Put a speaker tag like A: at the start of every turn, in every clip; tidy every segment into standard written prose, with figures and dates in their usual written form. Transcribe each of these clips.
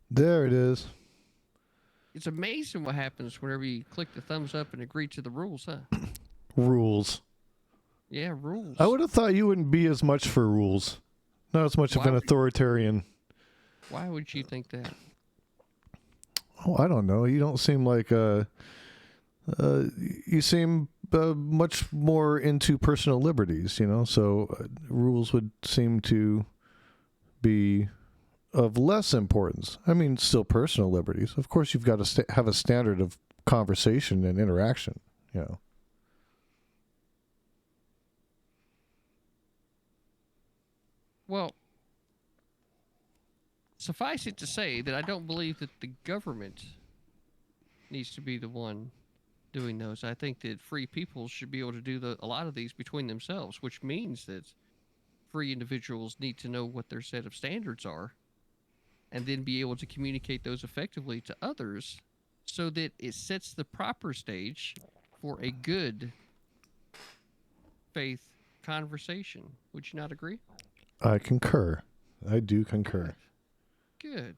A: There it is.
B: It's amazing what happens whenever you click the thumbs up and agree to the rules, huh?
A: Rules.
B: Yeah,
A: I
B: rules.
A: would have thought you wouldn't be as much for rules. Not as much of
B: Why
A: an
B: would
A: authoritarian.
B: Why would you think that?
A: Oh, I don't know. You don't seem like you seem much more into personal liberties, so rules would seem to be of less importance. I mean, still personal liberties. Of course, you've got to have a standard of conversation and interaction.
B: Well, suffice it to say that I don't believe that the government needs to be the one doing those. I think that free people should be able to do a lot of these between themselves, which means that free individuals need to know what their set of standards are and then be able to communicate those effectively to others so that it sets the proper stage for a good faith conversation. Would you not agree?
A: I concur. I do concur.
B: Good. Good.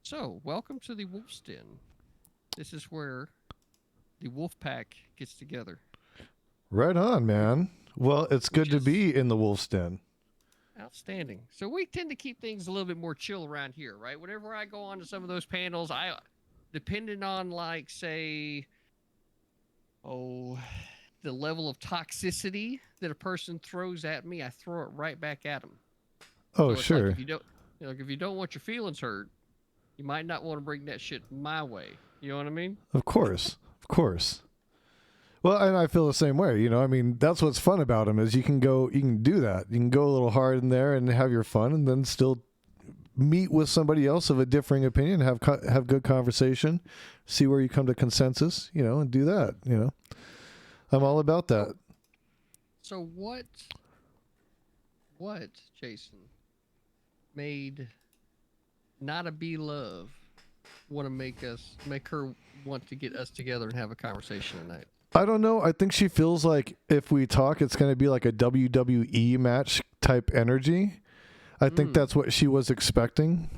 B: So, welcome to the Wolf's Den. This is where the wolf pack gets together.
A: Right on, man. Well, it's good to
B: is
A: be in the wolf's den.
B: Outstanding. So we tend to keep things a little bit more chill around here, right? Whenever I go on to some of those panels, depending on like say, the level of toxicity that a person throws at me, I throw it right back at them.
A: Oh,
B: So it's
A: sure.
B: like if you don't want your feelings hurt, you might not want to bring that shit my way. You know what I mean?
A: Of course. Of course. Well, and I feel the same way. I mean, that's what's fun about them is you can do that. You can go a little hard in there and have your fun, and then still meet with somebody else of a differing opinion, have good conversation, see where you come to consensus, and do that. I'm all about that.
B: So what, Jason, made Not a Bee Love want to make her want to get us together and have a conversation tonight?
A: I don't know. I think she feels like if we talk, it's going to be like a WWE match type energy. I think that's what she was expecting,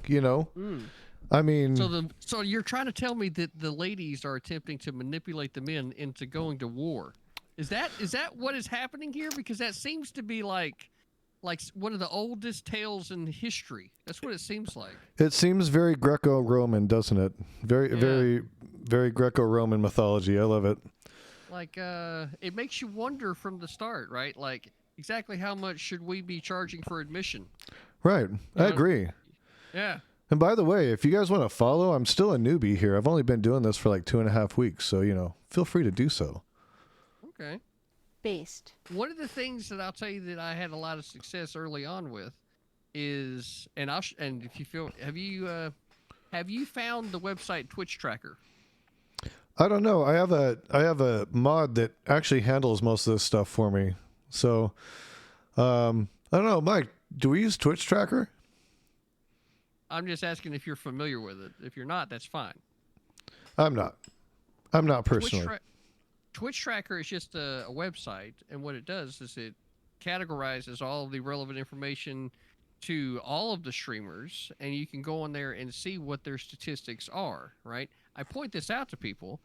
A: I mean...
B: So you're trying to tell me that the ladies are attempting to manipulate the men into going to war. Is that what is happening here? Because that seems to be like one of the oldest tales in history. That's what it seems like.
A: It seems very Greco-Roman, doesn't it? Very, very Greco-Roman mythology. I love it.
B: Like, it makes you wonder from the start, right? Like, exactly how much should we be charging for admission?
A: Right. I agree.
B: Yeah.
A: And by the way, if you guys want to follow, I'm still a newbie here. I've only been doing this for like 2.5 weeks. So, feel free to do so.
B: Okay.
C: Based.
B: One of the things that I'll tell you that I had a lot of success early on with is, and if you feel, have you found the website Twitch Tracker?
A: I don't know. I have a mod that actually handles most of this stuff for me. So, I don't know, Mike. Do we use Twitch Tracker?
B: I'm just asking if you're familiar with it. If you're not, that's fine.
A: I'm not personally.
B: Twitch Tracker is just a website, and what it does is it categorizes all of the relevant information to all of the streamers, and you can go on there and see what their statistics are, right? I point this out to people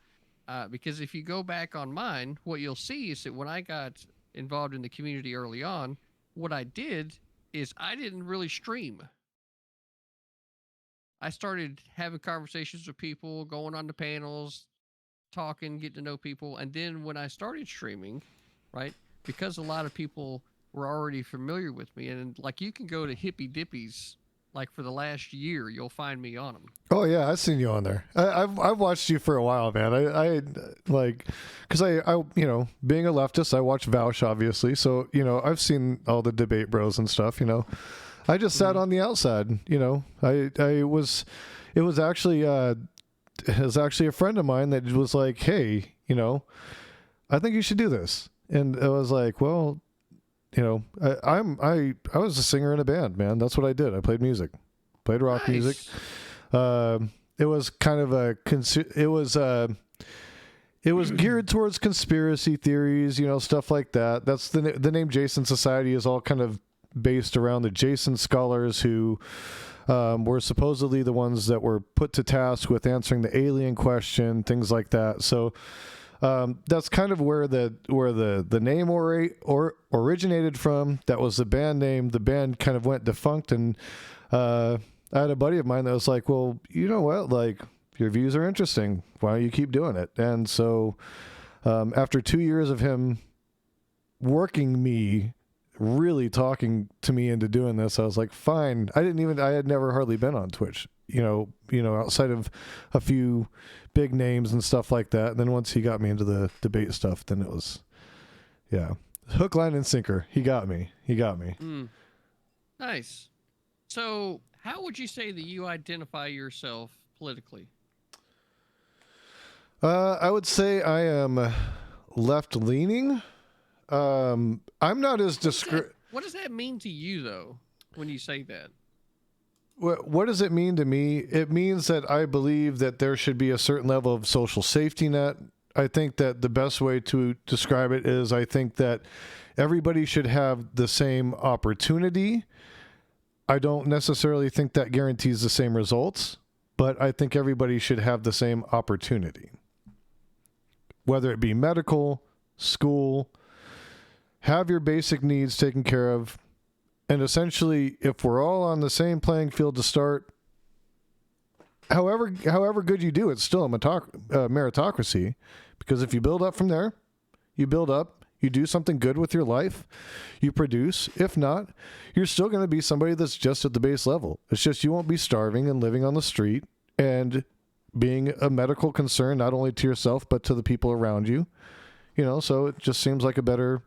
B: because if you go back on mine, what you'll see is that when I got involved in the community early on, what I did is I didn't really stream. I started having conversations with people, going on the panels, talking, getting to know people. And then when I started streaming, right, because a lot of people were already familiar with me, and like you can go to Hippy Dippy's, like for the last year, you'll find me on them.
A: Oh yeah, I've seen you on there. I've watched you for a while, man. I like, because I being a leftist, I watch Vouch obviously, so I've seen all the debate bros and stuff. I just sat on the outside. It was actually a friend of mine that was like, hey, I think you should do this, and I was like, well, I was a singer in a band, man. That's what I did. I played music, played rock music. It was kind of it was geared towards conspiracy theories, stuff like that. That's the name Jason Society is all kind of based around the Jason scholars who were supposedly the ones that were put to task with answering the alien question, things like that. So that's kind of where the name originated from. That was the band name. The band kind of went defunct, and I had a buddy of mine that was like, well, you know what, like, your views are interesting, why don't you keep doing it? And so after 2 years of him working me, really talking to me into doing this, I was like, fine. I had never hardly been on Twitch, outside of a few big names and stuff like that. And then once he got me into the debate stuff, then it was, yeah, hook, line, and sinker. He got me.
B: Nice. So how would you say that you identify yourself politically?
A: I would say I am left leaning. I'm not as
B: What does that mean to you, though, when you say that?
A: What does it mean to me? It means that I believe that there should be a certain level of social safety net. I think that the best way to describe it is I think that everybody should have the same opportunity. I don't necessarily think that guarantees the same results, but I think everybody should have the same opportunity. Whether it be medical, school, have your basic needs taken care of. And essentially, if we're all on the same playing field to start, however good you do, it's still a meritocracy. Because if you build up from there, you build up, you do something good with your life, you produce. If not, you're still going to be somebody that's just at the base level. It's just you won't be starving and living on the street and being a medical concern, not only to yourself, but to the people around you. So it just seems like a better...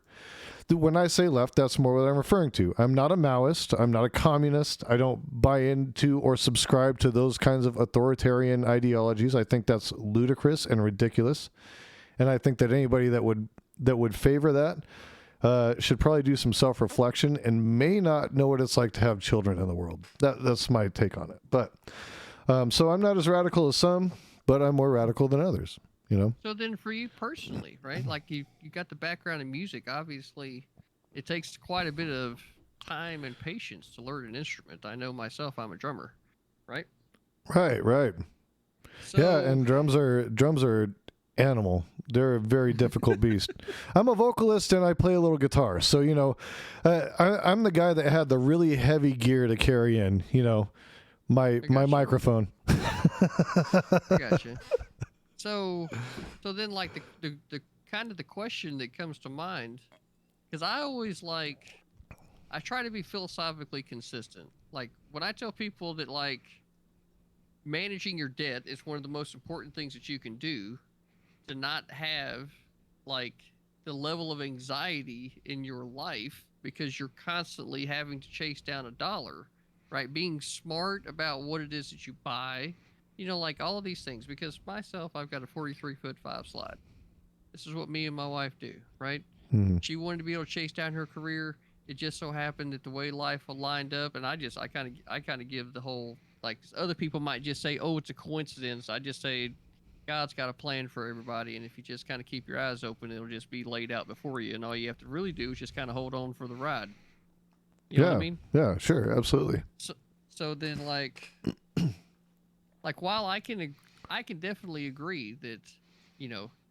A: When I say left, that's more what I'm referring to. I'm not a Maoist. I'm not a communist. I don't buy into or subscribe to those kinds of authoritarian ideologies. I think that's ludicrous and ridiculous. And I think that anybody that would favor that should probably do some self-reflection and may not know what it's like to have children in the world. That's my take on it. But so I'm not as radical as some, but I'm more radical than others.
B: So then for you personally, right? Like you got the background in music. Obviously, it takes quite a bit of time and patience to learn an instrument. I know myself, I'm a drummer, right?
A: Right.
B: So,
A: yeah, and drums are animal. They're a very difficult beast. I'm a vocalist and I play a little guitar. So, I'm the guy that had the really heavy gear to carry in, my microphone.
B: I gotcha. So then, like the kind of the question that comes to mind, because I try to be philosophically consistent. Like when I tell people that like managing your debt is one of the most important things that you can do to not have like the level of anxiety in your life because you're constantly having to chase down a dollar, right? Being smart about what it is that you buy. Like all of these things, because myself, I've got a 43-foot 5 slide. This is what me and my wife do, right?
A: Mm-hmm.
B: She wanted to be able to chase down her career. It just so happened that the way life lined up, and I kind of give the whole, like other people might just say, oh, it's a coincidence. I just say, God's got a plan for everybody, and if you just kind of keep your eyes open, it'll just be laid out before you, and all you have to really do is just kind of hold on for the ride. You know what I mean?
A: Yeah, sure, absolutely.
B: So then, like while I can definitely agree that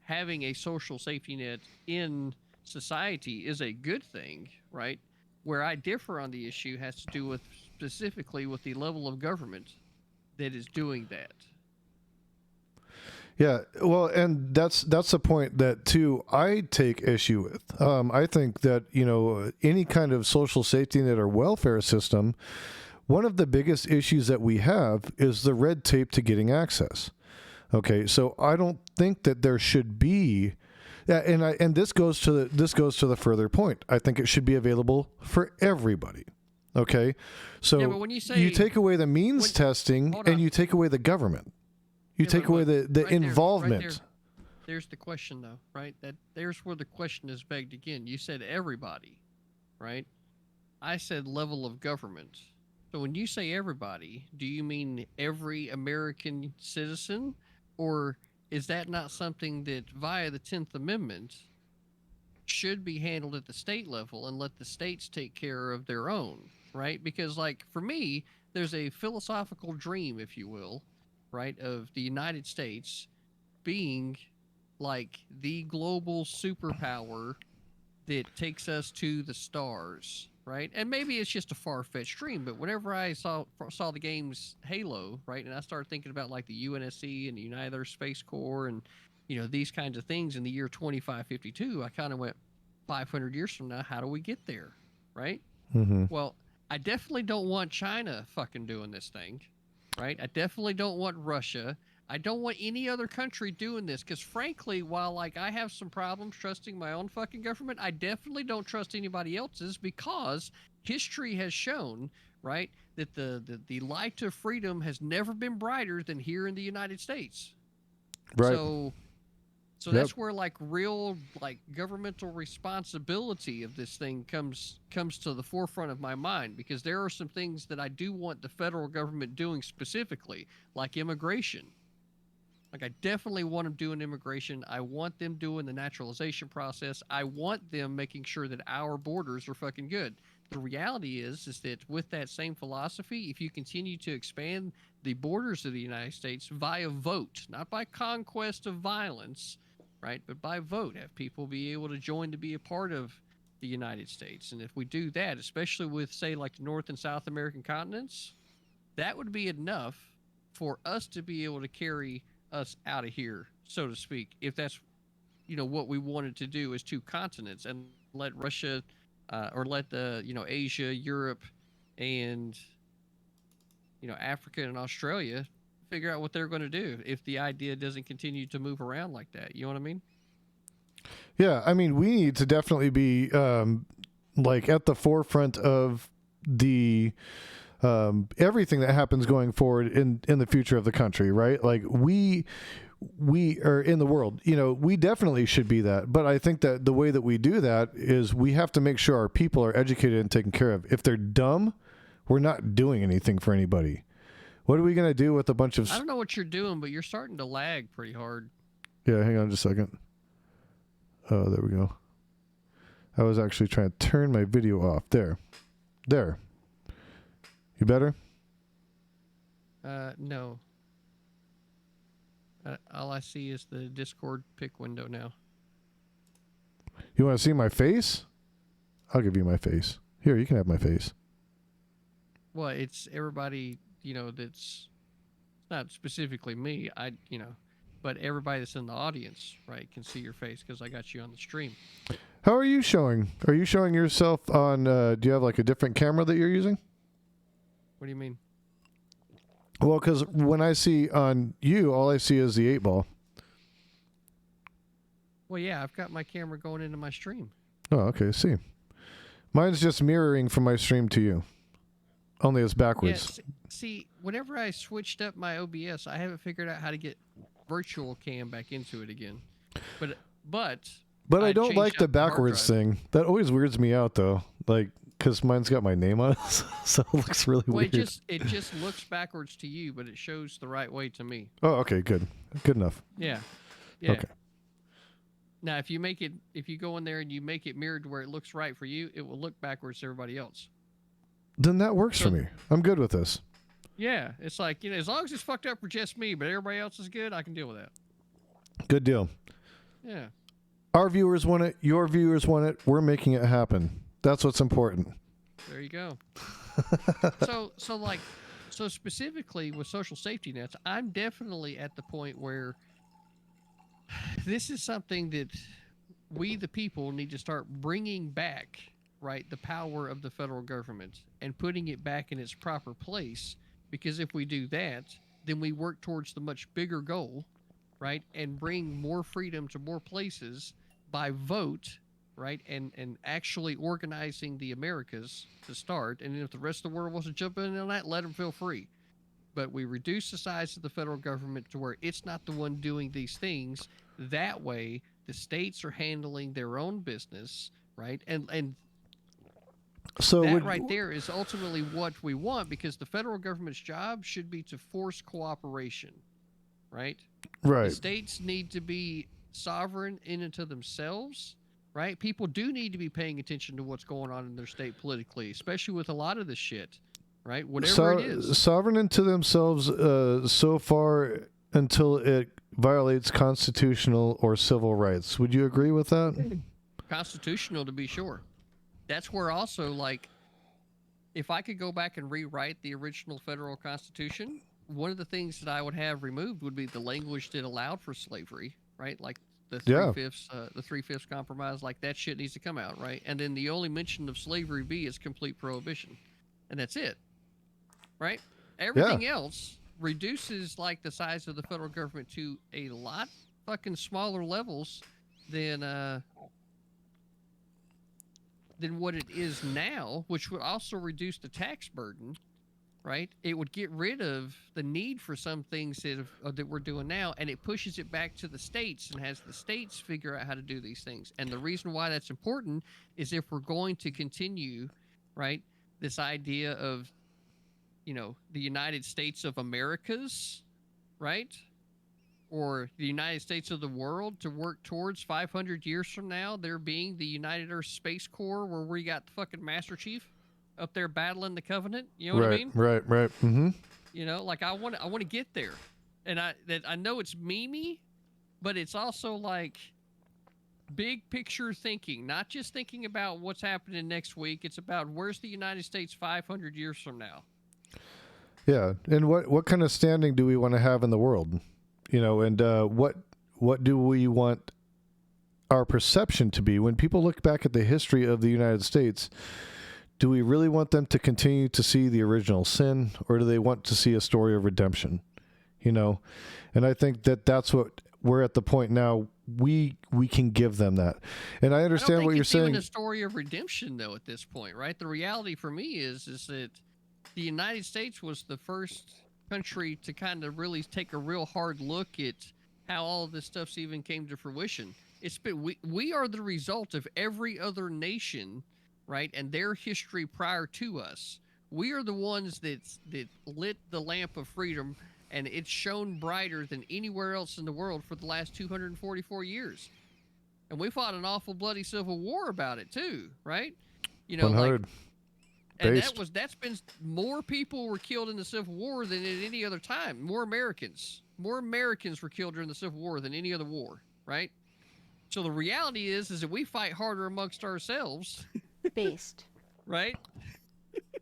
B: having a social safety net in society is a good thing, right? Where I differ on the issue has to do with specifically with the level of government that is doing that.
A: Yeah, well, and that's a point that too I take issue with. I think that any kind of social safety net or welfare system, one of the biggest issues that we have is the red tape to getting access. Okay, so I don't think that there should be, and this goes to the further point. I think it should be available for everybody. Okay, so
B: yeah, but when you say
A: you take away the means testing and you take away the government, you take away the right involvement.
B: There, there's the question, though, right? There's where the question is begged again. You said everybody, right? I said level of government. So when you say everybody, do you mean every American citizen? Or is that not something that via the 10th Amendment should be handled at the state level and let the states take care of their own, right? Because like for me, there's a philosophical dream, if you will, right, of the United States being like the global superpower that takes us to the stars, right? And maybe it's just a far-fetched dream, but whenever I saw the game's Halo, right, and I started thinking about like the UNSC and the United States Space Corps and these kinds of things in the year 2552, I kind of went 500 years from now, how do we get there, right?
A: Mm-hmm.
B: Well, I definitely don't want China fucking doing this thing, right? I definitely don't want Russia. I don't want any other country doing this because, frankly, while like I have some problems trusting my own fucking government, I definitely don't trust anybody else's because history has shown, right, that the light of freedom has never been brighter than here in the United States.
A: Right.
B: So
A: Yep.
B: that's where like real like governmental responsibility of this thing comes to the forefront of my mind because there are some things that I do want the federal government doing specifically, like immigration. Like I definitely want them doing immigration. I want them doing the naturalization process. I want them making sure that our borders are fucking good. The reality is that with that same philosophy, if you continue to expand the borders of the United States via vote, not by conquest of violence, right, but by vote, have people be able to join to be a part of the United States. And if we do that, especially with say like the North and South American continents, that would be enough for us to be able to carry us out of here, so to speak, if that's what we wanted to do as two continents and let Russia or let the Asia, Europe, and Africa and Australia figure out what they're going to do if the idea doesn't continue to move around like that. You know what I mean?
A: Yeah, I mean, we need to definitely be like at the forefront of the everything that happens going forward in the future of the country, right? Like we are in the world, we definitely should be that. But I think that the way that we do that is we have to make sure our people are educated and taken care of. If they're dumb, we're not doing anything for anybody. What are we going to do with a bunch of...
B: I don't know what you're doing, but you're starting to lag pretty hard.
A: Yeah, hang on just a second. Oh, there we go. I was actually trying to turn my video off. There. You better?
B: No. All I see is the Discord pick window now.
A: You want to see my face? I'll give you my face. Here, you can have my face.
B: Well, it's everybody, that's not specifically me. But everybody that's in the audience, right, can see your face because I got you on the stream.
A: How are you showing? Are you showing yourself on, do you have like a different camera that you're using?
B: What do you mean?
A: Well, because when I see on you, all I see is the 8-ball.
B: Well, yeah, I've got my camera going into my stream.
A: Oh, okay. See. Mine's just mirroring from my stream to you. Only it's backwards.
B: Yeah, see, whenever I switched up my OBS, I haven't figured out how to get virtual cam back into it again. But
A: I don't like the backwards thing. That always weirds me out, though. Like, because mine's got my name on it, so it looks really weird.
B: It just looks backwards to you, but it shows the right way to me.
A: Oh, okay, good enough.
B: Yeah.
A: Okay.
B: Now, if you go in there and you make it mirrored to where it looks right for you, it will look backwards to everybody else.
A: Then that works for me. I'm good with this.
B: Yeah, it's like, as long as it's fucked up for just me, but everybody else is good, I can deal with that.
A: Good deal.
B: Yeah.
A: Our viewers want it. Your viewers want it. We're making it happen. That's what's important.
B: There you go. So specifically with social safety nets, I'm definitely at the point where this is something that we, the people, need to start bringing back, right, the power of the federal government and putting it back in its proper place. Because if we do that, then we work towards the much bigger goal, right, and bring more freedom to more places by vote, right, and actually organizing the Americas to start. And if the rest of the world wants to jump in on that, let them feel free. But we reduce the size of the federal government to where it's not the one doing these things. That way, the states are handling their own business, right? And so that right there is ultimately what we want, because the federal government's job should be to force cooperation, right?
A: Right.
B: The states need to be sovereign in and to themselves, right? People do need to be paying attention to what's going on in their state politically, especially with a lot of this shit. right? Whatever it is.
A: Sovereign unto themselves so far until it violates constitutional or civil rights. Would you agree with that?
B: Constitutional, to be sure. That's where also, like, if I could go back and rewrite the original federal constitution, one of the things that I would have removed would be the language that allowed for slavery, right? Like the three-fifths compromise, like that shit needs to come out, right? And then the only mention of slavery be is complete prohibition, and that's it, right? Everything else reduces like the size of the federal government to a lot fucking smaller levels than what it is now, which would also reduce the tax burden, right? It would get rid of the need for some things that we're doing now, and it pushes it back to the states and has the states figure out how to do these things. And the reason why that's important is if we're going to continue, right, this idea of, you know, the United States of Americas, right? Or the United States of the world, to work towards 500 years from now, there being the United Earth Space Corps, where we got the fucking Master Chief up there battling the Covenant. You know what I mean?
A: Right. Mm-hmm.
B: You know, like I want to get there, and I know it's memey, but it's also like big picture thinking, not just thinking about what's happening next week. It's about where's the United States 500 years from now.
A: Yeah, and what kind of standing do we want to have in the world? You know, and what do we want our perception to be? When people look back at the history of the United States, do we really want them to continue to see the original sin, or do they want to see a story of redemption? You know, and I think that's what we're at the point now. We can give them that, and I understand what you're saying.
B: Even a story of redemption, though, at this point, right? The reality for me is that the United States was the first country to kind of really take a real hard look at how all of this stuff's even came to fruition. It's been we are the result of every other nation, right, and their history prior to us. We are the ones that lit the lamp of freedom, and it's shone brighter than anywhere else in the world for the last 244 years. And we fought an awful bloody civil war about it too, right? You know,
A: 100.
B: like, and that's been more people were killed in the Civil War than at any other time. More Americans were killed during the Civil War than any other war, right? So the reality is that we fight harder amongst ourselves.
C: Based.
B: Right?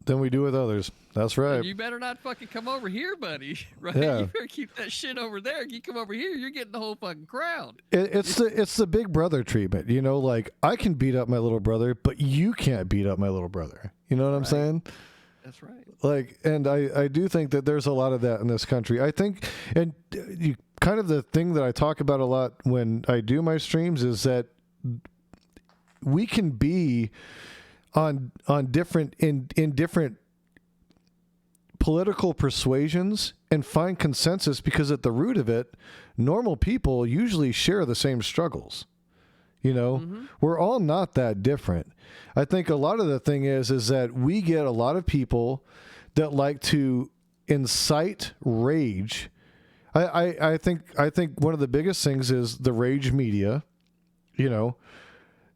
A: Than we do with others. That's right.
B: And you better not fucking come over here, buddy. Right?
A: Yeah.
B: You better keep that shit over there. You come over here, you're getting the whole fucking crowd.
A: It's the big brother treatment. You know, like, I can beat up my little brother, but you can't beat up my little brother. You know what I'm saying?
B: That's right.
A: Like, and I do think that there's a lot of that in this country. I think, and you kind of the thing that I talk about a lot when I do my streams is that we can be on different in different political persuasions and find consensus, because at the root of it, normal people usually share the same struggles. You know, we're all not that different. I think a lot of the thing is that we get a lot of people that like to incite rage. I think one of the biggest things is the rage media, you know,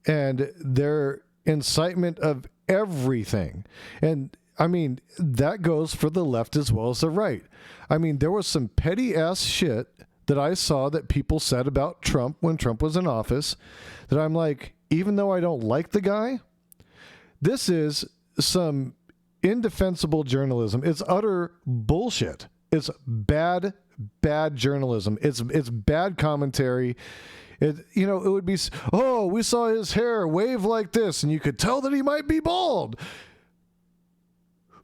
A: and their incitement of everything. And I mean, that goes for the left as well as the right. I mean, there was some petty ass shit that I saw that people said about Trump when Trump was in office that I'm like, even though I don't like the guy, this is some indefensible journalism. It's utter bullshit. It's bad journalism. It's bad commentary. It would be, oh, we saw his hair wave like this, and you could tell that he might be bald.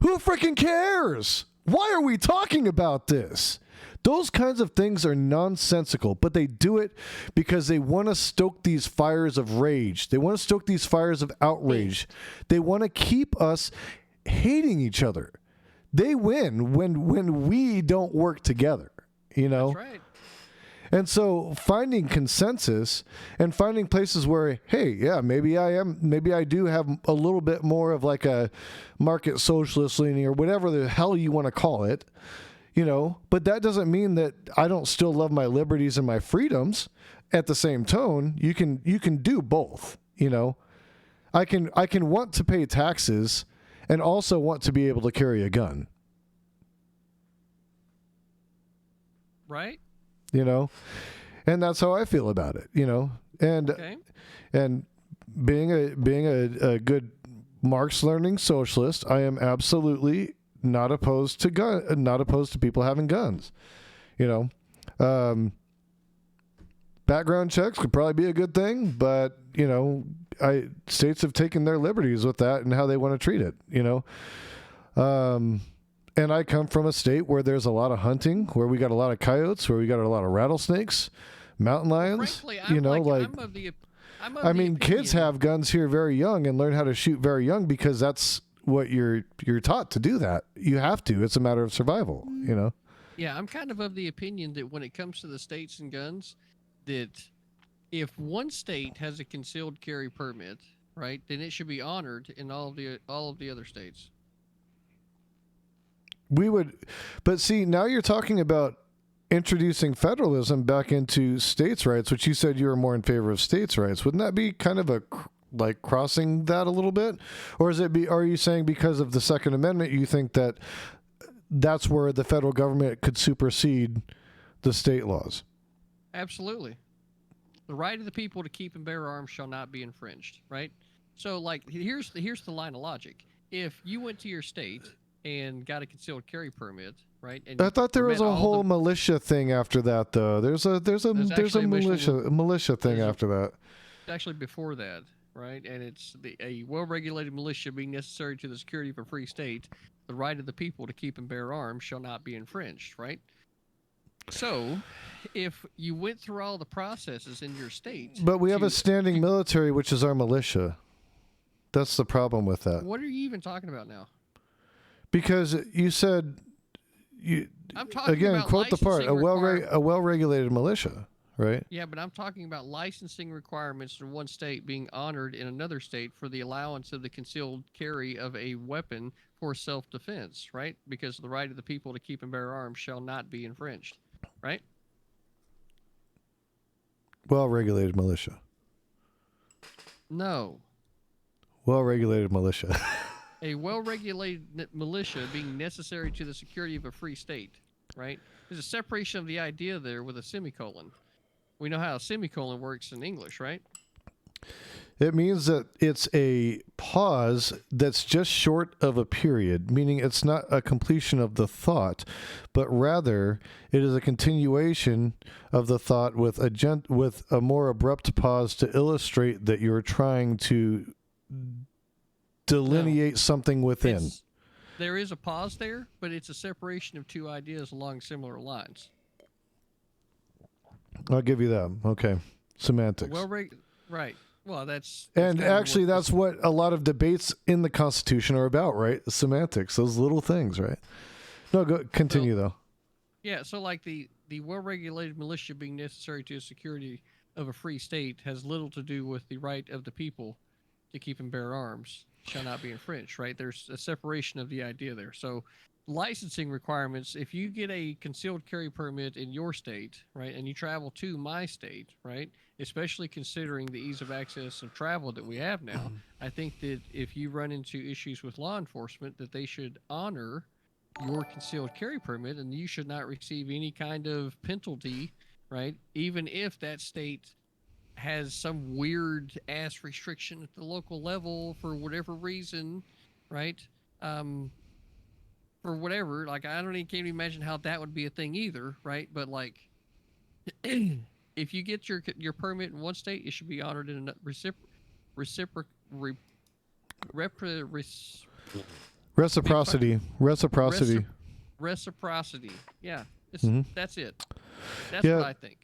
A: Who freaking cares? Why are we talking about this? Those kinds of things are nonsensical, but they do it because they want to stoke these fires of rage. They want to stoke these fires of outrage. They want to keep us hating each other. They win when we don't work together, you know?
B: That's right.
A: And so finding consensus and finding places where, hey, yeah, maybe I do have a little bit more of like a market socialist leaning or whatever the hell you want to call it, you know, but that doesn't mean that I don't still love my liberties and my freedoms at the same tone. You can do both, you know. I can want to pay taxes and also want to be able to carry a gun.
B: Right?
A: You know, and that's how I feel about it. You know, and
B: Okay.
A: and being a good Marx learning socialist, I am absolutely not opposed to people having guns. You know, background checks could probably be a good thing, but you know, states have taken their liberties with that and how they want to treat it. You know, and I come from a state where there's a lot of hunting, where we got a lot of coyotes, where we got a lot of rattlesnakes, mountain lions.
B: Frankly,
A: you know, I mean, kids have guns here very young and learn how to shoot very young because that's what you're taught to do. That you have to. It's a matter of survival. You know.
B: Yeah, I'm kind of the opinion that when it comes to the states and guns, that if one state has a concealed carry permit, right, then it should be honored in all of the other states.
A: We would, but see, now you're talking about introducing federalism back into states' rights, which you said you were more in favor of states' rights. Wouldn't that be kind of like crossing that a little bit? Or are you saying because of the Second Amendment, you think that that's where the federal government could supersede the state laws?
B: Absolutely. The right of the people to keep and bear arms shall not be infringed, right? So, like, here's the line of logic. If you went to your state and got a concealed carry permit, right? And
A: I thought there was a whole militia thing after that, though. There's a militia thing after that.
B: Actually, before that, right? And it's a well-regulated militia being necessary to the security of a free state. The right of the people to keep and bear arms shall not be infringed, right? So, if you went through all the processes in your state,
A: but we have a standing military, which is our militia. That's the problem with that.
B: What are you even talking about now?
A: Because you said,
B: I'm talking
A: again,
B: about
A: quote the part, a well-regulated militia, right?
B: Yeah, but I'm talking about licensing requirements in one state being honored in another state for the allowance of the concealed carry of a weapon for self-defense, right? Because the right of the people to keep and bear arms shall not be infringed, right?
A: Well-regulated militia.
B: No.
A: Well-regulated militia.
B: A well-regulated militia being necessary to the security of a free state, right? There's a separation of the idea there with a semicolon. We know how a semicolon works in English, right?
A: It means that it's a pause that's just short of a period, meaning it's not a completion of the thought, but rather it is a continuation of the thought with a more abrupt pause to illustrate that you're trying to delineate something within.
B: There is a pause there, but it's a separation of two ideas along similar lines.
A: I'll give you that. Okay. Semantics.
B: Right. Well, that's
A: and actually that's what a lot of debates in the Constitution are about, right? Semantics, those little things, right? No, continue though.
B: Yeah, so like the well-regulated militia being necessary to the security of a free state has little to do with the right of the people to keep and bear arms shall not be infringed, right? There's a separation of the idea there. So licensing requirements, if you get a concealed carry permit in your state, right, and you travel to my state, right, especially considering the ease of access of travel that we have now, I think that if you run into issues with law enforcement, that they should honor your concealed carry permit and you should not receive any kind of penalty, right, even if that state has some weird ass restriction at the local level for whatever reason, right? For whatever, like I don't even can't imagine how that would be a thing either, right? But like, if you get your permit in one state, it should be honored in another
A: reciprocity.
B: Reciprocity. Yeah, that's it. That's
A: what
B: I think.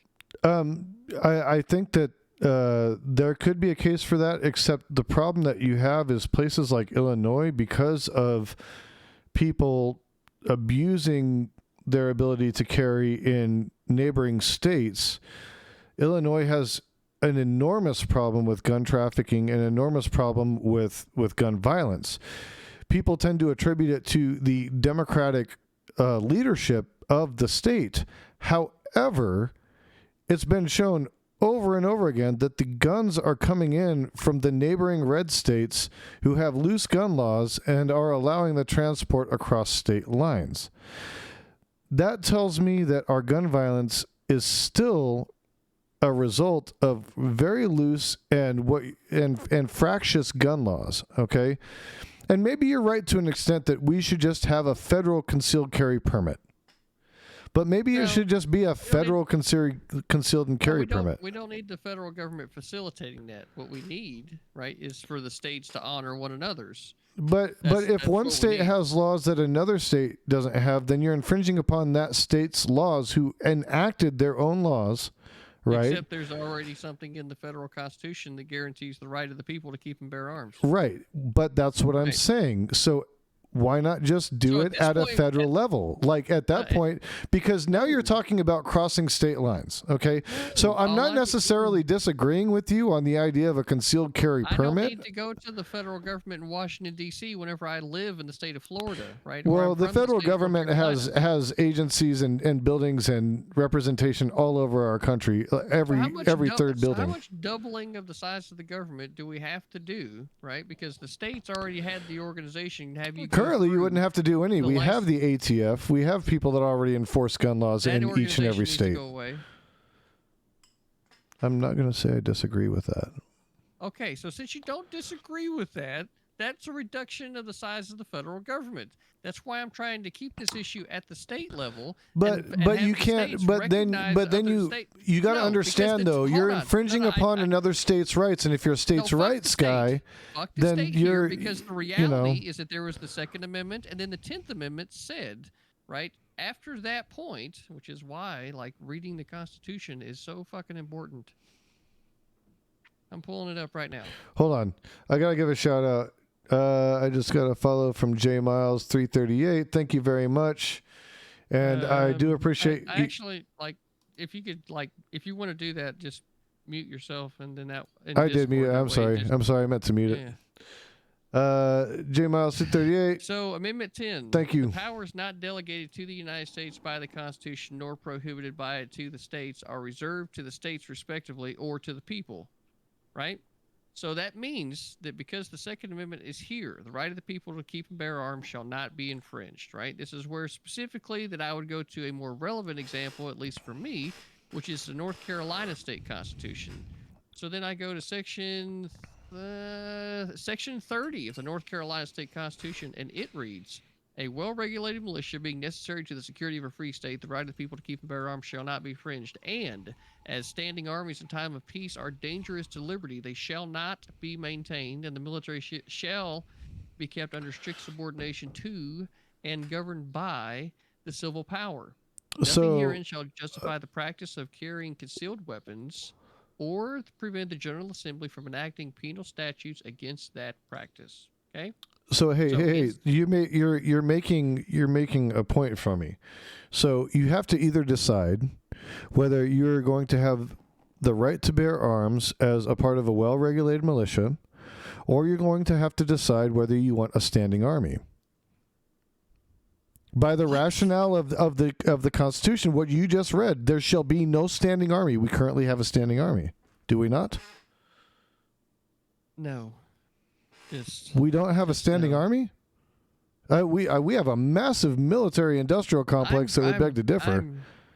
A: I think that there could be a case for that, except the problem that you have is places like Illinois, because of people abusing their ability to carry in neighboring states. Illinois has an enormous problem with gun trafficking, an enormous problem with gun violence. People tend to attribute it to the Democratic leadership of the state. However, it's been shown over and over again that the guns are coming in from the neighboring red states who have loose gun laws and are allowing the transport across state lines. That tells me that our gun violence is still a result of very loose and fractious gun laws, okay? And maybe you're right to an extent that we should just have a federal concealed carry permit. But maybe it should just be a federal concealed and carry permit.
B: We don't need the federal government facilitating that. What we need, right, is for the states to honor one another's.
A: But if one state has laws that another state doesn't have, then you're infringing upon that state's laws who enacted their own laws, right?
B: Except there's already something in the federal constitution that guarantees the right of the people to keep and bear arms.
A: Right. But that's what I'm saying. So why not just do it at a federal level? Like at that point, because now you're talking about crossing state lines, okay? So I'm not necessarily disagreeing with you on the idea of a concealed carry permit.
B: I don't need to go to the federal government in Washington, D.C. whenever I live in the state of Florida, right?
A: Well, the federal government has agencies and buildings and representation all over our country, every third building.
B: How much doubling of the size of the government do we have to do, right? Because the states already had the organization.
A: Currently, you wouldn't have to do any. We have the ATF. We have people that already enforce gun laws in each and every state.
B: Go away.
A: I'm not going to say I disagree with that.
B: Okay, so since you don't disagree with that, that's a reduction of the size of the federal government. That's why I'm trying to keep this issue at the state level.
A: But you can't. But then you got to understand though, you're infringing upon another state's rights, and if you're a state's rights guy, then you're
B: because the reality is that there was the Second Amendment, and then the 10th Amendment said, right after that point, which is why like reading the Constitution is so fucking important. I'm pulling it up right now.
A: Hold on, I gotta give a shout out. I just got a follow from J Miles 338. Thank you very much, and I do appreciate.
B: I actually like if you could if you want to do that, just mute yourself and then that.
A: I did mute. I'm sorry. I meant to mute it. J Miles 338.
B: So Amendment 10.
A: Thank you.
B: The powers not delegated to the United States by the Constitution nor prohibited by it to the states are reserved to the states respectively or to the people, right? So that means that because the Second Amendment is here, the right of the people to keep and bear arms shall not be infringed, right? This is where specifically that I would go to a more relevant example, at least for me, which is the North Carolina State Constitution. So then I go to section 30 of the North Carolina State Constitution, and it reads, a well-regulated militia being necessary to the security of a free state, the right of the people to keep and bear arms shall not be infringed. And as standing armies in time of peace are dangerous to liberty, they shall not be maintained, and the military shall be kept under strict subordination to and governed by the civil power. Nothing herein shall justify the practice of carrying concealed weapons or prevent the General Assembly from enacting penal statutes against that practice. Okay.
A: So hey, you're making a point from me. So you have to either decide whether you're going to have the right to bear arms as a part of a well-regulated militia, or you're going to have to decide whether you want a standing army. By the rationale of the Constitution, what you just read, there shall be no standing army. We currently have a standing army, do we not?
B: No.
A: We don't have a standing army? We have a massive military-industrial complex that would beg to differ.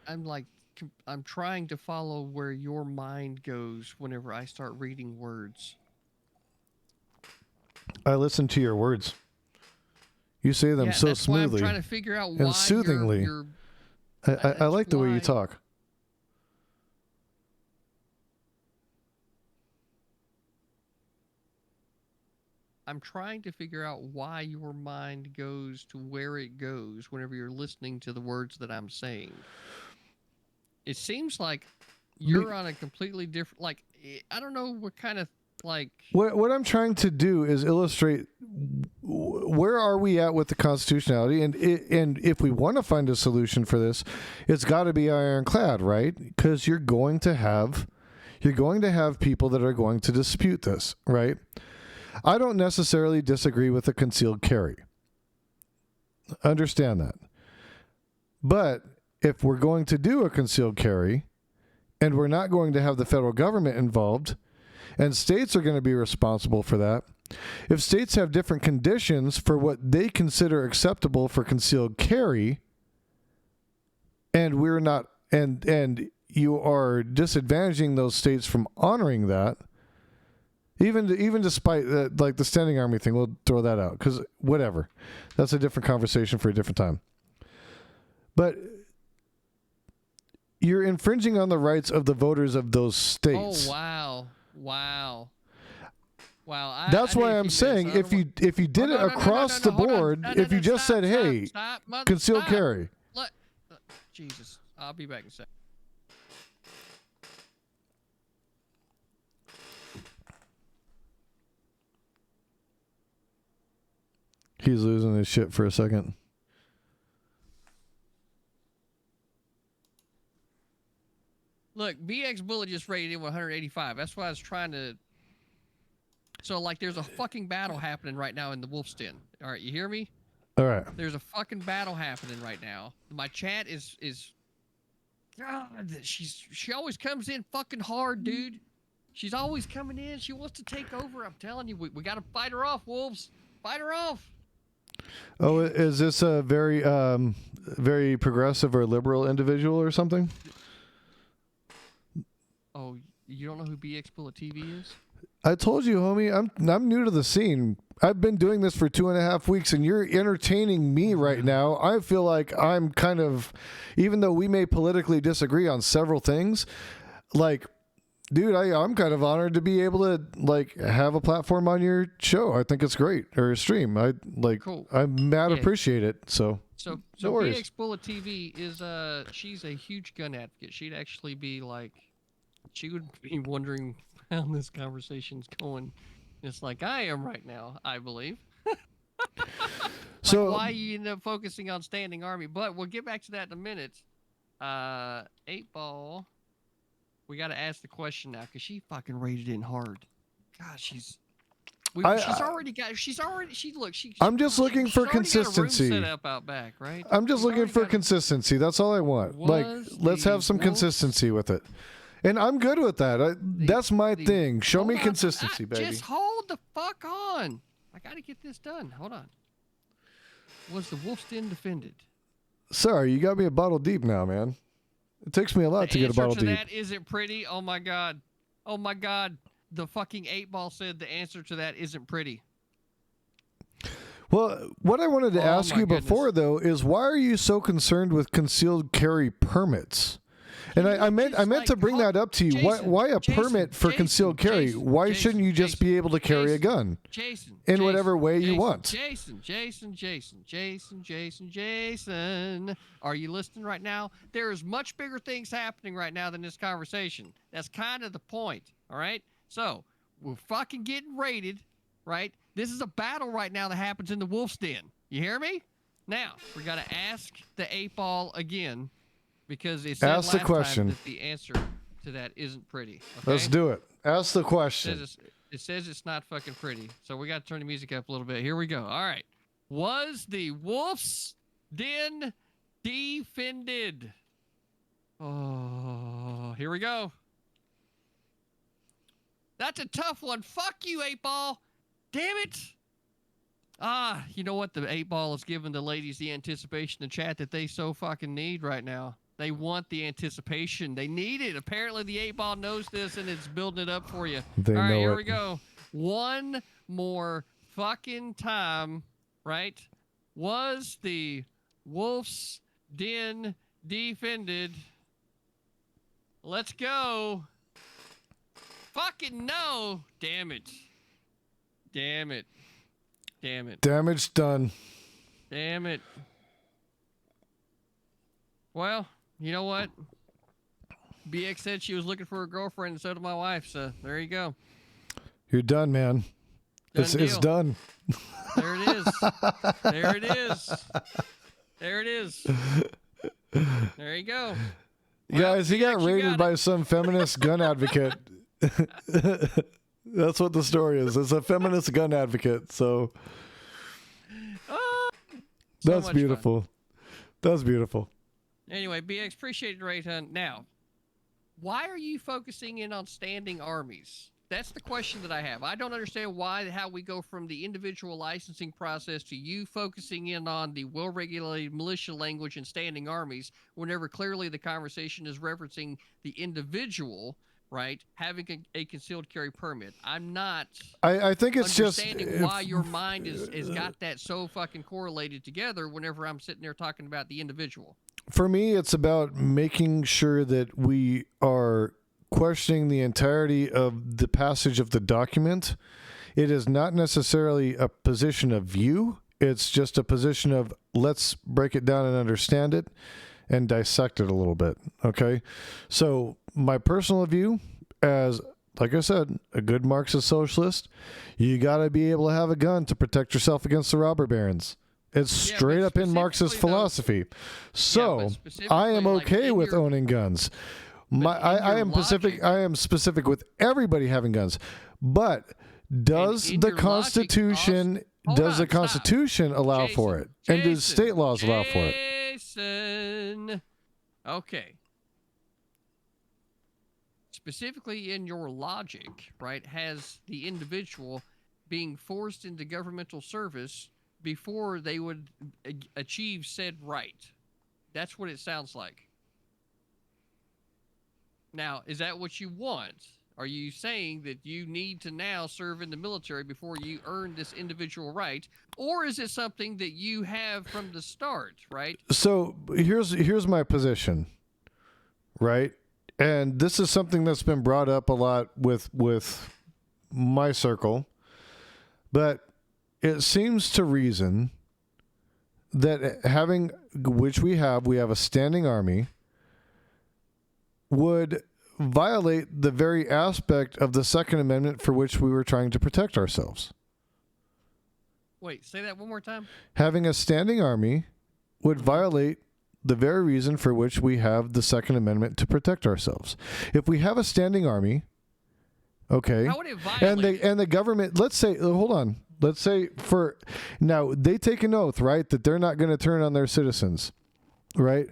B: I'm trying to follow where your mind goes whenever I start reading words.
A: I listen to your words. You say them so smoothly.
B: Why I'm trying to figure out why
A: and soothingly. I like the way you talk.
B: I'm trying to figure out why your mind goes to where it goes whenever you're listening to the words that I'm saying. It seems like you're on a completely different, I don't know what kind of,
A: What I'm trying to do is illustrate where are we at with the constitutionality, and if we want to find a solution for this, it's got to be ironclad, right? Because you're going to have people that are going to dispute this, right? I don't necessarily disagree with the concealed carry. Understand that. But if we're going to do a concealed carry and we're not going to have the federal government involved, and states are going to be responsible for that. If states have different conditions for what they consider acceptable for concealed carry, and we're not, and you are disadvantaging those states from honoring that, even despite like the standing army thing, we'll throw that out because whatever, that's a different conversation for a different time. But you're infringing on the rights of the voters of those states.
B: Oh wow!
A: That's why I'm saying if you did it across the board, if you just said, "Hey, concealed carry."
B: Jesus, I'll be back in a second.
A: He's losing his shit for a second.
B: Look, BX Bullet just rated in 185. That's why I was trying to. So, like, there's a fucking battle happening right now in the Wolf's Den. All right, you hear me?
A: All right.
B: There's a fucking battle happening right now. My chat is. God, she always comes in fucking hard, dude. She's always coming in. She wants to take over. I'm telling you, we got to fight her off, Wolves. Fight her off.
A: Oh, is this a very, very progressive or liberal individual or something?
B: Oh, you don't know who BX Bullet TV is?
A: I told you, homie, I'm new to the scene. I've been doing this for 2.5 weeks, and you're entertaining me right now. I feel like I'm kind of, even though we may politically disagree on several things, like, dude, I'm kind of honored to be able to like have a platform on your show. I think it's great, or a stream.
B: Cool.
A: I mad appreciate it. So
B: no BX Bullet TV is she's a huge gun advocate. She'd actually be like, she would be wondering how this conversation's going. It's like I am right now, I believe. Like, so why you end up focusing on standing army? But we'll get back to that in a minute. 8 Ball. We got to ask the question now because she fucking rated in hard. God, she's already. I'm
A: just looking for consistency.
B: Set up out back, right?
A: I'm just looking for consistency. That's all I want. Like, let's have some consistency with it. And I'm good with that. That's my thing. Show me consistency, baby.
B: Just hold the fuck on. I got to get this done. Hold on. Was the Wolf's Den defended?
A: Sorry, you got me a bottle deep now, man. It takes me a lot to get a bottle deep.
B: The answer to that isn't pretty. Oh my god. Oh my god. The fucking 8 Ball said the answer to that isn't pretty.
A: Well, what I wanted to ask you before, though, is why are you so concerned with concealed carry permits? And I meant to bring that up to you. Why a permit for concealed carry? Why shouldn't you just be able to carry a gun? In whatever way you want.
B: Jason. Are you listening right now? There's much bigger things happening right now than this conversation. That's kind of the point. All right? So, we're fucking getting raided, right? This is a battle right now that happens in the Wolf's Den. You hear me? Now, we got to ask the 8 Ball again. Because it said last time that the answer to that isn't pretty. Okay?
A: Let's do it. Ask the question.
B: It says it's not fucking pretty. So we got to turn the music up a little bit. Here we go. All right. Was the Wolf's Den defended? Oh, here we go. That's a tough one. Fuck you, 8 Ball. Damn it. You know what? The 8 Ball is giving the ladies the anticipation in the chat that they so fucking need right now. They want the anticipation. They need it. Apparently, the 8 Ball knows this, and it's building it up for you.
A: All right,
B: here we go. One more fucking time, right? Was the Wolf's Den defended? Let's go. Fucking no. Damn it.
A: Damage done.
B: Damn it. Well, you know what? BX said she was looking for a girlfriend, and so did my wife, so there you go.
A: You're done, man. It's done.
B: There it is. There it is. There you go.
A: Well, guys, he got raided by some feminist gun advocate. That's what the story is. It's a feminist gun advocate, so that's beautiful. Fun. That's beautiful.
B: Anyway, BX, appreciate it, Ray. Now, Why are you focusing in on standing armies? That's the question that I have. I don't understand how we go from the individual licensing process to you focusing in on the well-regulated militia language and standing armies whenever clearly the conversation is referencing the individual, right, having a concealed carry permit. I'm not
A: I think it's just
B: understanding why your mind is got that so fucking correlated together whenever I'm sitting there talking about the individual.
A: for me, it's about making sure that we are questioning the entirety of the passage of the document. It is not necessarily a position of view. It's just a position of let's break it down and understand it and dissect it a little bit. Okay. So, my personal view, as like I said, a good Marxist socialist, you got to be able to have a gun to protect yourself against the robber barons. It's straight up in Marxist philosophy. So, I am okay with owning guns. I am specific. I am specific with everybody having guns, but does the Constitution allow for it, and does state laws allow for it?
B: Jason, okay. Specifically in your logic, right, has the individual being forced into governmental service before they would achieve said right. That's what it sounds like. Now, is that what you want? Are you saying that you need to now serve in the military before you earn this individual right? Or is it something that you have from the start, right?
A: So here's my position, right? And this is something that's been brought up a lot with my circle, but it seems to reason that having, which we have a standing army, would violate the very aspect of the Second Amendment for which we were trying to protect ourselves.
B: Wait, say that one more time.
A: Having a standing army would violate the very reason for which we have the Second Amendment to protect ourselves. If we have a standing army, okay,
B: how would it violate
A: and the government, let's say, hold on, let's say for now they take an oath, right, that they're not going to turn on their citizens, right?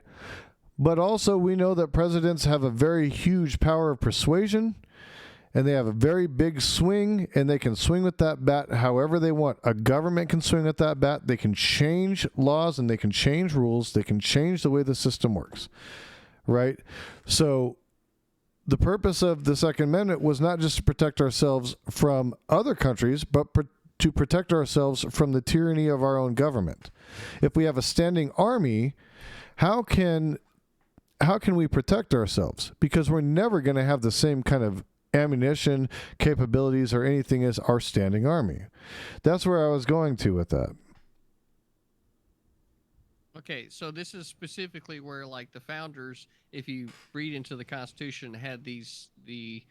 A: But also we know that presidents have a very huge power of persuasion, and they have a very big swing, and they can swing with that bat however they want. A government can swing with that bat. They can change laws, and they can change rules. They can change the way the system works, right? So the purpose of the Second Amendment was not just to protect ourselves from other countries, but to protect ourselves from the tyranny of our own government. If we have a standing army, how can we protect ourselves? Because we're never going to have the same kind of ammunition, capabilities, or anything as our standing army. That's where I was going to with that.
B: Okay, so this is specifically where, like, the founders, if you read into the Constitution, had the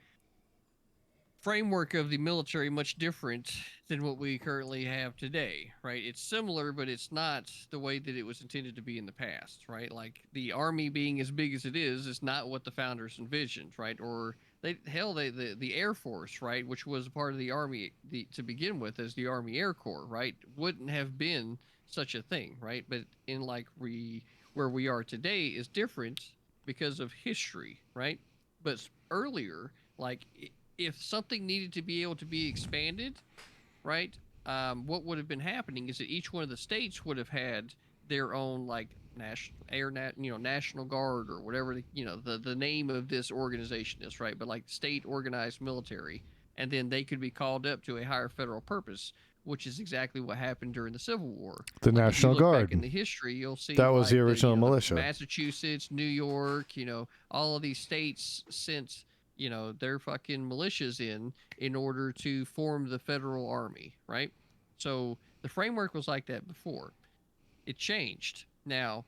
B: framework of the military much different than what we currently have today, right? It's similar, but it's not the way that it was intended to be in the past, right? Like, the army being as big as it is not what the founders envisioned, right? Or the Air Force, right, which was a part of the Army to begin with as the Army Air Corps, right, wouldn't have been such a thing, right? But in where we are today is different because of history, right? But earlier, like, if something needed to be able to be expanded, right? What would have been happening is that each one of the states would have had their own, like, National Guard or whatever the name of this organization is, right? But like state organized military, and then they could be called up to a higher federal purpose, which is exactly what happened during the Civil War.
A: The
B: like,
A: National Guard.
B: Back in the history, you'll see
A: that was the original militia.
B: Massachusetts, New York, all of these states sent their fucking militias in order to form the federal army, right? So the framework was like that before. It changed. Now,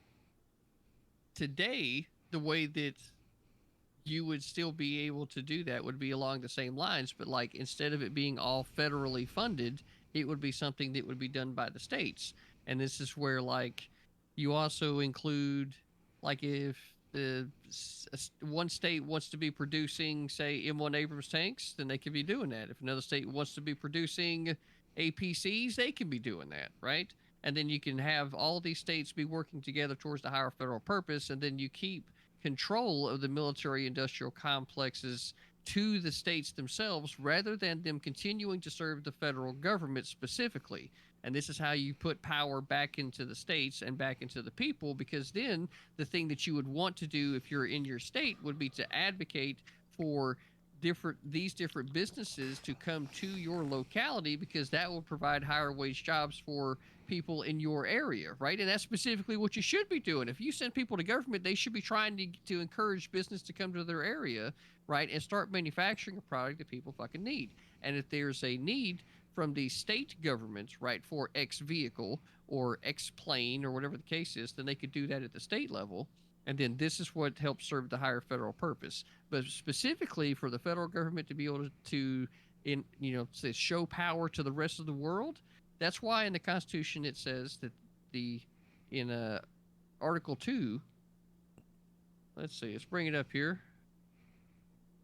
B: today, the way that you would still be able to do that would be along the same lines, but like instead of it being all federally funded, it would be something that would be done by the states. And this is where, like, you also include, like, if one state wants to be producing, say, M1 Abrams tanks, then they can be doing that. If another state wants to be producing APCs, they can be doing that, right? And then you can have all these states be working together towards the higher federal purpose, and then you keep control of the military industrial complexes to the states themselves rather than them continuing to serve the federal government specifically. And this is how you put power back into the states and back into the people, because then the thing that you would want to do if you're in your state would be to advocate for different businesses to come to your locality, because that will provide higher wage jobs for people in your area, right? And that's specifically what you should be doing. If you send people to government, they should be trying to encourage business to come to their area, right, and start manufacturing a product that people fucking need. And if there's a need from the state governments, right, for X vehicle or X plane or whatever the case is, then they could do that at the state level. And then this is what helps serve the higher federal purpose. But specifically for the federal government to be able to say, show power to the rest of the world, that's why in the Constitution it says that in Article 2, let's bring it up here.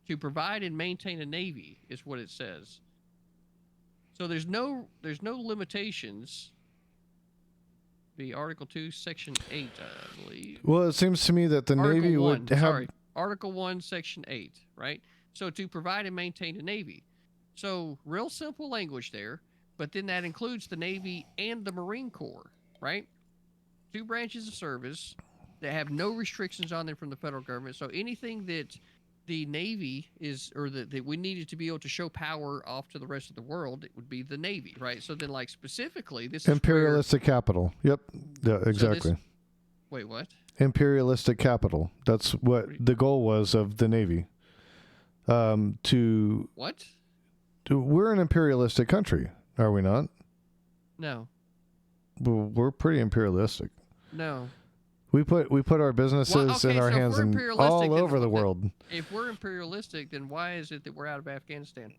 B: To provide and maintain a navy is what it says. So there's no limitations. Be Article 2, Section 8, I believe.
A: Well, it seems to me that the Navy would have...
B: Sorry, Article 1, Section 8, right? So to provide and maintain a Navy. So real simple language there, but then that includes the Navy and the Marine Corps, right? Two branches of service that have no restrictions on them from the federal government. So anything that the Navy is, or that we needed to be able to show power off to the rest of the world, it would be the Navy, right? So then, like, specifically, this
A: imperialistic capital. Yep. Yeah, exactly.
B: So wait, what?
A: Imperialistic capital. That's what the goal was of the Navy.
B: What?
A: We're an imperialistic country, are we not?
B: No.
A: Well, we're pretty imperialistic.
B: No.
A: We put our businesses in our hands and all over the world.
B: If we're imperialistic, then why is it that we're out of Afghanistan?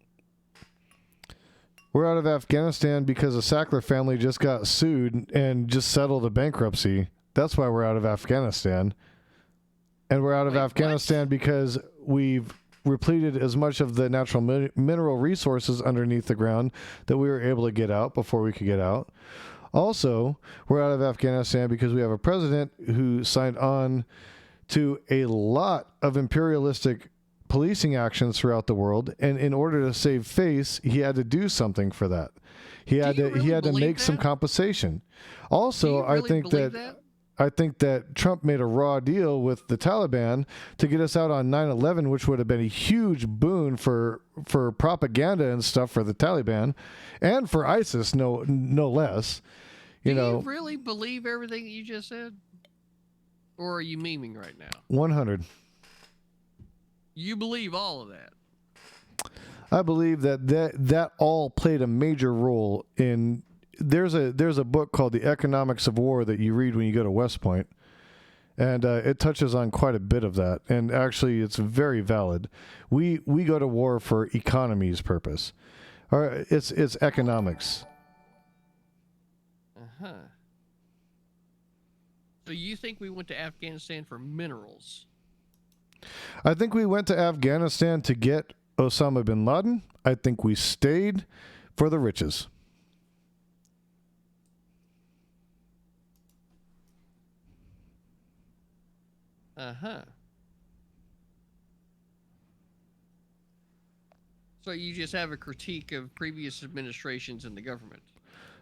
A: We're out of Afghanistan because the Sackler family just got sued and just settled a bankruptcy. That's why we're out of Afghanistan. And we're out of Afghanistan because we've repleted as much of the natural mineral resources underneath the ground that we were able to get out before we could get out. Also, we're out of Afghanistan because we have a president who signed on to a lot of imperialistic policing actions throughout the world, and in order to save face, he had to do something for that. He had to make some compensation. Also, I think that Trump made a raw deal with the Taliban to get us out on 9/11, which would have been a huge boon for propaganda and stuff for the Taliban and for ISIS, no less.
B: Do you really believe everything that you just said? Or are you memeing right now?
A: 100.
B: You believe all of that?
A: I believe that all played a major role in... There's a book called The Economics of War that you read when you go to West Point, and it touches on quite a bit of that. And actually, it's very valid. We go to war for economy's purpose, or it's economics.
B: So you think we went to Afghanistan for minerals?
A: I think we went to Afghanistan to get Osama bin Laden. I think we stayed for the riches.
B: So you just have a critique of previous administrations in the government?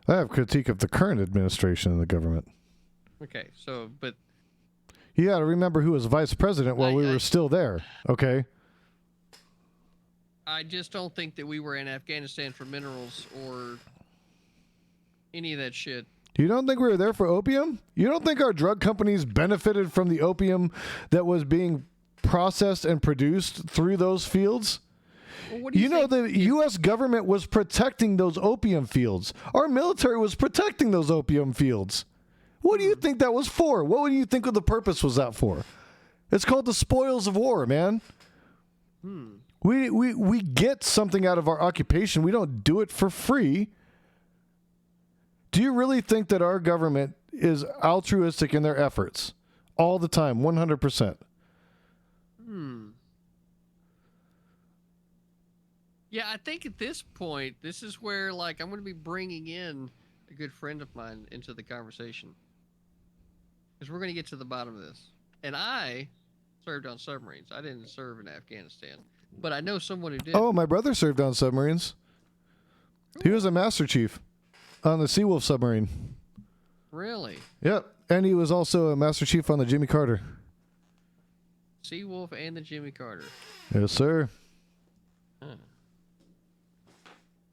A: I have critique of the current administration in the government.
B: Okay, so, but...
A: You got to remember who was vice president while we were still there, okay?
B: I just don't think that we were in Afghanistan for minerals or any of that shit.
A: You don't think we were there for opium? You don't think our drug companies benefited from the opium that was being processed and produced through those fields?
B: Well, what do you think?
A: The U.S. government was protecting those opium fields. Our military was protecting those opium fields. What do you think that was for? What do you think the purpose was that for? It's called the spoils of war, man. We get something out of our occupation. We don't do it for free. Do you really think that our government is altruistic in their efforts all the time, 100%?
B: Yeah, I think at this point, this is where, like, I'm going to be bringing in a good friend of mine into the conversation. Because we're going to get to the bottom of this. And I served on submarines. I didn't serve in Afghanistan, but I know someone who did.
A: Oh, my brother served on submarines. He was a Master Chief on the Seawolf submarine.
B: Really?
A: Yep. And he was also a Master Chief on the Jimmy Carter.
B: Seawolf and the Jimmy Carter.
A: Yes, sir.
B: Huh.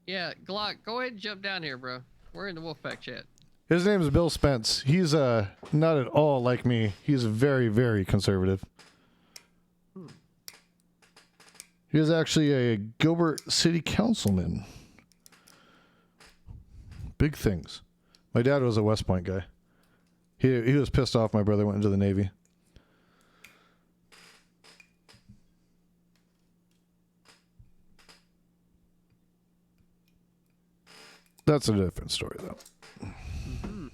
B: Yeah, Glock, go ahead and jump down here, bro. We're in the Wolfpack chat.
A: His name is Bill Spence. He's not at all like me. He's very, very conservative. He was actually a Gilbert City Councilman. Big things. My dad was a West Point guy. He was pissed off my brother went into the Navy. That's a different story, though.
B: Mm-hmm.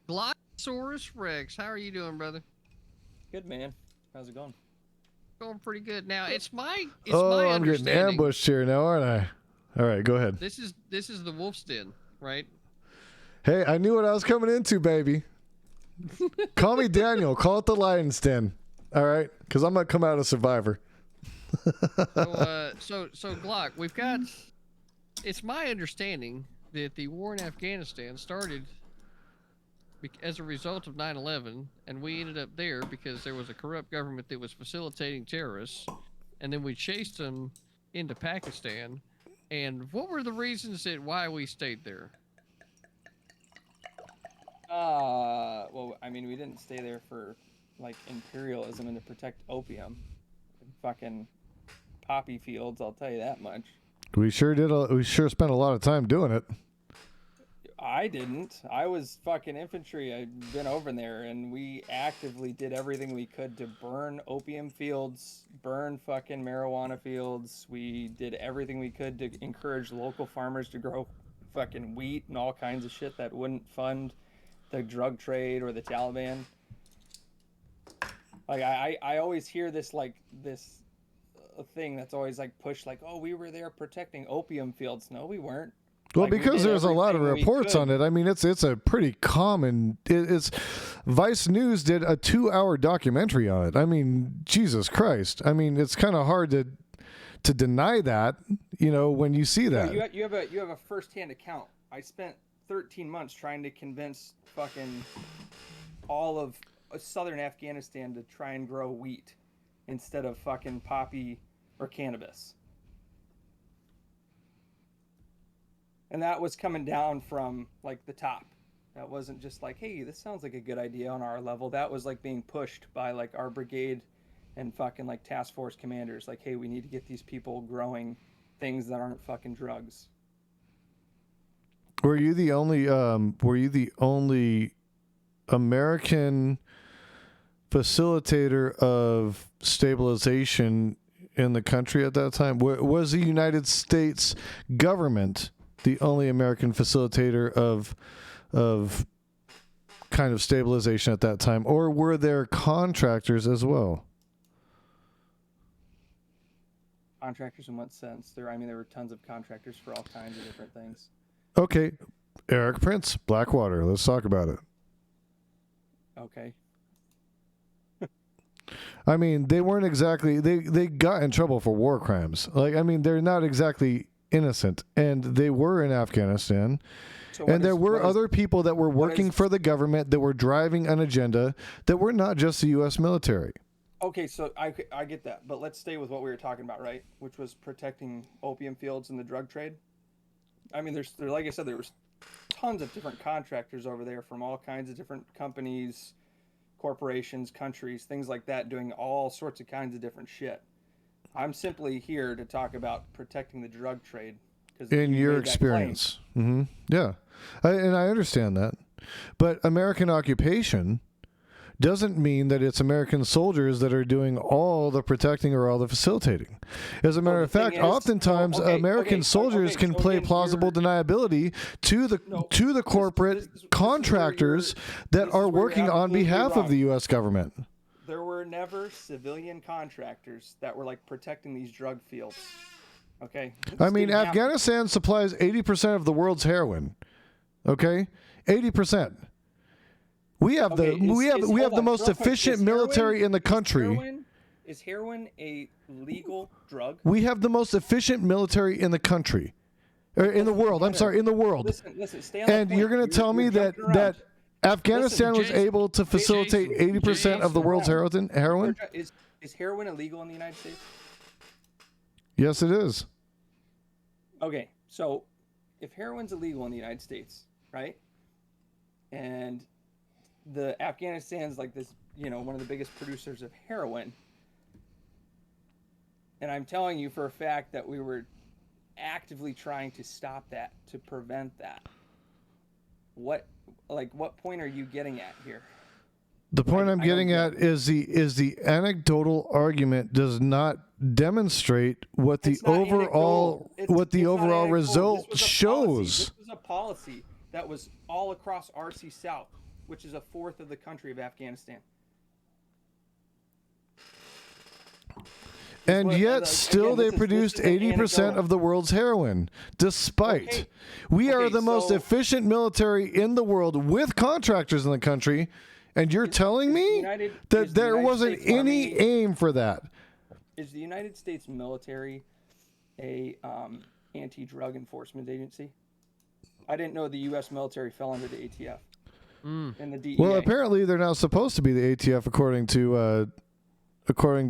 B: Glossaurus Rex, how are you doing, brother?
C: Good, man. How's it going?
B: Going pretty good. Now, it's my
A: I'm getting
B: understanding.
A: ambushed here now, aren't I? All right, go ahead.
B: This is the Wolf's Den, right?
A: Hey, I knew what I was coming into, baby. Call me Daniel. Call it the Lion's Den. All right? Because I'm going to come out a survivor.
B: So Glock, we've got... It's my understanding that the war in Afghanistan started as a result of 9/11, and we ended up there because there was a corrupt government that was facilitating terrorists, and then we chased them into Pakistan. And what were the reasons why we stayed there?
C: Well, I mean, we didn't stay there for, like, imperialism and to protect opium. Fucking poppy fields, I'll tell you that much.
A: We sure did. We sure spent a lot of time doing it.
C: I didn't. I was fucking infantry. I'd been over there, and we actively did everything we could to burn opium fields, burn fucking marijuana fields. We did everything we could to encourage local farmers to grow fucking wheat and all kinds of shit that wouldn't fund the drug trade or the Taliban. Like, I always hear this, like, this thing that's always, like, pushed, like, oh, we were there protecting opium fields. No, we weren't.
A: Well,
C: Like,
A: because there's a lot of reports on it. I mean, it's a pretty common. It's Vice News did a 2-hour documentary on it. I mean, Jesus Christ. I mean, it's kind of hard to deny that. You know, when you see that.
C: You have a firsthand account. I spent 13 months trying to convince fucking all of southern Afghanistan to try and grow wheat instead of fucking poppy or cannabis. And that was coming down from, like, the top. That wasn't just like, hey, this sounds like a good idea on our level. That was, like, being pushed by, like, our brigade and fucking, like, task force commanders. Like, hey, we need to get these people growing things that aren't fucking drugs.
A: Were you the only American facilitator of stabilization in the country at that time? Was the United States government the only American facilitator of kind of stabilization at that time, or were there contractors as well?
C: Contractors in what sense? There were tons of contractors for all kinds of different things.
A: Okay, Eric Prince, Blackwater. Let's talk about it.
C: Okay.
A: I mean, they weren't exactly. They got in trouble for war crimes. Like, I mean, they're not exactly innocent, and they were in Afghanistan. And there were other people that were working for the government that were driving an agenda that were not just the U.S. military.
C: Okay, so I get that, but let's stay with what we were talking about, right? Which was protecting opium fields and the drug trade. I mean, there's like I said, there was tons of different contractors over there from all kinds of different companies, corporations, countries, things like that, doing all sorts of kinds of different shit. I'm simply here to talk about protecting the drug trade.
A: In your experience. Mm-hmm. Yeah. And I understand that. But American occupation doesn't mean that it's American soldiers that are doing all the protecting or all the facilitating. As a matter of fact, oftentimes American soldiers can play plausible deniability to the corporate contractors that are working on behalf of the U.S. government.
C: There were never civilian contractors that were, like, protecting these drug fields. Okay.
A: I mean, Afghanistan supplies 80% of the world's heroin. Okay, 80%. We have the most efficient military in the country.
C: Is heroin a legal drug?
A: We have the most efficient military in the country, or in the world. I'm sorry, in the world.
C: Listen. Stay on that
A: And
C: point.
A: you're going to tell me that Afghanistan was
B: Jason,
A: able to facilitate 80% of the world's heroin?
C: Is heroin illegal in the United States?
A: Yes, it is.
C: Okay, so if heroin's illegal in the United States, right? And the Afghanistan's like this, one of the biggest producers of heroin. And I'm telling you for a fact that we were actively trying to stop that, to prevent that. What point are you getting at here?
A: The point I'm getting at is the anecdotal argument does not demonstrate what the overall result shows.
C: This was a policy that was all across RC South, which is a fourth of the country of Afghanistan.
A: And yet, still, they produced 80% of the world's heroin, despite we are the most efficient military in the world with contractors in the country, and you're telling me that there wasn't any aim for that.
C: Is the United States military a anti-drug enforcement agency? I didn't know the U.S. military fell under the ATF and the DEA.
A: Well, apparently they're not supposed to be the ATF according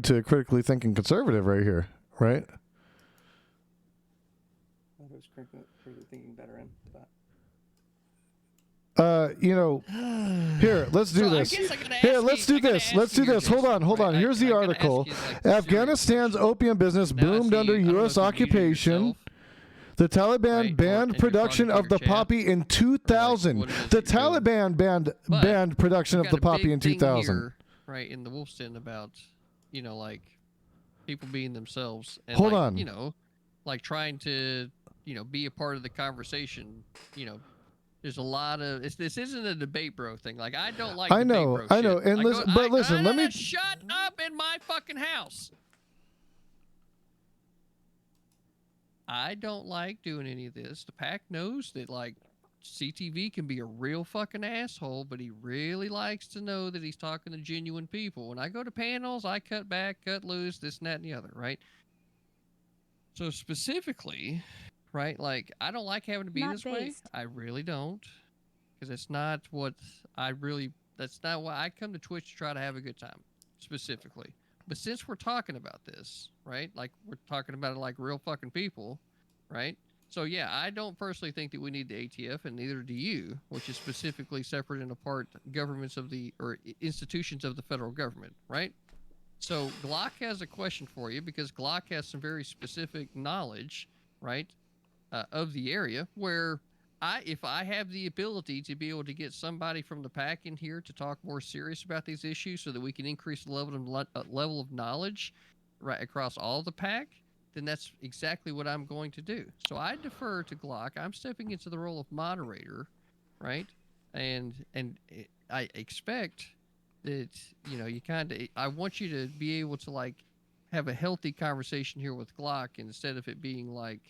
A: to critically thinking conservative right here, right?
C: I thought it was critically thinking better in, but...
A: here, let's do this. Here, let's do this. Let's do this. Hold on. Here's the article. Afghanistan's opium business boomed under U.S. occupation. The Taliban banned production of the poppy in 2000. The Taliban banned production of the poppy in 2000.
B: Right, in the Wolf's Den about, like people being themselves. And
A: Hold on.
B: Like trying to, be a part of the conversation, There's a lot of this isn't a debate bro thing. Like I don't like debate bro shit.
A: I know. And listen, let me
B: shut up in my fucking house. I don't like doing any of this. The PAC knows that like CTV can be a real fucking asshole, but he really likes to know that he's talking to genuine people. When I go to panels, I cut back, cut loose, this and that and the other, right? So specifically, right, like I don't like having to be this way. I really don't, because it's not what that's not why I come to Twitch to try to have a good time, specifically. But since we're talking about this, right, like we're talking about it like real fucking people, right? So yeah, I don't personally think that we need the ATF, and neither do you, which is specifically separate and apart governments or institutions of the federal government, right? So Glock has a question for you, because Glock has some very specific knowledge, right, of the area, where if I have the ability to be able to get somebody from the PAC in here to talk more serious about these issues so that we can increase the level of knowledge right across all the PAC, then that's exactly what I'm going to do. So I defer to Glock. I'm stepping into the role of moderator, right? And I expect that, I want you to be able to like have a healthy conversation here with Glock instead of it being like,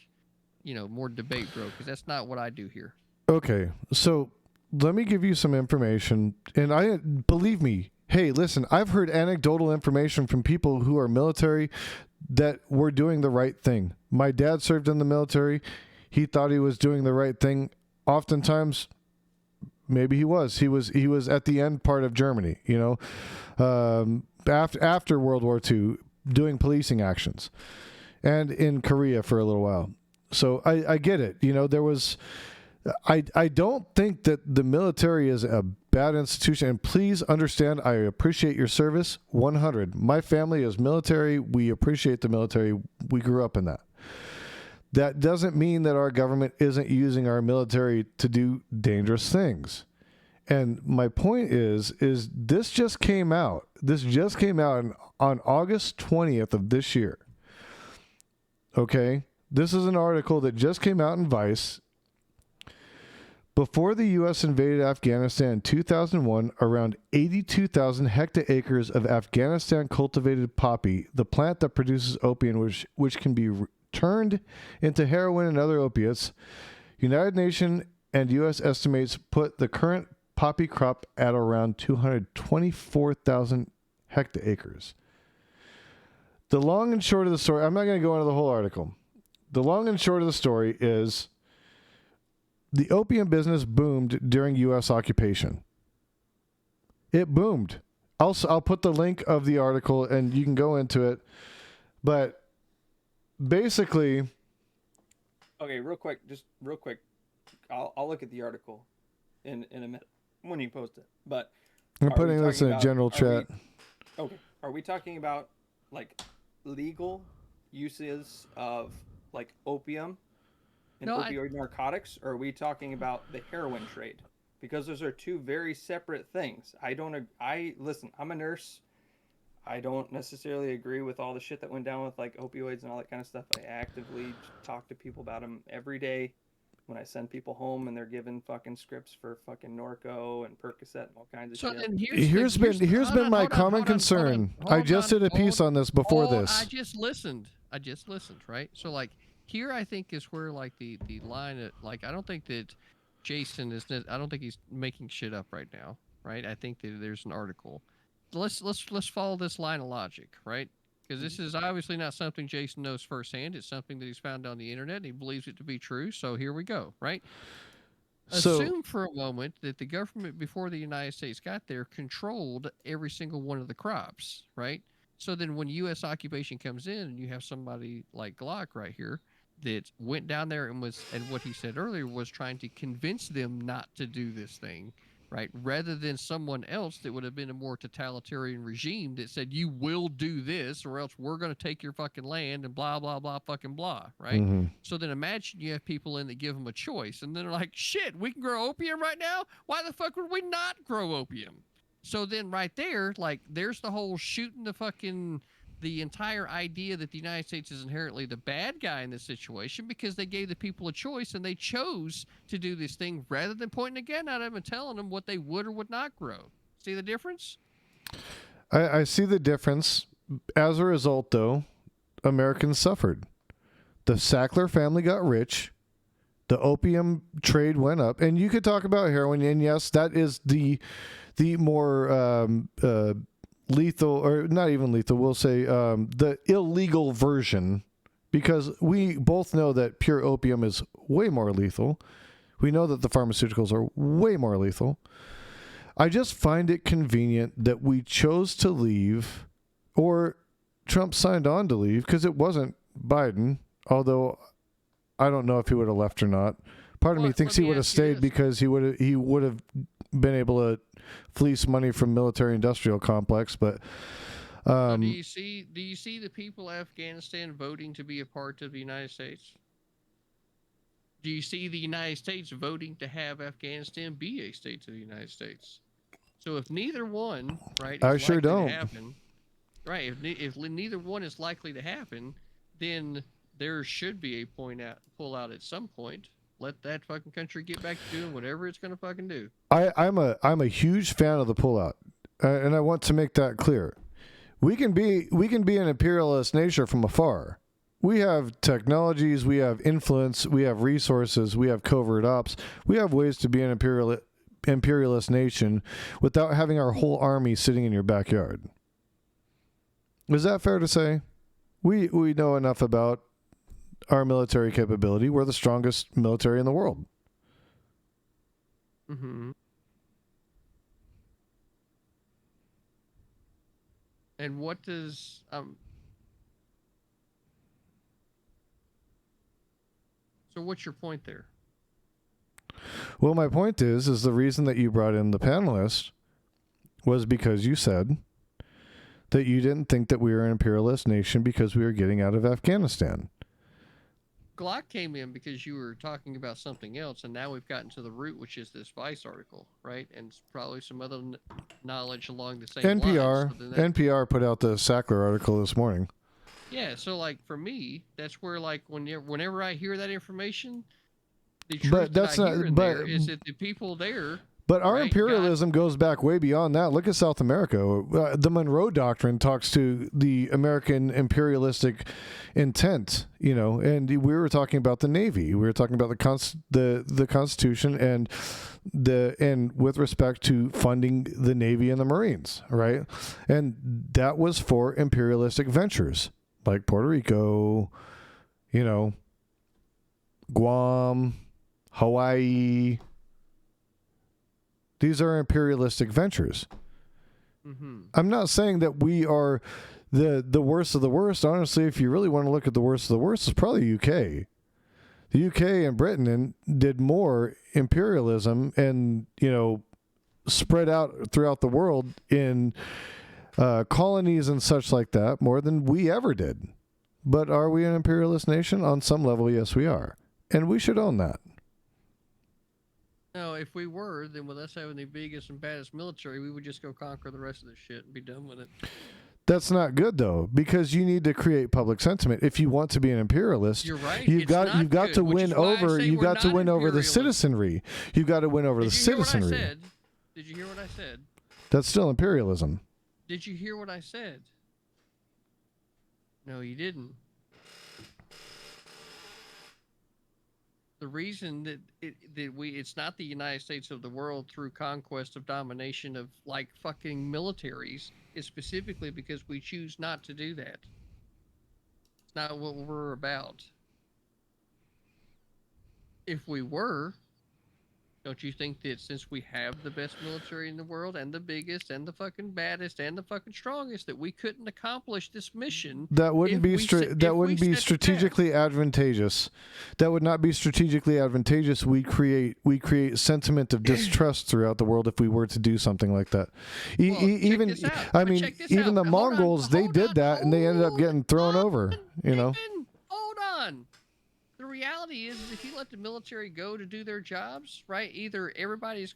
B: more debate, bro, because that's not what I do here.
A: Okay, so let me give you some information, and believe me, hey, listen, I've heard anecdotal information from people who are military that were doing the right thing. My dad served in the military. He thought he was doing the right thing. Oftentimes, maybe he was. He was at the end part of Germany, after World War II, doing policing actions, and in Korea for a little while. So I get it. There was, I don't think that the military is a bad institution. And please understand, I appreciate your service 100. My family is military. We appreciate the military. We grew up in that. That doesn't mean that our government isn't using our military to do dangerous things. And my point is this just came out. This just came out on August 20th of this year. Okay? This is an article that just came out in Vice. Before the U.S. invaded Afghanistan in 2001, around 82,000 hectaacres of Afghanistan cultivated poppy, the plant that produces opium, which can be turned into heroin and other opiates. United Nations and U.S. estimates put the current poppy crop at around 224,000 hectaacres. The long and short of the story, I'm not going to go into the whole article. The long and short of the story is the opium business boomed during U.S. occupation. It boomed. I'll put the link of the article and you can go into it. But basically...
C: Okay, real quick. I'll look at the article in a minute when you post it. But
A: I'm putting this in a general chat.
C: Are we talking about like legal uses of like opium and opioid narcotics, or are we talking about the heroin trade? Because those are two very separate things. Listen, I'm a nurse. I don't necessarily agree with all the shit that went down with like opioids and all that kind of stuff. I actively talk to people about them every day when I send people home and they're given fucking scripts for fucking Norco and Percocet and all kinds of shit.
B: And
A: here's been my common concern. I just did a piece on this before this.
B: I just listened, right? So like here I think is where like the line of, like, I don't think that Jason I don't think he's making shit up right now, right? I think that there's an article. Let's follow this line of logic, right? Because this is obviously not something Jason knows firsthand. It's something that he's found on the internet. And he believes it to be true. So here we go, right? Assume for a moment that the government before the United States got there controlled every single one of the crops, right? So then when U.S. occupation comes in and you have somebody like Glock right here that went down there and what he said earlier was trying to convince them not to do this thing, right? Rather than someone else that would have been a more totalitarian regime that said, you will do this or else we're going to take your fucking land and blah, blah, blah, fucking blah, right?
A: Mm-hmm.
B: So then imagine you have people in that give them a choice and then they're like, shit, we can grow opium right now? Why the fuck would we not grow opium? So then right there, like, there's the whole shooting the entire idea that the United States is inherently the bad guy in this situation because they gave the people a choice and they chose to do this thing rather than pointing a gun at them and telling them what they would or would not grow. See the difference?
A: I see the difference. As a result, though, Americans suffered. The Sackler family got rich. The opium trade went up. And you could talk about heroin, and yes, that is the more lethal, or not even lethal, we'll say the illegal version, because we both know that pure opium is way more lethal. We know that the pharmaceuticals are way more lethal. I just find it convenient that we chose to leave, or Trump signed on to leave, because it wasn't Biden, although I don't know if he would have left or not. Part of me thinks he would have stayed because he would have been able to fleece money from military-industrial complex, but
B: do you see the people of Afghanistan voting to be a part of the United States? Do you see the United States voting to have Afghanistan be a state of the United States? So if neither one, right,
A: I sure don't.
B: Right, if neither one is likely to happen, then there should be a pull out at some point. Let that fucking country get back to doing whatever it's going to fucking do.
A: I'm a huge fan of the pullout, and I want to make that clear. We can be an imperialist nation from afar. We have technologies, we have influence, we have resources, we have covert ops. We have ways to be an imperialist nation without having our whole army sitting in your backyard. Is that fair to say? We know enough about our military capability. We're the strongest military in the world.
B: Mm-hmm. And what does so what's your point there?
A: Well, my point is the reason that you brought in the panelist was because you said that you didn't think that we were an imperialist nation because we were getting out of Afghanistan.
B: Glock came in because you were talking about something else, and now we've gotten to the root, which is this Vice article, right? And probably some other knowledge along the same lines.
A: NPR put out the Sackler article this morning.
B: Yeah, so like for me, that's where like whenever I hear that information, the truth
A: but that's
B: that I hear
A: not,
B: in
A: but,
B: there is that the people there.
A: But our imperialism goes back way beyond that. Look at South America. The Monroe Doctrine talks to the American imperialistic intent, and we were talking about the Navy. We were talking about the Constitution and with respect to funding the Navy and the Marines, right? And that was for imperialistic ventures. like Puerto Rico, you know, Guam, Hawaii. These are imperialistic ventures.
B: Mm-hmm.
A: I'm not saying that we are the worst of the worst. Honestly, if you really want to look at the worst of the worst, it's probably the UK. The UK and Britain did more imperialism and, you know, spread out throughout the world in colonies and such like that more than we ever did. But are we an imperialist nation? On some level, yes, we are. And we should own that.
B: No, if we were, then with us having the biggest and baddest military, we would just go conquer the rest of this shit and be done with it.
A: That's not good though, because you need to create public sentiment. If you want to be an imperialist,
B: you're right.
A: You've got to win over. You've got to win over the citizenry. You've got to win over the citizenry.
B: Did you hear what I said?
A: That's still imperialism.
B: Did you hear what I said? No, you didn't. The reason that it's not the United States of the world through conquest of domination of like fucking militaries is specifically because we choose not to do that. It's not what we're about. If we were, don't you think that since we have the best military in the world and the biggest and the fucking baddest and the fucking strongest that we couldn't accomplish this mission?
A: That wouldn't be strategically advantageous. That would not be strategically advantageous. We create sentiment of distrust throughout the world if we were to do something like that. Even the Mongols, they did that and they ended up getting thrown over, you know.
B: Hold on. The reality is if you let the military go to do their jobs, right, either anybody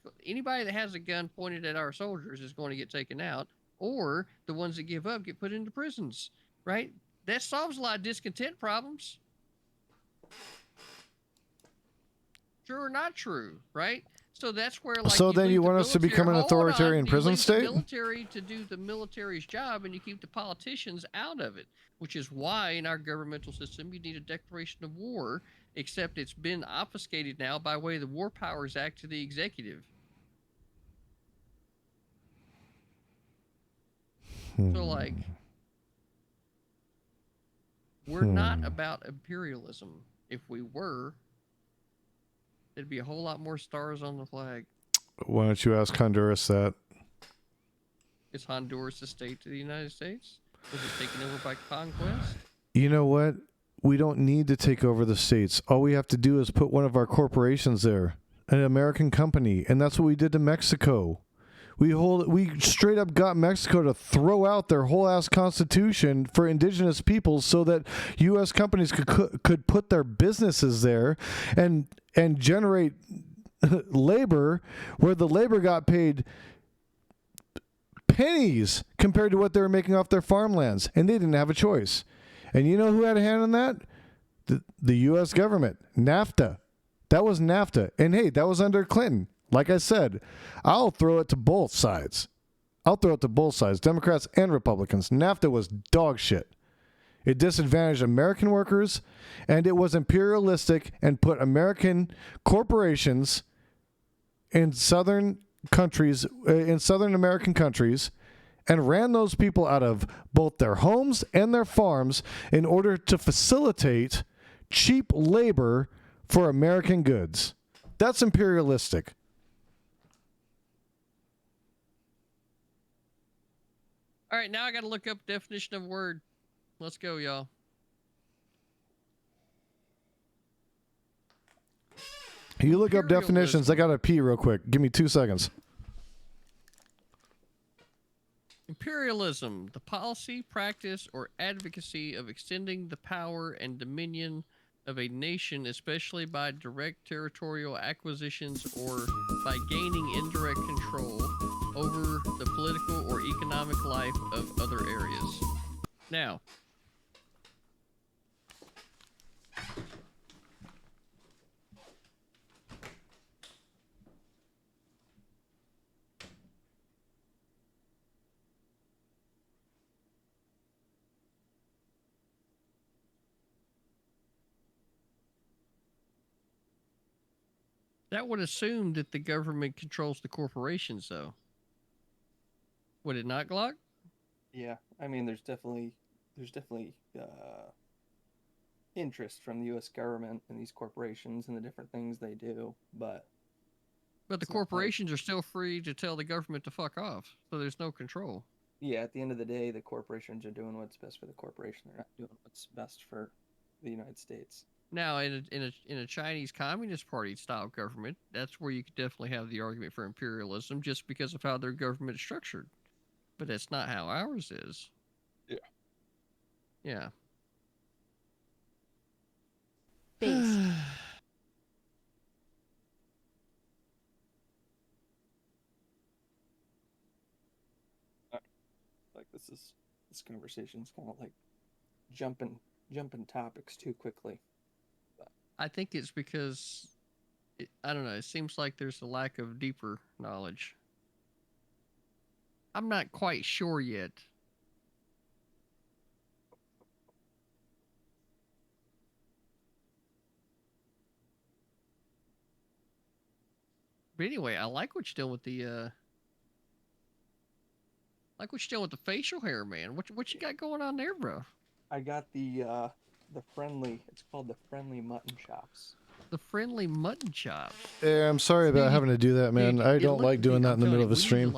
B: that has a gun pointed at our soldiers is going to get taken out, or the ones that give up get put into prisons, right? That solves a lot of discontent problems. True or not true, right? So that's where, like,
A: so then you want us to become an authoritarian prison state?
B: The military to do the military's job, and you keep the politicians out of it, which is why in our governmental system you need a declaration of war, except it's been obfuscated now by way of the War Powers Act to the executive. So, like, we're not about imperialism. If we were, there'd be a whole lot more stars on the flag.
A: Why don't you ask Honduras that?
B: Is Honduras a state to the United States? Was it taken over by conquest?
A: You know what? We don't need to take over the states. All we have to do is put one of our corporations there, an American company, and that's what we did to Mexico. We straight up got Mexico to throw out their whole ass constitution for indigenous peoples so that U.S. companies could put their businesses there and generate labor where the labor got paid pennies compared to what they were making off their farmlands, and they didn't have a choice. And you know who had a hand in that? The U.S. government. NAFTA. That was NAFTA. And hey, that was under Clinton. Like I said, I'll throw it to both sides. Democrats and Republicans. NAFTA was dog shit. It disadvantaged American workers, and it was imperialistic and put American corporations in southern American countries and ran those people out of both their homes and their farms in order to facilitate cheap labor for American goods. That's imperialistic.
B: All right, now I got to look up definition of word. Let's go, y'all.
A: You look up definitions. I got to pee real quick. Give me 2 seconds.
B: Imperialism, the policy, practice, or advocacy of extending the power and dominion of a nation, especially by direct territorial acquisitions or by gaining indirect control over the political or economic life of other areas. Now, that would assume that the government controls the corporations, though. Would it not, Glock?
C: Yeah, I mean, there's definitely there's definitely interest from the U.S. government and these corporations and the different things they do, but
B: But the
C: it's not like,
B: corporations are still free to tell the government to fuck off, so there's no control.
C: yeah, at the end of the day, the corporations are doing what's best for the corporation. They're not doing what's best for the United States.
B: Now, in a Chinese Communist Party style government, that's where you could definitely have the argument for imperialism, just because of how their government is structured. But that's not how ours is.
C: Yeah.
B: Yeah.
D: Base.
C: Like this conversation's kind of like jumping topics too quickly.
B: I think it's because, I don't know, it seems like there's a lack of deeper knowledge. I'm not quite sure yet. But anyway, I like what you're doing with the facial hair, man. What you got going on there, bro?
C: I got the friendly. It's called the friendly mutton chops.
B: The friendly mutton chops.
A: Yeah, I'm sorry about
B: Dude,
A: having to do that, man.
B: Dude,
A: I
B: it
A: don't
B: looked-
A: like doing
B: dude,
A: that
B: I'm
A: in the
B: telling
A: middle
B: you,
A: of a
B: we
A: stream.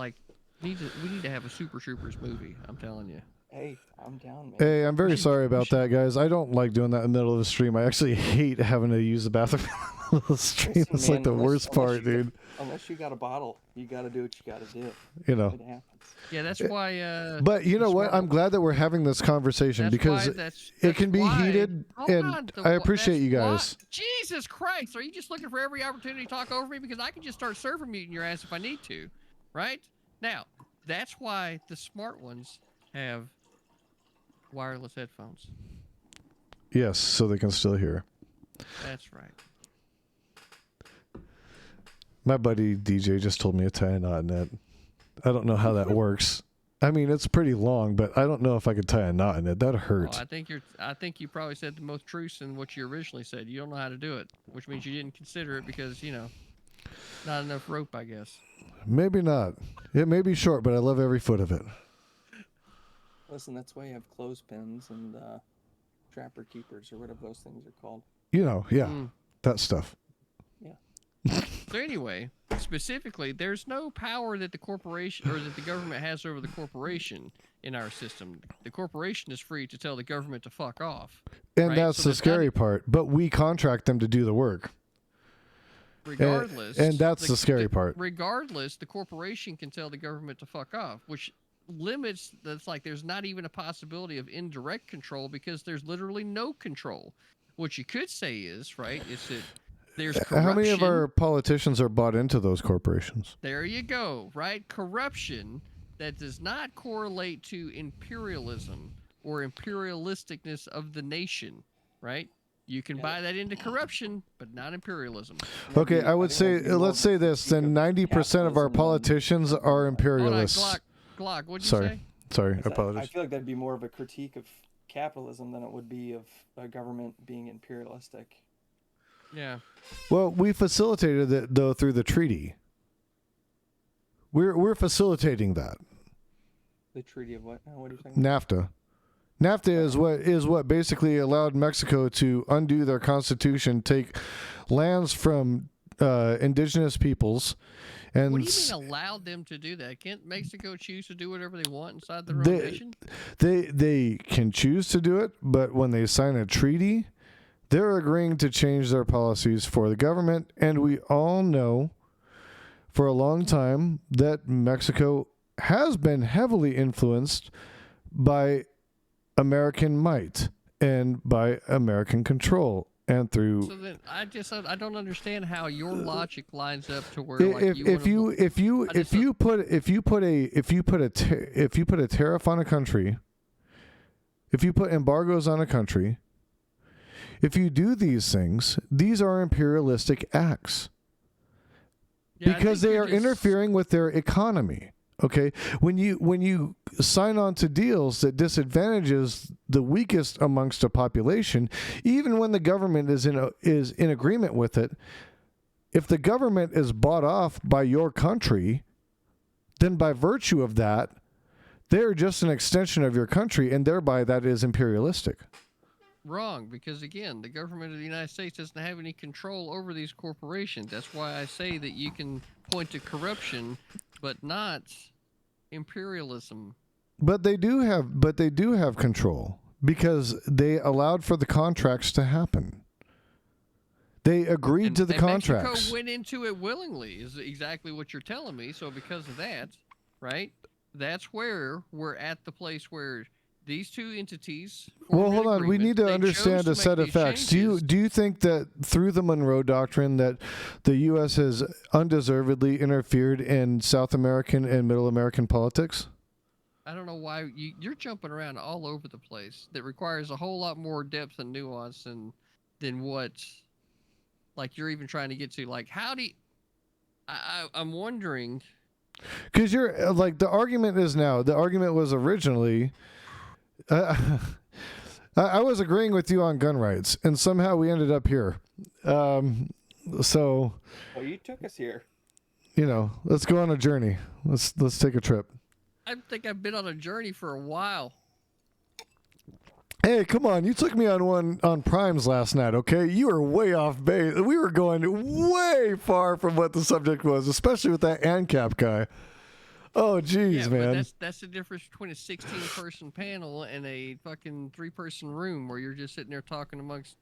B: we need to have a Super Troopers movie. I'm telling you.
C: Hey, I'm down, man.
A: Hey, I'm very
B: We should-
A: sorry
B: we
A: about
B: should-
A: that, guys. I don't like doing that in the middle of the stream. I actually hate having to use the bathroom in the middle of the stream.
C: Listen,
A: It's like
C: man,
A: the
C: unless-
A: worst
C: unless
A: part,
C: you got-
A: dude.
C: Unless you got a bottle, you got to do what you got to do.
A: You know.
C: It happens.
B: Yeah, that's why.
A: But you
B: the
A: know what?
B: smart
A: I'm
B: one-
A: glad that we're having this conversation
B: that's
A: because
B: why, that's
A: it can be
B: why-
A: heated,
B: Hold
A: and
B: on,
A: I appreciate
B: that's
A: you
B: why-
A: guys.
B: Jesus Christ, are you just looking for every opportunity to talk over me? Because I can just start server muting your ass if I need to, right? Now, that's why the smart ones have wireless headphones.
A: Yes, so they can still hear.
B: That's right.
A: My buddy DJ just told me to tie a knot in it. I don't know how that works. I mean, it's pretty long, but I don't know if I could tie a knot in it. That hurts.
B: Well, I think you probably said the most truths in what you originally said. You don't know how to do it, which means you didn't consider it because, not enough rope, I guess.
A: Maybe not. It may be short, but I love every foot of it.
C: Listen, that's why you have clothespins and trapper keepers or whatever those things are called.
A: You know, yeah,
B: Mm.
A: that stuff.
B: So anyway, specifically, there's no power that the corporation or that the government has over the corporation in our system. The corporation is free to tell the government to fuck off.
A: And
B: Right,
A: that's
B: so
A: the
B: there's
A: scary
B: not-
A: part. But we contract them to do the work.
B: Regardless,
A: and that's the scary part.
B: Regardless, the corporation can tell the government to fuck off, which limits. That's like there's not even a possibility of indirect control because there's literally no control. What you could say is right is that there's corruption.
A: How many of our politicians are bought into those corporations?
B: There you go, right? Corruption that does not correlate to imperialism or imperialisticness of the nation, right? You can buy that into corruption, but not imperialism.
A: Okay, I would
C: think
A: say,
C: that'd be more
A: let's say this, then 90% of our politicians are
B: Hold on,
A: imperialists.
B: Glock, what'd you
A: Sorry.
B: say?
A: Sorry, I
C: I
A: apologize.
C: feel like that'd be more of a critique of capitalism than it would be of a government being imperialistic.
B: Yeah.
A: Well, we facilitated it, though, through the treaty. We're facilitating that.
C: The treaty of what? What are you saying?
A: NAFTA. NAFTA is what basically allowed Mexico to undo their constitution, take lands from indigenous peoples, and
B: What do you mean allowed them to do that? Can't Mexico choose to do whatever they want inside their own
A: They-
B: nation?
A: they can choose to do it, but when they sign a treaty, they're agreeing to change their policies for the government, and we all know for a long time that Mexico has been heavily influenced by American might and by American control and through
B: So then I don't understand how your logic lines up to where
A: if,
B: like
A: if you
B: wanna-
A: if you
B: I
A: if
B: just
A: you put a tariff on a country, if you put embargoes on a country, if you do these things, these are imperialistic acts
B: Yeah, I
A: because
B: think
A: they
B: you're
A: are
B: just-
A: interfering with their economy. Okay, when you sign on to deals that disadvantages the weakest amongst a population, even when the government is in agreement with it, if the government is bought off by your country, then by virtue of that, They're just an extension of your country, and thereby that is imperialistic.
B: Wrong, because again, the government of the United States doesn't have any control over these corporations. That's why I say that you can point to corruption, but not imperialism.
A: But they do have control because they allowed for the contracts to happen. They agreed to the contracts.
B: Mexico went into it willingly, is exactly what you're telling me. So because of that, right? That's where we're at the place where these two entities.
A: Well, hold on. We need to understand a set of facts. Do you think that through the Monroe Doctrine that the U.S. has undeservedly interfered in South American and Middle American politics?
B: I don't know why you're jumping around all over the place. That requires a whole lot more depth and nuance than what, like, you're even trying to get to. Like, how do you, I'm wondering.
A: Because you're like the argument was originally. I was agreeing with you on gun rights, and somehow we ended up here. So,
C: well, you took us here.
A: Let's go on a journey. Let's take a trip.
B: I think I've been on a journey for a while.
A: Hey, come on! You took me on one on Primes last night. Okay, you were way off base. We were going way far from what the subject was, especially with that ANCAP guy. Oh, geez, man.
B: But that's the difference between a 16-person panel and a fucking 3-person room where you're just sitting there talking amongst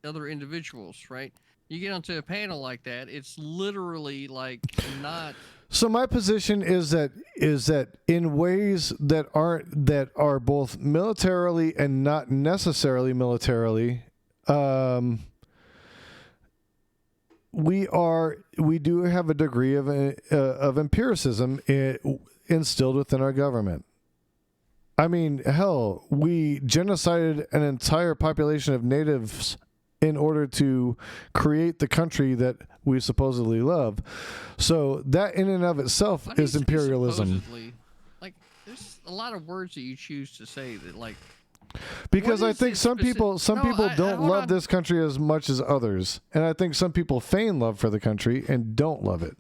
B: other individuals, right? You get onto a panel like that, it's literally like not.
A: So my position is that in ways that are both militarily and not necessarily militarily, we do have a degree of empiricism instilled within our government. I mean, hell, we genocided an entire population of natives in order to create the country that we supposedly love. So that in and of itself is imperialism.
B: Like, there's a lot of words that you choose to say that, like.
A: Because I think some people don't love this country as much as others. And I think some people feign love for the country and don't love it.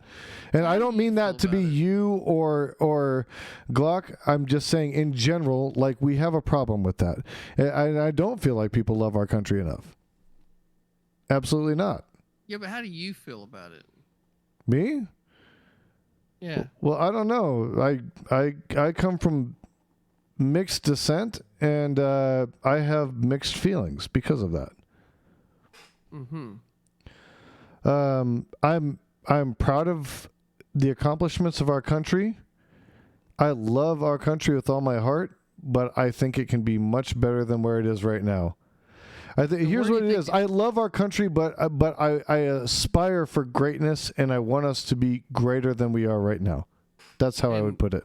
A: And I don't mean that to be you or Glock. I'm just saying in general, like, we have a problem with that. And I don't feel like people love our country enough. Absolutely not.
B: Yeah, but how do you feel about it?
A: Me?
B: Yeah.
A: Well, I don't know. I come from mixed descent, and I have mixed feelings because of that.
B: Mm-hmm.
A: I'm proud of the accomplishments of our country. I love our country with all my heart, but I think it can be much better than where it is right now. Here's what it is. I love our country, but I aspire for greatness, and I want us to be greater than we are right now. That's how I would put it.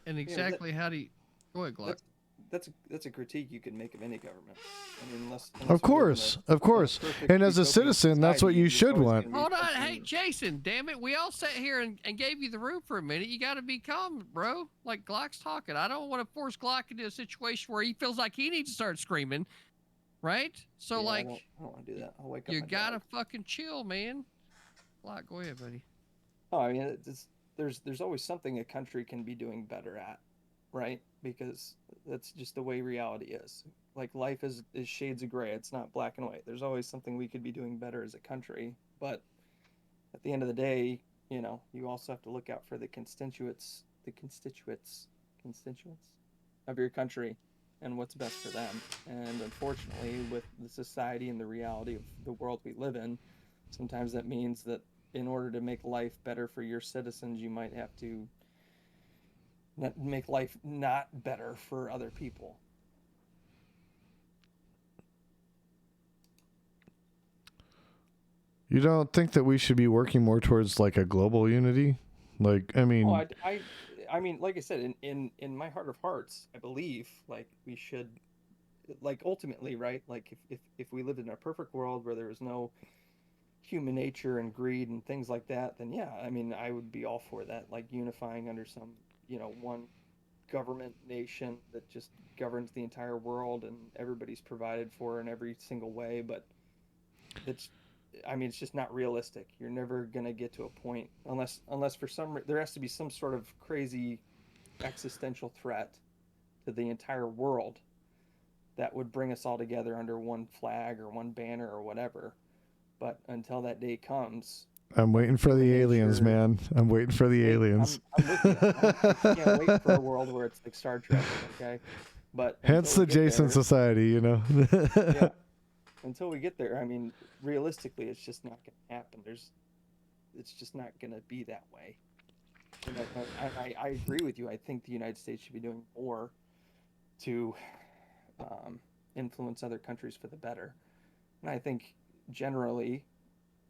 B: And exactly how do you... Go ahead, Glock.
C: That's a critique you can make of any government. I mean, unless
A: of course. And as a citizen, that's what you should want.
B: Hold on. Hey, Jason, damn it. We all sat here and gave you the room for a minute. You got to be calm, bro. Like, Glock's talking. I don't want to force Glock into a situation where he feels like he needs to start screaming. Right? So,
C: yeah,
B: like,
C: I don't want to do that. I'll wake up.
B: You got to fucking chill, man. Glock, go ahead, buddy.
C: Oh, I mean, there's always something a country can be doing better at, right? Because that's just the way reality is. Like, life is shades of gray. It's not black and white. There's always something we could be doing better as a country. But at the end of the day, you also have to look out for the constituents of your country and what's best for them. And unfortunately, with the society and the reality of the world we live in, sometimes that means that in order to make life better for your citizens, you might have to make life not better for other people.
A: You don't think that we should be working more towards like a global unity? Like, I mean,
C: I mean, like I said, in my heart of hearts, I believe like we should, like, ultimately, right? Like if we lived in a perfect world where there was no human nature and greed and things like that, then yeah, I mean, I would be all for that, like unifying under some, one government nation that just governs the entire world and everybody's provided for in every single way. But it's just not realistic. You're never going to get to a point unless for there has to be some sort of crazy existential threat to the entire world that would bring us all together under one flag or one banner or whatever. But until that day comes,
A: I'm waiting for the
C: human
A: aliens,
C: nature-
A: man. I'm waiting for the
C: Hey,
A: aliens.
C: I'm with you. I can't wait for a world where it's like Star Trek, okay? But
A: Hence
C: until
A: the
C: we get
A: Jason
C: there,
A: Society, you know.
C: yeah. Until we get there, I mean, realistically, it's just not going to happen. It's just not going to be that way. And I agree with you. I think the United States should be doing more to influence other countries for the better. And I think generally,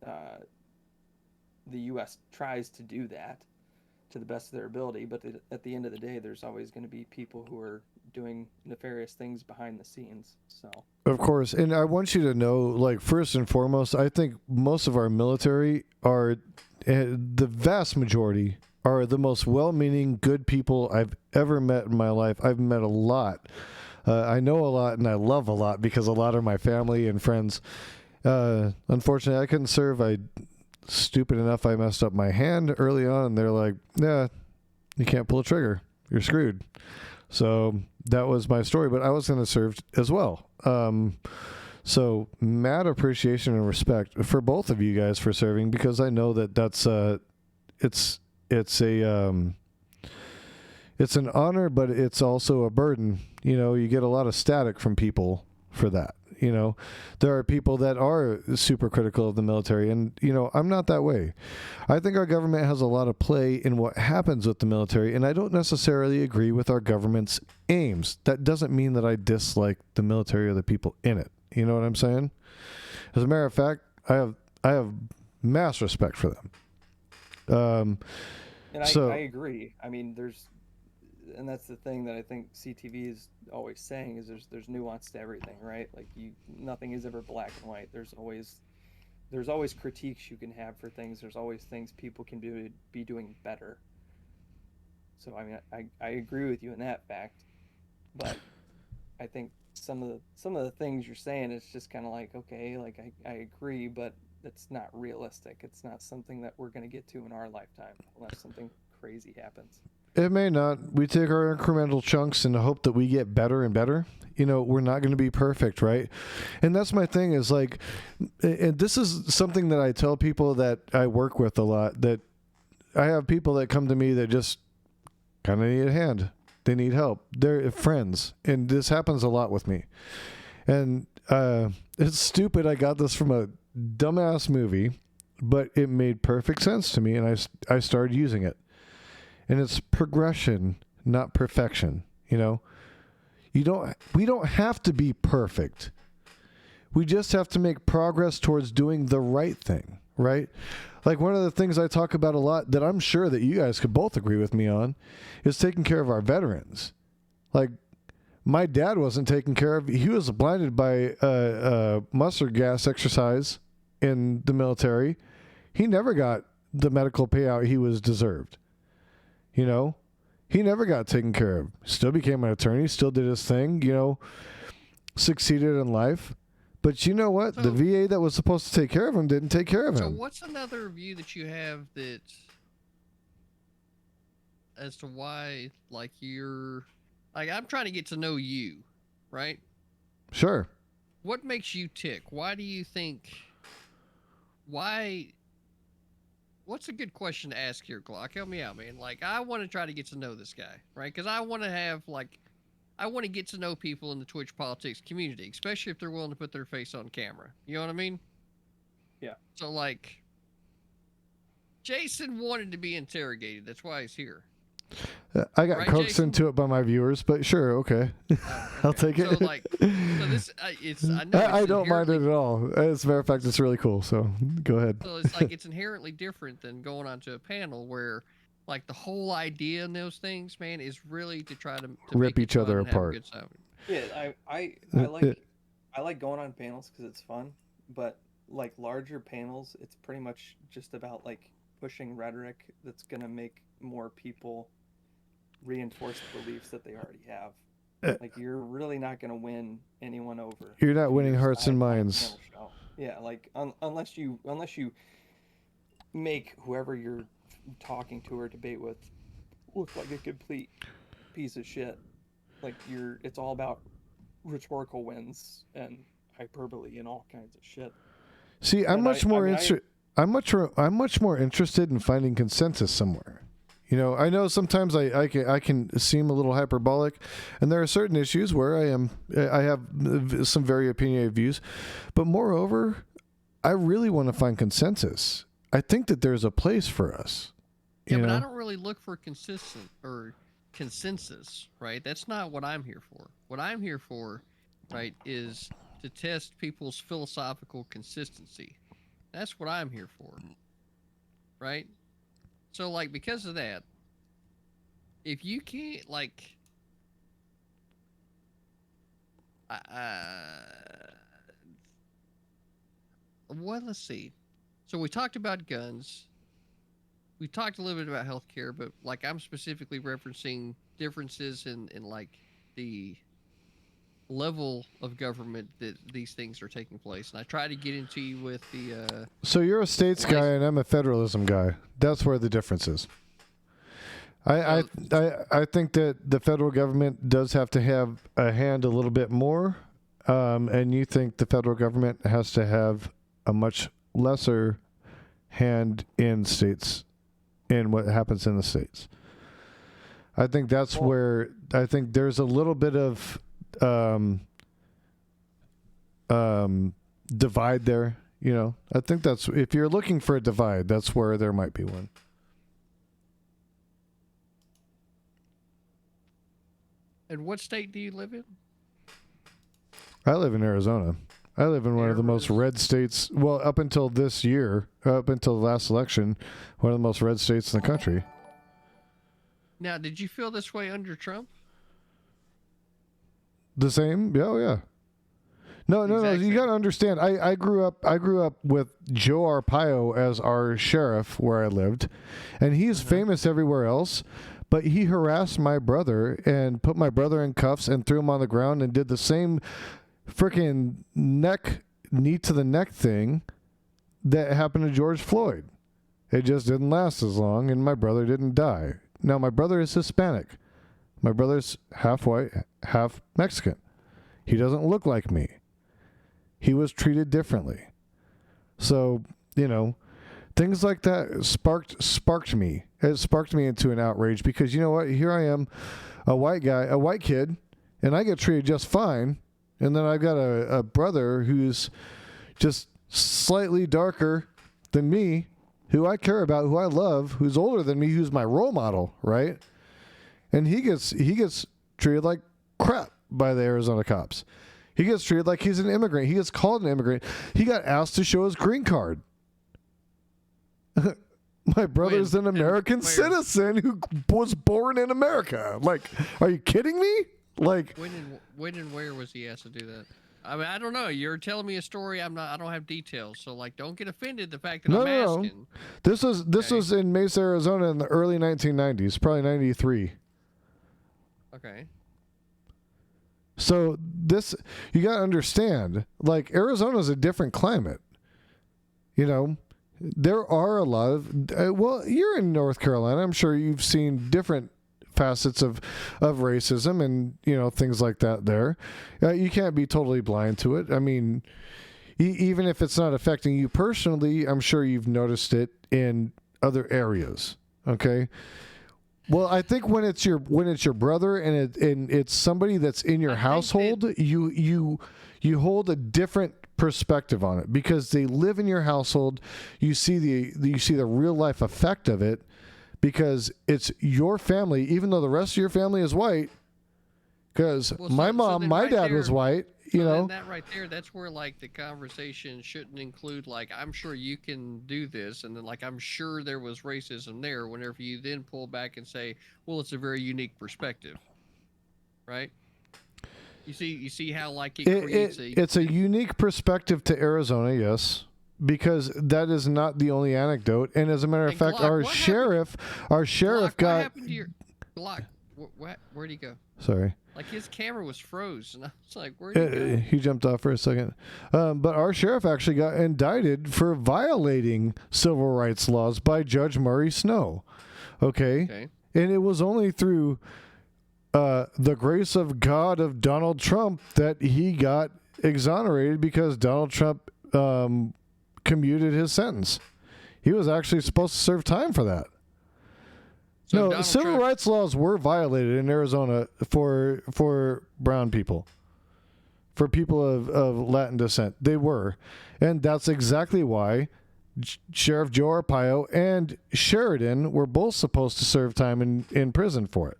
C: the U.S. tries to do that to the best of their ability, but at the end of the day, there's always going to be people who are doing nefarious things behind the scenes. So,
A: Of course. And I want you to know, like, first and foremost, I think most of our military are, the vast majority are the most well-meaning, good people I've ever met in my life. I've met a lot. I know a lot and I love a lot because a lot are my family and friends. Unfortunately, I couldn't serve. Stupid enough, I messed up my hand early on, and they're like, "Yeah, you can't pull a trigger. You're screwed." So that was my story, but I was going to serve as well. So mad appreciation and respect for both of you guys for serving, because I know that that's it's an honor, but it's also a burden. You know, you get a lot of static from people for that. You know, there are people that are super critical of the military, and, you know, I'm not that way. I think our government has a lot of play in what happens with the military, and I don't necessarily agree with our government's aims. That doesn't mean that I dislike the military or the people in it. You know what I'm saying? As a matter of fact, I have mass respect for them.
C: and I agree. I mean, and that's the thing that I think CTV is always saying is there's nuance to everything, right? Like nothing is ever black and white. There's always critiques you can have for things. There's always things people can be doing better. So I mean, I agree with you in that fact, but I think some of the things you're saying, it's just kind of like, okay, like I agree, but it's not realistic. It's not something that we're going to get to in our lifetime unless something crazy happens.
A: It may not. We take our incremental chunks and hope that we get better and better. You know, we're not going to be perfect, right? And that's my thing is, like, and this is something that I tell people that I work with a lot, that I have people that come to me that just kind of need a hand. They need help. They're friends. And this happens a lot with me. And it's stupid. I got this from a dumbass movie, but it made perfect sense to me, and I started using it. And it's progression, not perfection. You know, we don't have to be perfect. We just have to make progress towards doing the right thing, right? Like, one of the things I talk about a lot that I'm sure that you guys could both agree with me on is taking care of our veterans. Like, my dad wasn't taken care of. He was blinded by mustard gas exercise in the military. He never got the medical payout he was deserved. You know, he never got taken care of. Still became an attorney, still did his thing, you know, succeeded in life. But you know what? The VA that was supposed to take care of him didn't take care of him.
B: So what's another view that you have that, as to why, like, I'm trying to get to know you, right?
A: Sure.
B: What makes you tick? Why do you think, what's a good question to ask here, Glock? Help me out, man. Like, I want to try to get to know this guy, right? Because I want to get to know people in the Twitch politics community, especially if they're willing to put their face on camera. You know what I mean?
C: Yeah.
B: So, like, Jason wanted to be interrogated. That's why he's here.
A: I got
B: Right,
A: coaxed
B: Jason?
A: into it by my viewers, but sure, okay. I'll take it.
B: So, like, this, I know
A: I
B: it's
A: don't mind it
B: inherently-
A: at all. As a matter of fact, it's really cool. So go ahead.
B: So it's like it's inherently different than going onto a panel where, like, the whole idea in those things, man, is really to try to
A: Rip
B: make it
A: each other
B: fun and have a
A: apart.
B: good time.
C: Yeah, I like going on panels because it's fun, but like larger panels, it's pretty much just about like pushing rhetoric that's gonna make more people reinforce the beliefs that they already have. Like, you're really not gonna win anyone over.
A: You're not
C: if
A: winning
C: just
A: hearts and
C: on a
A: minds.
C: panel show. Yeah, like unless you make whoever you're talking to or debate with look like a complete piece of shit. Like it's all about rhetorical wins and hyperbole and all kinds of shit.
A: See, I'm
C: And
A: much more I'm much more interested in finding consensus somewhere. You know, I know sometimes I can seem a little hyperbolic, and there are certain issues where I have some very opinionated views, but moreover, I really want to find consensus. I think that there's a place for us.
B: Yeah,
A: you
B: but
A: know?
B: I don't really look for consistent or consensus, right? That's not what I'm here for. What I'm here for, right, is to test people's philosophical consistency. That's what I'm here for, right? So, like, because of that, if you can't, like, let's see. So we talked about guns. We talked a little bit about healthcare, but like I'm specifically referencing differences in like the level of government that these things are taking place. And I try to get into you with the
A: So you're a states guy and I'm a federalism guy. That's where the difference is. I think that the federal government does have to have a hand a little bit more, and you think the federal government has to have a much lesser hand in states, in what happens in the states. I think that's where I think there's a little bit of divide there. You know, I think that's, if you're looking for a divide, that's where there might be one.
B: And what state do you live in?
A: I live in Arizona. I live in one of the most red states. Well, up until this year, up until the last election, one of the most red states in the country.
B: Now, did you feel this way under Trump?
A: The same? Yeah, oh yeah. No. You got to understand. I grew up with Joe Arpaio as our sheriff where I lived, and he's famous everywhere else. But he harassed my brother and put my brother in cuffs and threw him on the ground and did the same freaking knee to the neck thing that happened to George Floyd. It just didn't last as long, and my brother didn't die. Now, my brother is Hispanic. My brother's half white, half Mexican. He doesn't look like me. He was treated differently. So, you know, things like that sparked me. It sparked me into an outrage because, you know what? Here I am, a white guy, a white kid, and I get treated just fine. And then I've got a brother who's just slightly darker than me, who I care about, who I love, who's older than me, who's my role model, right? And he gets treated like crap by the Arizona cops. He gets treated like he's an immigrant. He gets called an immigrant. He got asked to show his green card. My brother's an American citizen who was born in America. Like, are you kidding me? Like,
B: when and where was he asked to do that? I mean, I don't know. You're telling me a story. I don't have details. So, like, don't get offended the fact that I'm asking.
A: This was in Mesa, Arizona in the early 1990s, probably 93.
B: Okay.
A: So this, you got to understand, like, Arizona's a different climate. You know, there are a lot of, well, you're in North Carolina. I'm sure you've seen different facets of racism and, you know, things like that there. You can't be totally blind to it. I mean, even if it's not affecting you personally, I'm sure you've noticed it in other areas. Okay. Well, I think when it's your brother and it's somebody that's in your household, you hold a different perspective on it because they live in your household. You see the real life effect of it because it's your family, even though the rest of your family is white. Because my dad was white. You know,
B: that right there, that's where like the conversation shouldn't include like, I'm sure you can do this, and then like I'm sure there was racism there. Whenever you then pull back and say, well, it's a very unique perspective, right? You see how like
A: it's a unique perspective to Arizona, yes, because that is not the only anecdote. And as a matter of fact,
B: Glock,
A: our sheriff
B: Glock,
A: got.
B: What happened to your Glock? Where'd he go?
A: Sorry.
B: Like his camera was froze, and I was like, "Where'd he go?"
A: He jumped off for a second. But our sheriff actually got indicted for violating civil rights laws by Judge Murray Snow. Okay. And it was only through the grace of God of Donald Trump that he got exonerated because Donald Trump commuted his sentence. He was actually supposed to serve time for that.
B: So
A: No,
B: Donald
A: civil
B: Trump-
A: rights laws were violated in Arizona for brown people, for people of Latin descent. They were. And that's exactly why Sheriff Joe Arpaio and Sheridan were both supposed to serve time in prison for it.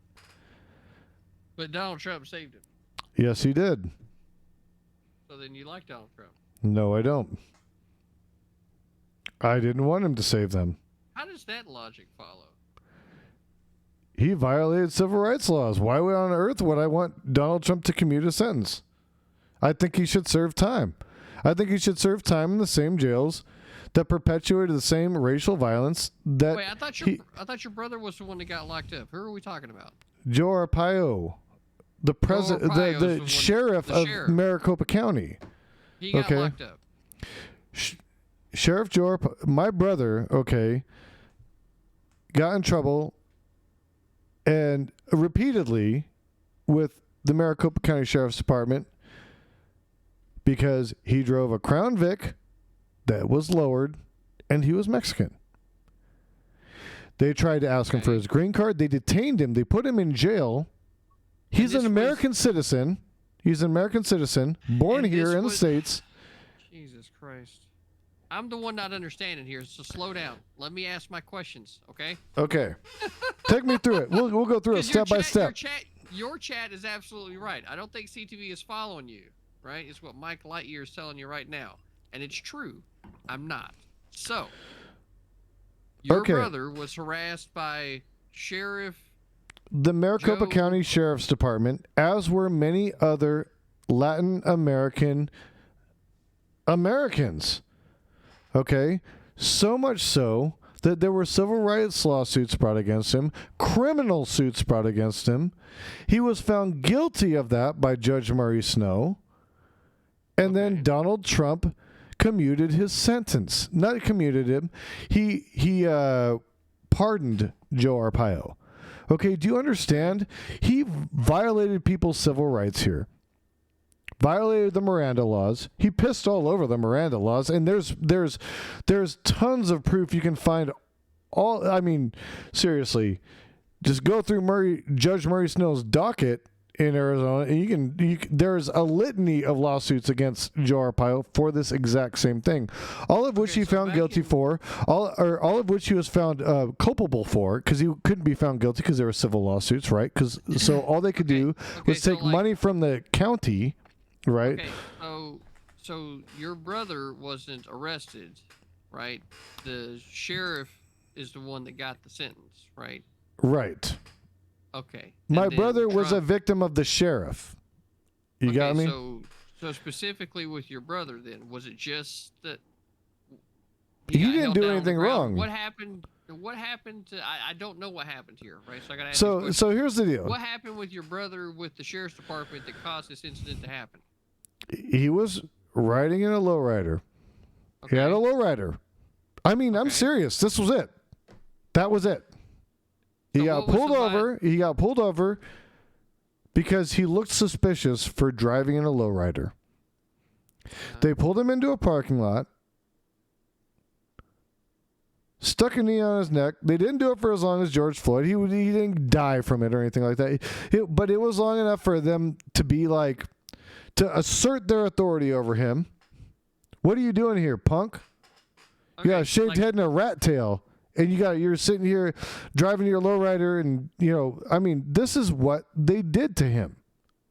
B: But Donald Trump saved him.
A: Yes, he did.
B: So then you like Donald Trump.
A: No, I don't. I didn't want him to save them.
B: How does that logic follow?
A: He violated civil rights laws. Why on earth would I want Donald Trump to commute a sentence? I think he should serve time. I think he should serve time in the same jails that perpetuated the same racial violence that
B: Wait, I thought your brother was the one that got locked up. Who are we talking about?
A: Joe Arpaio, the president,
B: Arpaio's the
A: the
B: one-
A: sheriff
B: the
A: of
B: sheriff.
A: Maricopa County.
B: He got
A: Okay.
B: locked up.
A: Sheriff Joe Arpaio, my brother, okay, got in trouble and repeatedly with the Maricopa County Sheriff's Department because he drove a Crown Vic that was lowered and he was Mexican. They tried to ask him for his green card. They detained him. They put him in jail. He's
B: this
A: an
B: was-
A: American citizen. He's an American citizen, born
B: And
A: here
B: this
A: in the
B: was-
A: States.
B: Jesus Christ. I'm the one not understanding here, so slow down. Let me ask my questions, okay?
A: Okay. Take me through it. We'll go through it
B: 'Cause your
A: step by
B: chat-
A: step.
B: Your chat is absolutely right. I don't think CTV is following you, right? It's what Mike Lightyear is telling you right now. And it's true. I'm not. So, your
A: Okay.
B: brother was harassed by Sheriff.
A: The Maricopa
B: Joe-
A: County Sheriff's Department, as were many other Latin American Americans. Okay? So much so that there were civil rights lawsuits brought against him, criminal suits brought against him. He was found guilty of that by Judge Murray Snow. And then
B: Okay.
A: Donald Trump commuted his sentence. Not commuted him. He pardoned Joe Arpaio. Okay, do you understand? He violated people's civil rights here. Violated the Miranda laws. He pissed all over the Miranda laws, and there's tons of proof you can find. I mean, seriously, just go through Judge Murray Snow's docket in Arizona, and there's a litany of lawsuits against Joe Arpaio for this exact same thing, all of which
B: Okay,
A: he
B: so
A: found
B: back
A: guilty
B: in-
A: for, all of which he was found culpable for, because he couldn't be found guilty because there were civil lawsuits, right? So all they could do was
B: so
A: take
B: like-
A: money from the county, right?
B: Okay, so your brother wasn't arrested, right? The sheriff is the one that got the sentence, right?
A: Right.
B: Okay.
A: My
B: And then
A: brother was a
B: Trump-
A: victim of the sheriff. You
B: okay,
A: got me?
B: So specifically with your brother, then was it just that
A: He
B: got
A: didn't
B: held
A: do
B: down on the
A: anything
B: ground?
A: wrong.
B: What happened? What happened to? I don't know what happened here, right? So I got to ask.
A: So
B: these
A: so
B: questions.
A: here's the deal.
B: What happened with your brother with the sheriff's department that caused this incident to happen?
A: He was riding in a lowrider. He had a lowrider. I mean, I'm
B: Okay.
A: serious. This was it. That was it. He
B: So
A: got
B: what was
A: pulled
B: the
A: over. He got pulled over because he looked suspicious for driving in a lowrider. They pulled him into a parking lot, stuck a knee on his neck. They didn't do it for as long as George Floyd. He didn't die from it or anything like that. But it was long enough for them to be like, to assert their authority over him. What are you doing here, punk? You got a shaved
B: like-
A: head and a rat tail, and you're sitting here driving your lowrider, and I mean, this is what they did to him.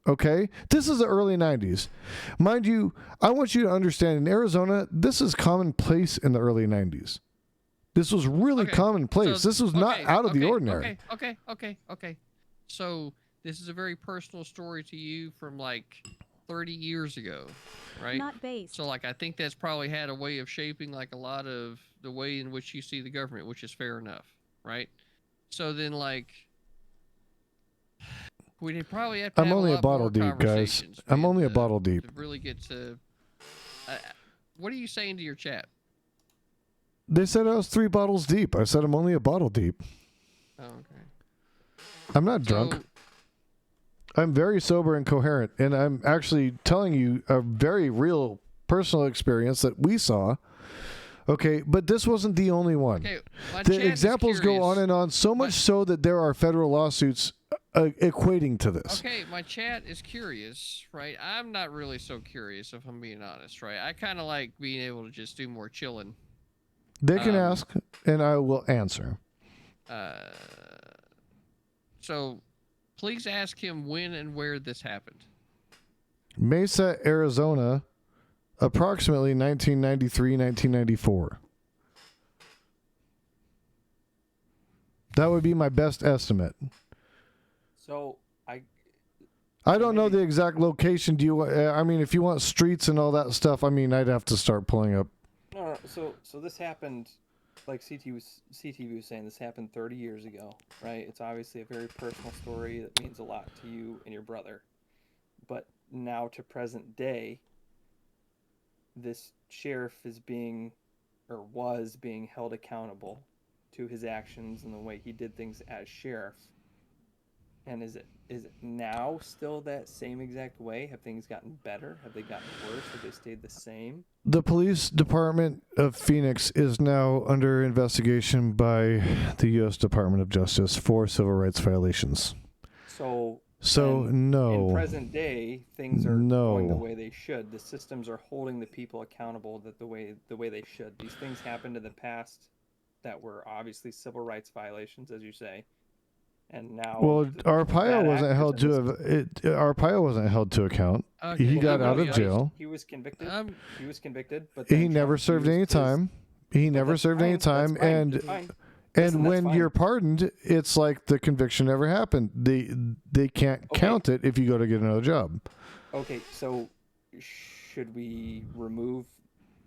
A: Okay, this is the early '90s, mind you. I want you to understand, in Arizona, this is commonplace in the early '90s. This was really
B: Okay,
A: commonplace.
B: so-
A: this was not
B: okay,
A: out of the
B: okay,
A: ordinary.
B: Okay. So this is a very personal story to you from like 30 years ago, right?
D: Not based.
B: So like I think that's probably had a way of shaping like a lot of the way in which you see the government, which is fair enough, right? So then like we'd probably have to
A: I'm
B: have
A: only
B: a
A: a
B: lot
A: bottle
B: more
A: deep, guys.
B: conversations,
A: I'm
B: man,
A: only a
B: to-
A: bottle deep.
B: to really get to what are you saying to your chat?
A: They said I was 3 bottles deep. I said I'm only a bottle deep.
B: Oh, okay.
A: I'm not drunk.
B: So,
A: I'm very sober and coherent, and I'm actually telling you a very real personal experience that we saw. Okay, but this wasn't the only one.
B: Okay, my
A: The
B: chat is
A: examples go
B: curious.
A: on and on, so much so that there are federal lawsuits equating to this.
B: Okay, my chat is curious, right? I'm not really so curious, if I'm being honest, right? I kind of like being able to just do more chilling.
A: They can ask, and I will answer.
B: So please ask him when and where this happened.
A: Mesa, Arizona, approximately 1993, 1994. That would be my best estimate.
C: So
A: I don't know the exact location. Do you? I mean, if you want streets and all that stuff, I mean, I'd have to start pulling up.
C: no. So this happened, like CTV was saying, this happened 30 years ago, right? It's obviously a very personal story that means a lot to you and your brother. But now to present day, this sheriff is being, or was being held accountable to his actions and the way he did things as sheriff. And is it now still that same exact way? Have things gotten better? Have they gotten worse? Have they stayed the same?
A: The police department of Phoenix is now under investigation by the U.S. Department of Justice for civil rights violations.
C: So
A: no.
C: in present day, things are going the way they should. The systems are holding the people accountable the way they should. These things happened in the past that were obviously civil rights violations, as you say. And now,
A: Arpaio wasn't held to Arpaio wasn't held to account.
B: Okay.
A: He got out of jail.
C: He was convicted. But
A: He never served any time. He never served any time, and when you're pardoned, it's like the conviction never happened. They can't count it if you go to get another job.
C: Okay, so should we remove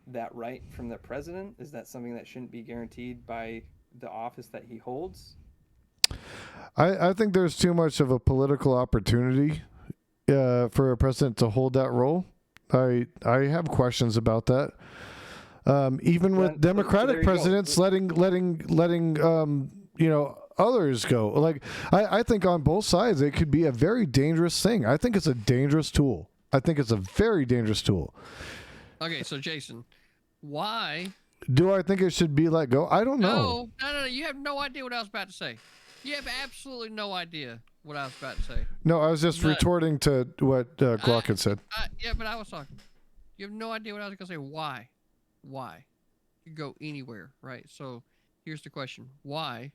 C: that right from the president? Is that something that shouldn't be guaranteed by the office that he holds?
A: I think there's too much of a political opportunity for a president to hold that role. I have questions about that. Even with Democratic presidents letting others go. Like I think on both sides it could be a very dangerous thing. I think it's a dangerous tool. I think it's a very dangerous tool.
B: Okay, so Jason, why
A: do I think it should be let go? I don't know.
B: No. You have no idea what I was about to say. You have absolutely no idea what I was about to say.
A: No, I was just retorting to what Glock had said.
B: Yeah, but I was talking. You have no idea what I was going to say. Why? Why? You go anywhere, right? So here's the question. Why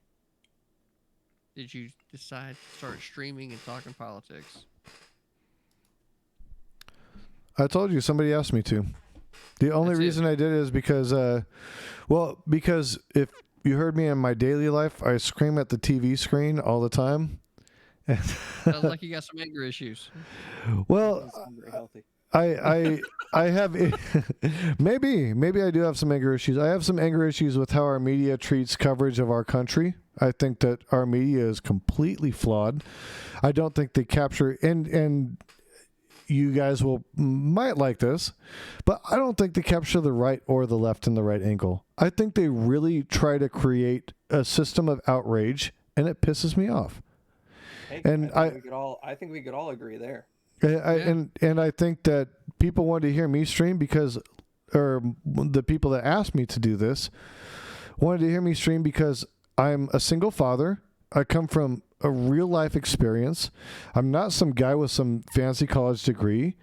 B: did you decide to start streaming and talking politics?
A: I told you somebody asked me to. The only reason I did it is because, because if you heard me in my daily life, I scream at the TV screen all the time.
B: Sounds like you got some anger issues.
A: Well, I have maybe I do have some anger issues. I have some anger issues with how our media treats coverage of our country. I think that our media is completely flawed. I don't think they capture and you guys might like this, but I don't think they capture the right or the left in the right angle. I think they really try to create a system of outrage, and it pisses me off.
C: Hey,
A: and
C: I think we could all agree there.
A: And I think that people wanted to hear me stream or the people that asked me to do this wanted to hear me stream because I'm a single father. I come from a real life experience. I'm not some guy with some fancy college degree.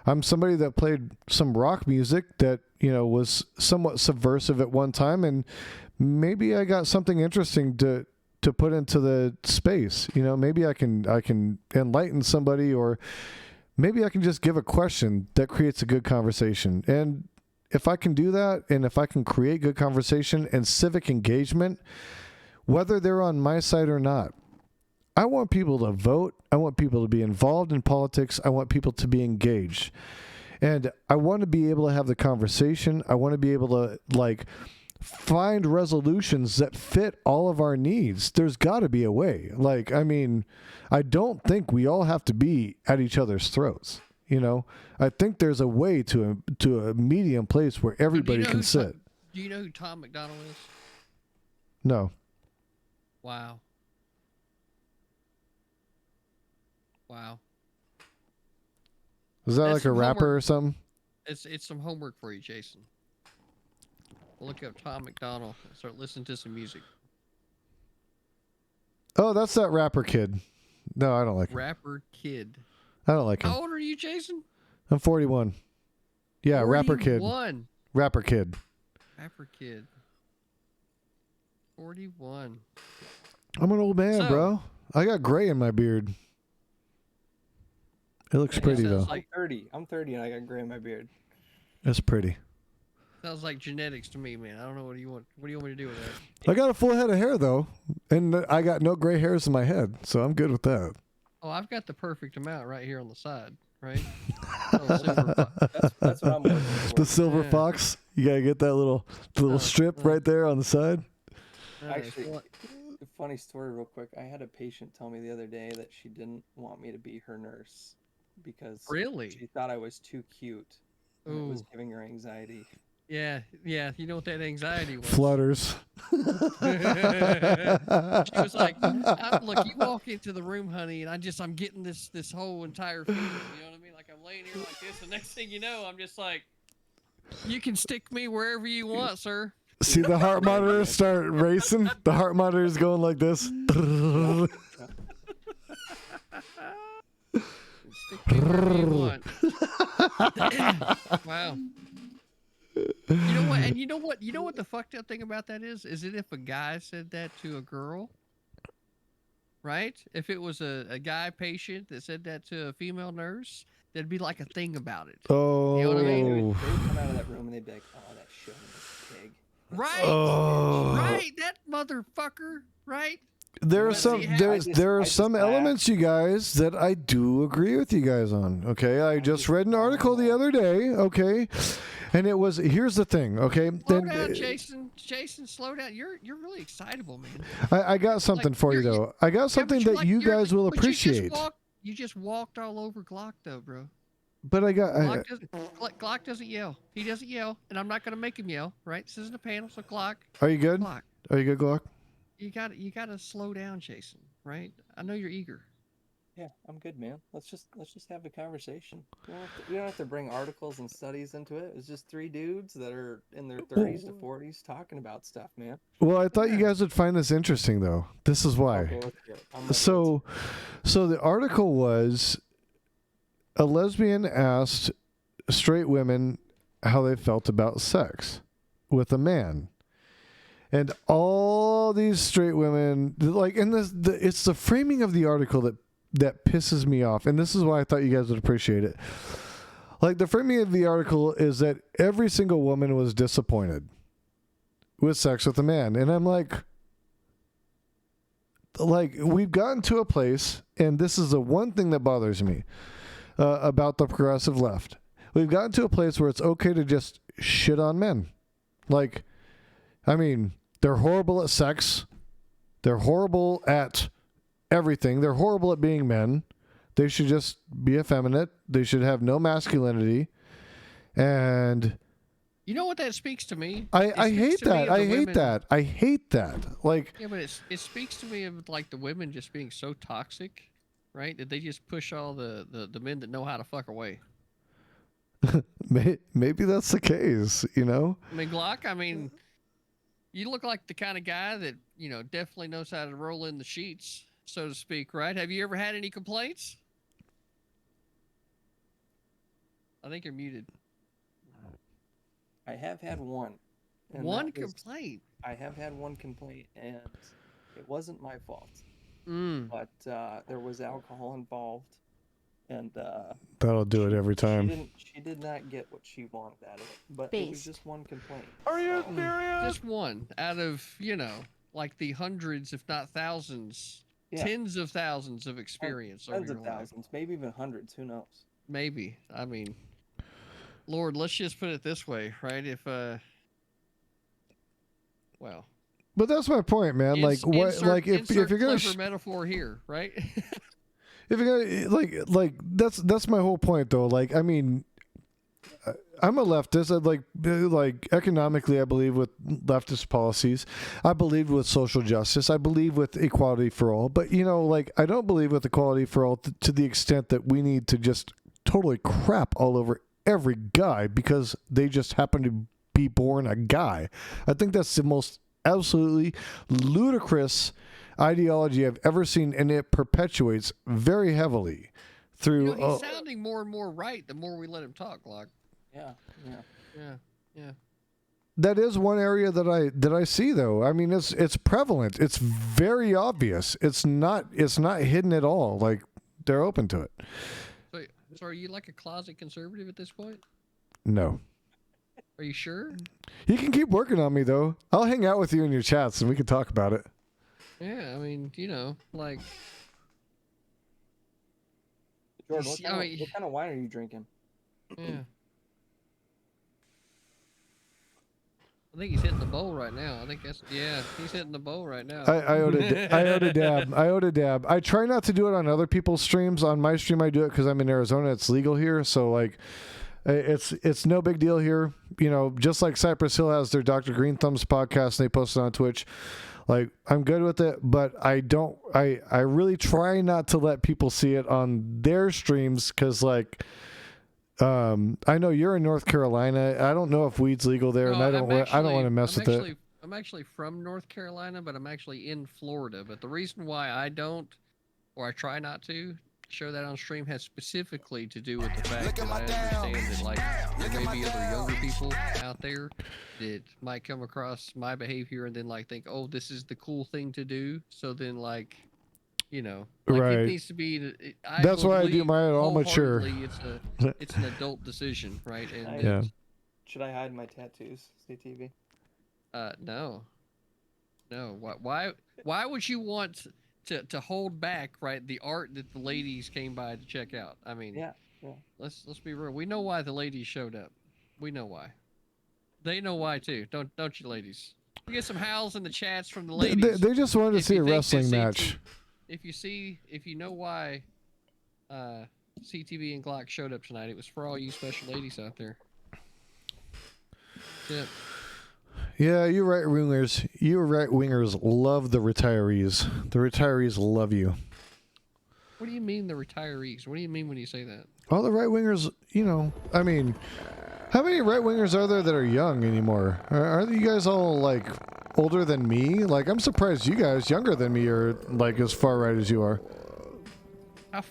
A: I'm somebody that played some rock music that, was somewhat subversive at one time, and maybe I got something interesting to put into the space. Maybe I can enlighten somebody, or maybe I can just give a question that creates a good conversation. And if I can do that, and if I can create good conversation and civic engagement, whether they're on my side or not, I want people to vote. I want people to be involved in politics. I want people to be engaged. And I want to be able to have the conversation. I want to be able to, find resolutions that fit all of our needs. There's got to be a way. I don't think we all have to be at each other's throats. I think there's a way to a medium place where everybody can sit.
B: Do you know who Tom McDonald is?
A: No.
B: Wow.
A: Is that
B: That's
A: like a
B: some
A: rapper
B: homework.
A: or something?
B: It's some homework for you, Jason. Look up Tom McDonald and start listening to some music.
A: Oh, that's that rapper kid. No, I don't like him.
B: Rapper Kid.
A: I don't like him.
B: How old are you, Jason?
A: I'm 41. Yeah, rapper kid.
B: 41.
A: Rapper kid.
B: Rapper Kid. 41.
A: I'm an old man,
B: So-
A: bro. I got gray in my beard. It looks
B: Yeah,
A: pretty
B: sounds
A: though.
B: like-
C: I'm 30 and I got gray in my beard.
A: It's pretty.
B: Sounds like genetics to me, man. I don't know what do you want. What do you want me to do with that?
A: I got a full head of hair though, and I got no gray hairs in my head, so I'm good with that.
B: Oh, I've got the perfect amount right here on the side, right? Oh, silver
C: That's what I'm looking for.
A: The silver
B: Yeah.
A: fox. You gotta get that little strip right there on the side.
C: Actually, a funny story real quick. I had a patient tell me the other day that she didn't want me to be her nurse because
B: Really?
C: she thought I was too cute. And it was
B: Ooh.
C: giving her anxiety.
B: Yeah. You know what that anxiety was?
A: Flutters.
B: She was like, "Look, you walk into the room, honey, and I'm getting this whole entire feeling. You know what I mean? Like I'm laying here like this, and next thing you know, I'm just like, you can stick me wherever you want, sir."
A: See the heart monitors start racing. The heart monitor is going like this.
B: Stick me wherever you want. Wow. You know what? And you know what? You know what the fucked up thing about that is? Is it if a guy said that to a girl? Right? If it was a guy patient that said that to a female nurse, there'd be like a thing about it.
A: Oh.
B: You know what I
C: They
B: mean?
C: would come out of that room and they'd be like, "Oh, that chauvinist pig."
B: Right?
A: Oh.
B: Right? That motherfucker, right?
A: There are
B: But
A: some
B: see,
A: there
C: I
A: are
C: just
A: some
C: laugh.
A: elements, you guys, that I do agree with you guys on. Okay, I just read an article the other day. Okay, and it was here's the thing. Okay,
B: Slow down, Jason. Jason, slow down. You're really excitable, man.
A: I got something
B: Like,
A: for you
B: you're-
A: though. I got something
B: Yeah, but
A: that you guys will
B: but
A: appreciate.
B: You just walked all over Glock, though, bro.
A: But I got
B: Glock doesn't yell. He doesn't yell, and I'm not gonna make him yell. Right? This isn't a panel, so Glock,
A: are you good?
B: Glock.
A: Are you good, Glock?
B: You gotta slow down, Jason. Right? I know you're eager.
C: Yeah, I'm good, man. Let's just have a conversation. We don't have to bring articles and studies into it. It's just three dudes that are in their 30s to 40s talking about stuff, man.
A: Well, I thought you guys would find this interesting though. This is why.
C: Okay, let's hear it. I'm ready.
A: So the article was a lesbian asked straight women how they felt about sex with a man. And all these straight women, like, and it's the framing of the article that pisses me off. And this is why I thought you guys would appreciate it. Like, the framing of the article is that every single woman was disappointed with sex with a man. And I'm like, we've gotten to a place, and this is the one thing that bothers me about the progressive left. We've gotten to a place where it's okay to just shit on men. Like, I mean, they're horrible at sex. They're horrible at everything. They're horrible at being men. They should just be effeminate. They should have no masculinity. And
B: You know what that speaks to me?
A: I
B: It
A: hate
B: speaks to me
A: that.
B: of
A: I
B: the
A: hate
B: women-
A: that. I hate that. Like,
B: Yeah, but it speaks to me of like the women just being so toxic, right? That they just push all the men that know how to fuck away.
A: maybe that's the case, you know?
B: I mean, Glock, I mean, you look like the kind of guy that, you know, definitely knows how to roll in the sheets, so to speak, right? Have you ever had any complaints? I think you're muted.
C: I have had one. and
B: One
C: that was-
B: complaint.
C: I have had one complaint, and it wasn't my fault.
B: Mm.
C: But there was alcohol involved, and
A: That'll do it every time.
C: She did not get what she wanted out of it. But it was
D: Based.
C: just one complaint.
B: Just one out of, you know, like the hundreds, if not thousands,
C: Yeah.
B: tens of thousands of experience over
C: Tens
B: your
C: of
B: life.
C: thousands, maybe even hundreds. Who knows?
B: Maybe. I mean, Lord, let's just put it this way, right? If well,
A: But that's my point, man. Like, what?
B: insert-
A: Like, if
B: insert
A: you're gonna
B: clever metaphor here, right?
A: if you're gonna like that's my whole point though. Like, I mean, I'm a leftist. Like economically, I believe with leftist policies. I believe with social justice. I believe with equality for all. But you know, like, I don't believe with equality for all to the extent that we need to just totally crap all over every guy because they just happen to be born a guy. I think that's the most absolutely ludicrous ideology I've ever seen, and it perpetuates very heavily through.
B: He's sounding more and more right the more we let him talk, Locke.
C: Yeah.
B: Yeah.
A: That is one area that I see, though. I mean, it's prevalent. It's very obvious. It's not hidden at all. Like, they're open to it.
B: So are you like a closet conservative at this point?
A: No.
B: Are you sure?
A: You can keep working on me, though. I'll hang out with you in your chats and we can talk about it.
B: Yeah, I mean, like.
C: George, what kind of wine are you drinking?
B: Yeah. I think he's hitting the bowl right now. He's hitting the bowl right now.
A: I owed a dab. I try not to do it on other people's streams. On my stream, I do it because I'm in Arizona. It's legal here, so like, it's no big deal here. Just like Cypress Hill has their Dr. Green Thumbs podcast, and they post it on Twitch. Like, I'm good with it, but I really try not to let people see it on their streams because, like, I know you're in North Carolina. I don't know if weed's legal there, and I don't want to mess with it.
B: I'm actually from North Carolina, but I'm actually in Florida. But the reason why I don't, or I try not to, show that on stream has specifically to do with the fact that I understand that, like, there may be other younger people out there that might come across my behavior and then, like, think, oh, this is the cool thing to do. So then, like,
A: right.
B: It needs to be.
A: That's why I do mine all mature.
B: It's an adult decision, right? And
A: yeah.
C: Should I hide my tattoos, CTV?
B: No. Why would you want to hold back, right, the art that the ladies came by to check out? I mean,
C: yeah.
B: Let's be real. We know why the ladies showed up. We know why. They know why too. Don't you, ladies? You get some howls in the chats from the ladies.
A: They just wanted to see a wrestling match.
B: If you know why CTV and Glock showed up tonight, it was for all you special ladies out there. Yeah.
A: Yeah, you right wingers. You right wingers love the retirees. The retirees love you.
B: What do you mean the retirees? What do you mean when you say that?
A: All the right wingers, I mean, how many right wingers are there that are young anymore? Are you guys all like older than me? Like, I'm surprised you guys younger than me are like as far right as you are.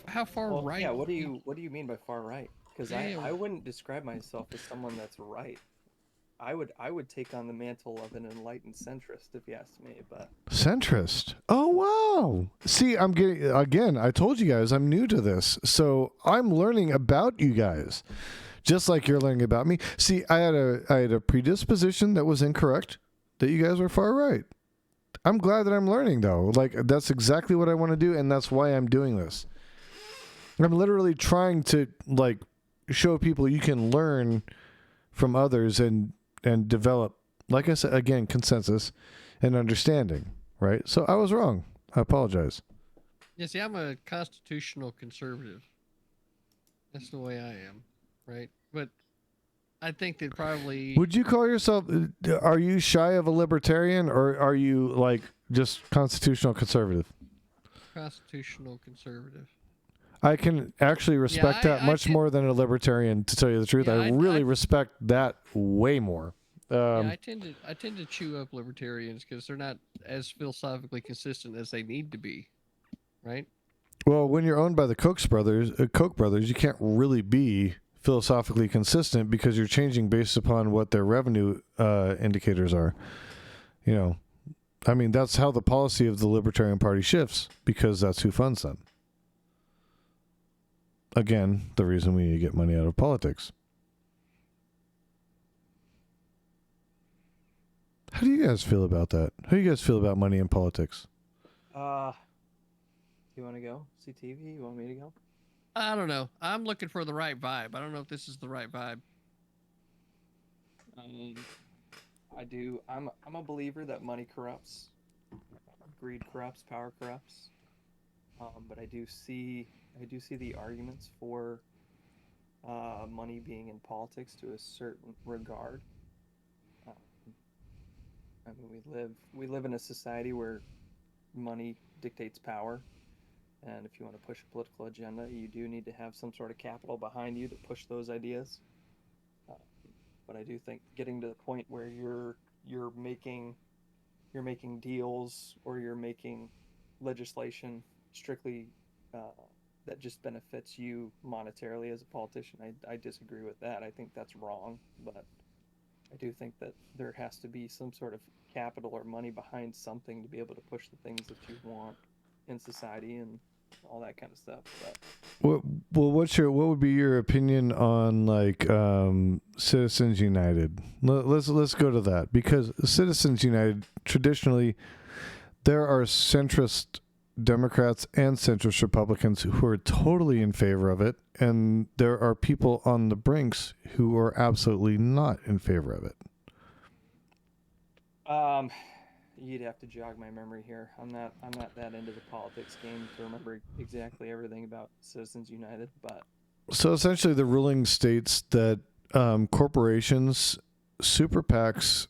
B: How far right?
C: Yeah, what do you mean by far right? Because I wouldn't describe myself as someone that's right. I would take on the mantle of an enlightened centrist if you asked me, but
A: centrist. Oh wow. See, I'm getting again, I told you guys I'm new to this. So I'm learning about you guys. Just like you're learning about me. See, I had a predisposition that was incorrect, that you guys were far right. I'm glad that I'm learning though. Like, that's exactly what I want to do, and that's why I'm doing this. I'm literally trying to, like, show people you can learn from others and develop, like I said, again, consensus and understanding, right? So I was wrong. I apologize.
B: Yeah, see, I'm a constitutional conservative. That's the way I am, right? But I think that probably...
A: Would you call yourself, are you shy of a libertarian, or are you, like, just constitutional conservative?
B: Constitutional conservative.
A: I can actually respect that much more than a libertarian, to tell you the truth. I really respect that way more.
B: I tend to chew up libertarians because they're not as philosophically consistent as they need to be, right?
A: Well, when you're owned by the Koch brothers, you can't really be philosophically consistent because you're changing based upon what their revenue indicators are. I mean, that's how the policy of the Libertarian Party shifts, because that's who funds them. Again, the reason we need to get money out of politics. How do you guys feel about that? How do you guys feel about money in politics?
C: You want to go? CTV? You want me to go?
B: I don't know. I'm looking for the right vibe. I don't know if this is the right vibe.
C: I do. I'm a believer that money corrupts. Greed corrupts. Power corrupts. But I do see the arguments for money being in politics to a certain regard. I mean, we live in a society where money dictates power, And if you want to push a political agenda, you do need to have some sort of capital behind you to push those ideas. But I do think getting to the point where you're making deals or you're making legislation strictly that just benefits you monetarily as a politician, I disagree with that. I think that's wrong, but I do think that there has to be some sort of capital or money behind something to be able to push the things that you want in society and all that kind of stuff. But
A: Well, what would be your opinion on like Citizens United? Let's go to that, because Citizens United, traditionally there are centrist Democrats and centrist Republicans who are totally in favor of it, and there are people on the brinks who are absolutely not in favor of it.
C: you'd have to jog my memory here. I'm not that into the politics game to remember exactly everything about Citizens United, but
A: So essentially, the ruling states that corporations, super PACs,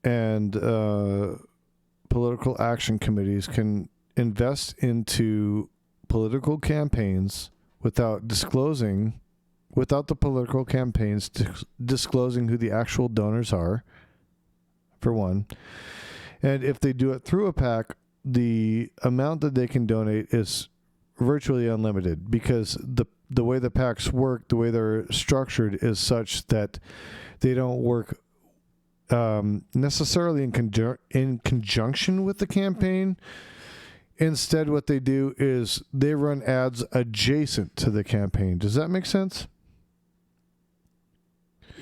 A: and political action committees can invest into political campaigns without the political campaigns disclosing who the actual donors are, for one. And if they do it through a PAC, the amount that they can donate is virtually unlimited, because the way the PACs work, the way they're structured, is such that they don't work necessarily in conjunction with the campaign. Instead, what they do is they run ads adjacent to the campaign. Does that make sense?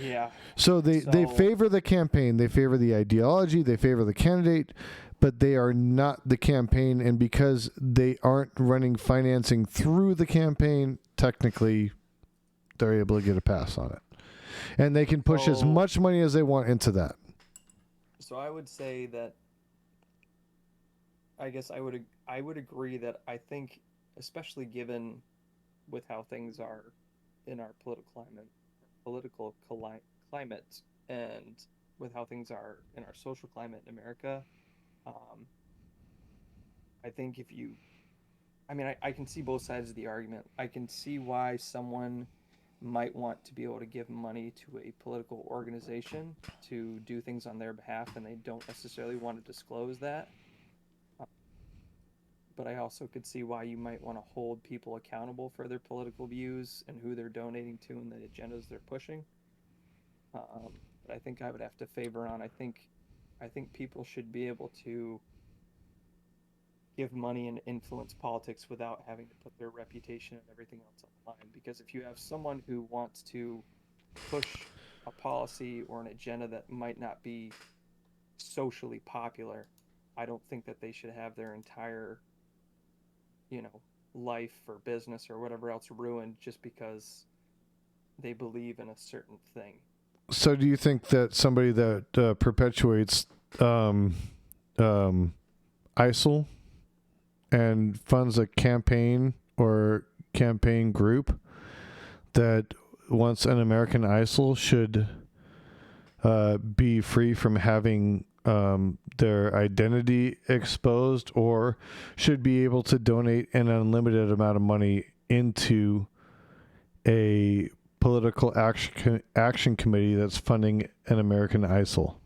C: yeah.
A: So they favor the campaign, they favor the ideology, they favor the candidate, but they are not the campaign. And because they aren't running financing through the campaign, technically they're able to get a pass on it. And they can push as much money as they want into that.
C: So I would say that I guess I would agree that I think, especially given with how things are in our political climate, and with how things are in our social climate in America, I think I can see both sides of the argument. I can see why someone might want to be able to give money to a political organization to do things on their behalf, and they don't necessarily want to disclose that. But I also could see why you might want to hold people accountable for their political views and who they're donating to and the agendas they're pushing. But I think I would have to favor on. I think people should be able to give money and influence politics without having to put their reputation and everything else on the line. Because if you have someone who wants to push a policy or an agenda that might not be socially popular, I don't think that they should have their entire, life or business or whatever else ruined just because they believe in a certain thing.
A: So do you think that somebody that perpetuates ISIL and funds a campaign or campaign group that wants an American ISIL should be free from having their identity exposed, or should be able to donate an unlimited amount of money into a political action committee that's funding an American ISIL?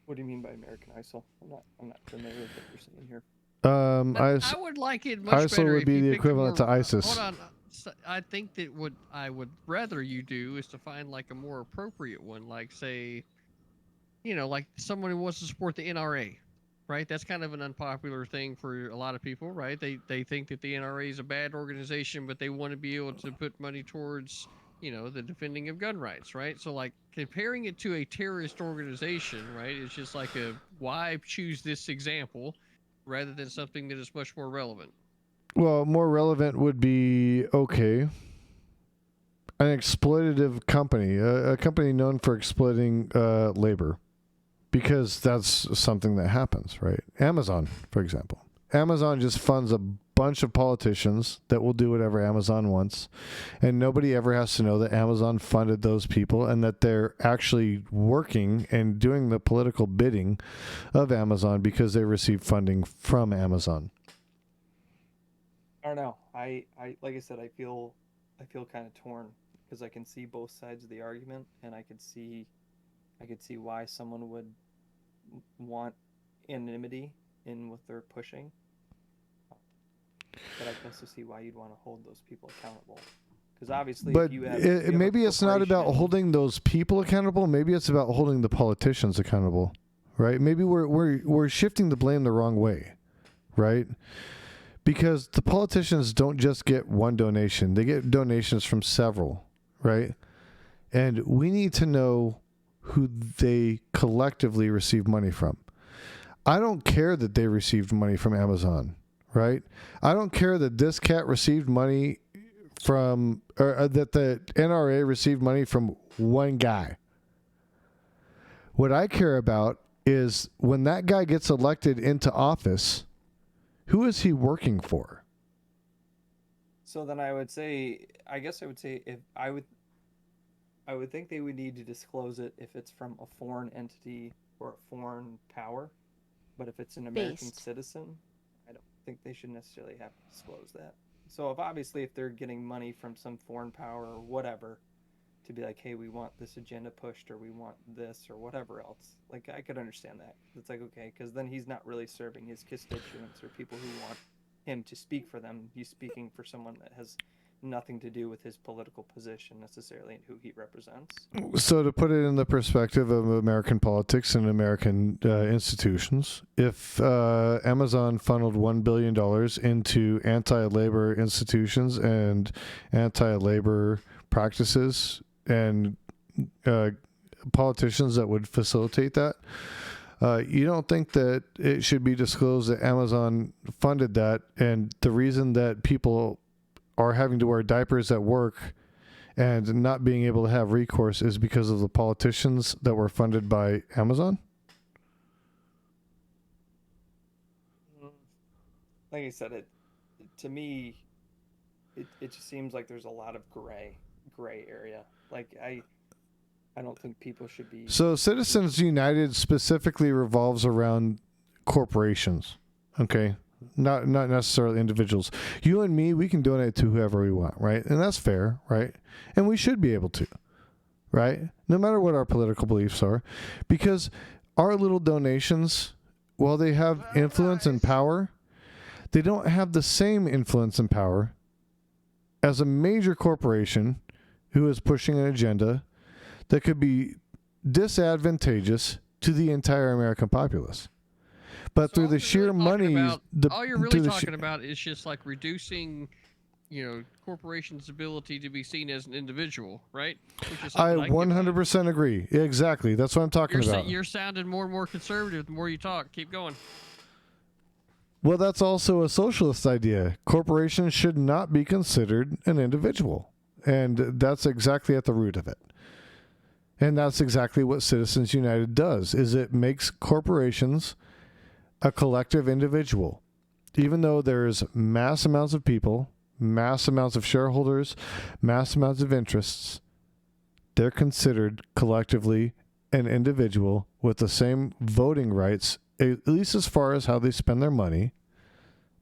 B: What do you mean by American ISIL? I'm not familiar with what you're saying here.
A: I
B: would like it much
A: ISIL
B: better
A: would
B: if
A: be
B: you
A: the
B: picked a
A: equivalent
B: more-
A: to ISIS.
B: Hold on. I think that what I would rather you do is to find like a more appropriate one, like say, like someone who wants to support the NRA, right? That's kind of an unpopular thing for a lot of people, right? They think that the NRA is a bad organization, but they want to be able to put money towards, the defending of gun rights, right? So like comparing it to a terrorist organization, right? It's just like why choose this example rather than something that is much more relevant?
A: Well, more relevant would be, okay, an exploitative company, a company known for exploiting labor, because that's something that happens, right? Amazon, for example. Amazon just funds a bunch of politicians that will do whatever Amazon wants, and nobody ever has to know that Amazon funded those people and that they're actually working and doing the political bidding of Amazon because they receive funding from Amazon.
C: I don't know. I like I said, I feel kind of torn because I can see both sides of the argument, and I could see why someone would want anonymity in what they're pushing, but I can also see why you'd want to hold those people accountable. Because obviously,
A: But
C: if you have
A: maybe
C: a
A: it's not about
C: corporation-
A: holding those people accountable. Maybe it's about holding the politicians accountable, right? Maybe we're shifting the blame the wrong way, right? Because the politicians don't just get one donation; they get donations from several, right? And we need to know who they collectively receive money from. I don't care that they received money from Amazon, right? I don't care that this cat received money from, or that the NRA received money from one guy. What I care about is when that guy gets elected into office, who is he working for?
C: So then I would say, I guess I would say if I would think they would need to disclose it if it's from a foreign entity or a foreign power. But if it's an American
D: Based.
C: citizen, I don't think they should necessarily have to disclose that. So if obviously if they're getting money from some foreign power or whatever to be like, hey, we want this agenda pushed or we want this or whatever else, like I could understand that. It's like okay, because then he's not really serving his constituents or people who want him to speak for them. He's speaking for someone that has nothing to do with his political position necessarily and who he represents.
A: So to put it in the perspective of American politics and American institutions, if Amazon funneled $1 billion into anti-labor institutions and anti-labor practices and politicians that would facilitate that, you don't think that it should be disclosed that Amazon funded that, and the reason that people are having to wear diapers at work and not being able to have recourse is because of the politicians that were funded by Amazon?
C: Like I said, it to me, it just seems like there's a lot of gray area. Like I don't think people should be.
A: So Citizens United specifically revolves around corporations, okay? Not necessarily individuals. You and me, we can donate to whoever we want, right? And that's fair, right? And we should be able to, right? No matter what our political beliefs are, because our little donations, while they have influence and power, they don't have the same influence and power as a major corporation who is pushing an agenda that could be disadvantageous to the entire American populace. But
B: So
A: through
B: all
A: the
B: you're
A: sheer
B: really talking
A: money,
B: about- all you're really
A: through the
B: talking about is just like reducing, corporations' ability to be seen as an individual, right? Which is
A: I
B: something can get behind.
A: 100% agree. Exactly. That's what I'm talking about.
B: You're sounding more and more conservative the more you talk. Keep going.
A: Well, that's also a socialist idea. Corporations should not be considered an individual. And that's exactly at the root of it. And that's exactly what Citizens United does, is it makes corporations a collective individual. Even though there's mass amounts of people, mass amounts of shareholders, mass amounts of interests, they're considered collectively an individual with the same voting rights, at least as far as how they spend their money,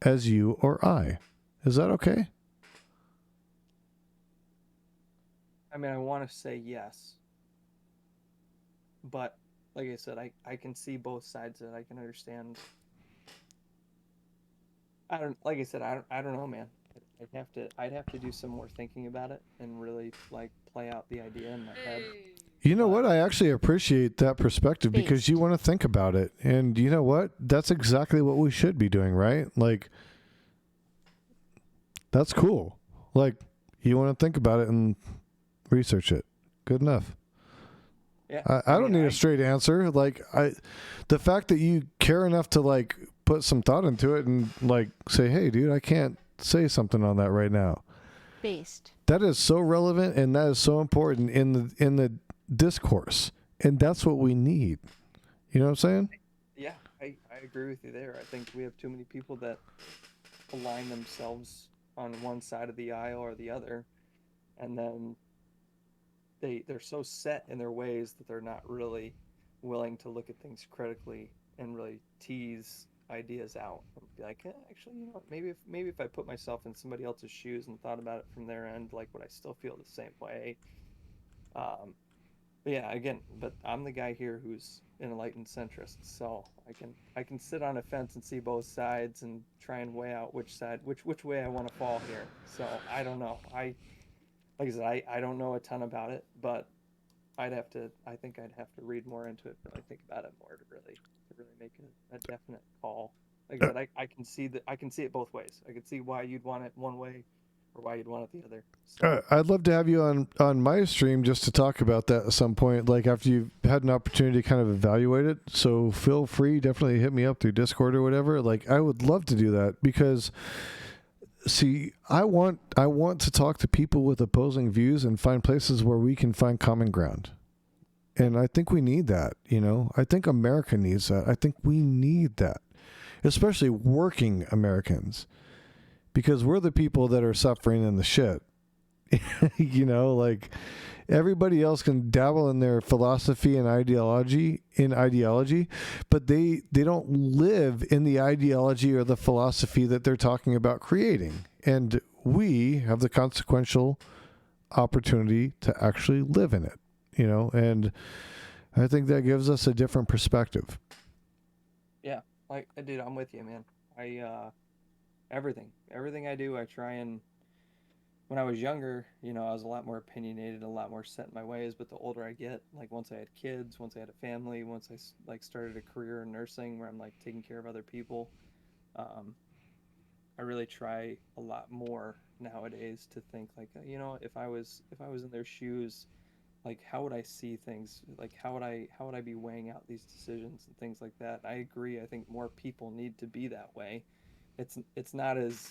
A: as you or I. Is that okay?
C: I mean, I want to say yes, but like I said, I can see both sides of it. I can understand. I don't like I said, I don't know, man. I'd have to do some more thinking about it and really like play out the idea in my head.
A: You know what? I actually appreciate that perspective because
D: Based.
A: you want to think about it. And you know what? That's exactly what we should be doing, right? Like, that's cool. Like, you want to think about it and research it. Good enough.
C: Yeah,
A: I don't need a straight answer. Like, the fact that you care enough to like put some thought into it and like say, hey, dude, I can't say something on that right now.
D: Based.
A: That is so relevant and that is so important in the discourse, and that's what we need. You know what I'm saying?
C: Yeah, I agree with you there. I think we have too many people that align themselves on one side of the aisle or the other, and then they're so set in their ways that they're not really willing to look at things critically and really tease ideas out and be like, actually, you know what, maybe if I put myself in somebody else's shoes and thought about it from their end, like, would I still feel the same way? Um, but yeah, again, but I'm the guy here who's an enlightened centrist, so I can sit on a fence and see both sides and try and weigh out which way I want to fall here. So I don't know. Like I said, I don't know a ton about it, but I think I'd have to read more into it, really think about it more to really make a definite call. Like I said, I can see it both ways. I can see why you'd want it one way or why you'd want it the other. So
A: I'd love to have you on my stream just to talk about that at some point, like after you've had an opportunity to kind of evaluate it. So feel free, definitely hit me up through Discord or whatever. Like I would love to do that because, see, I want to talk to people with opposing views and find places where we can find common ground. And I think we need that, you know. I think America needs that. I think we need that, especially working Americans, because we're the people that are suffering in the shit. You know, like everybody else can dabble in their philosophy and ideology, but they don't live in the ideology or the philosophy that they're talking about creating. And we have the consequential opportunity to actually live in it, you know, and I think that gives us a different perspective.
C: yeah, like dude, I'm with you, man. Everything I do, I try and when I was younger, you know, I was a lot more opinionated, a lot more set in my ways. But the older I get, like once I had kids, once I had a family, once I like started a career in nursing where I'm like taking care of other people, um, I really try a lot more nowadays to think like, you know, if I was in their shoes, like how would I see things? Like how would I be weighing out these decisions and things like that? I agree. I think more people need to be that way. It's not as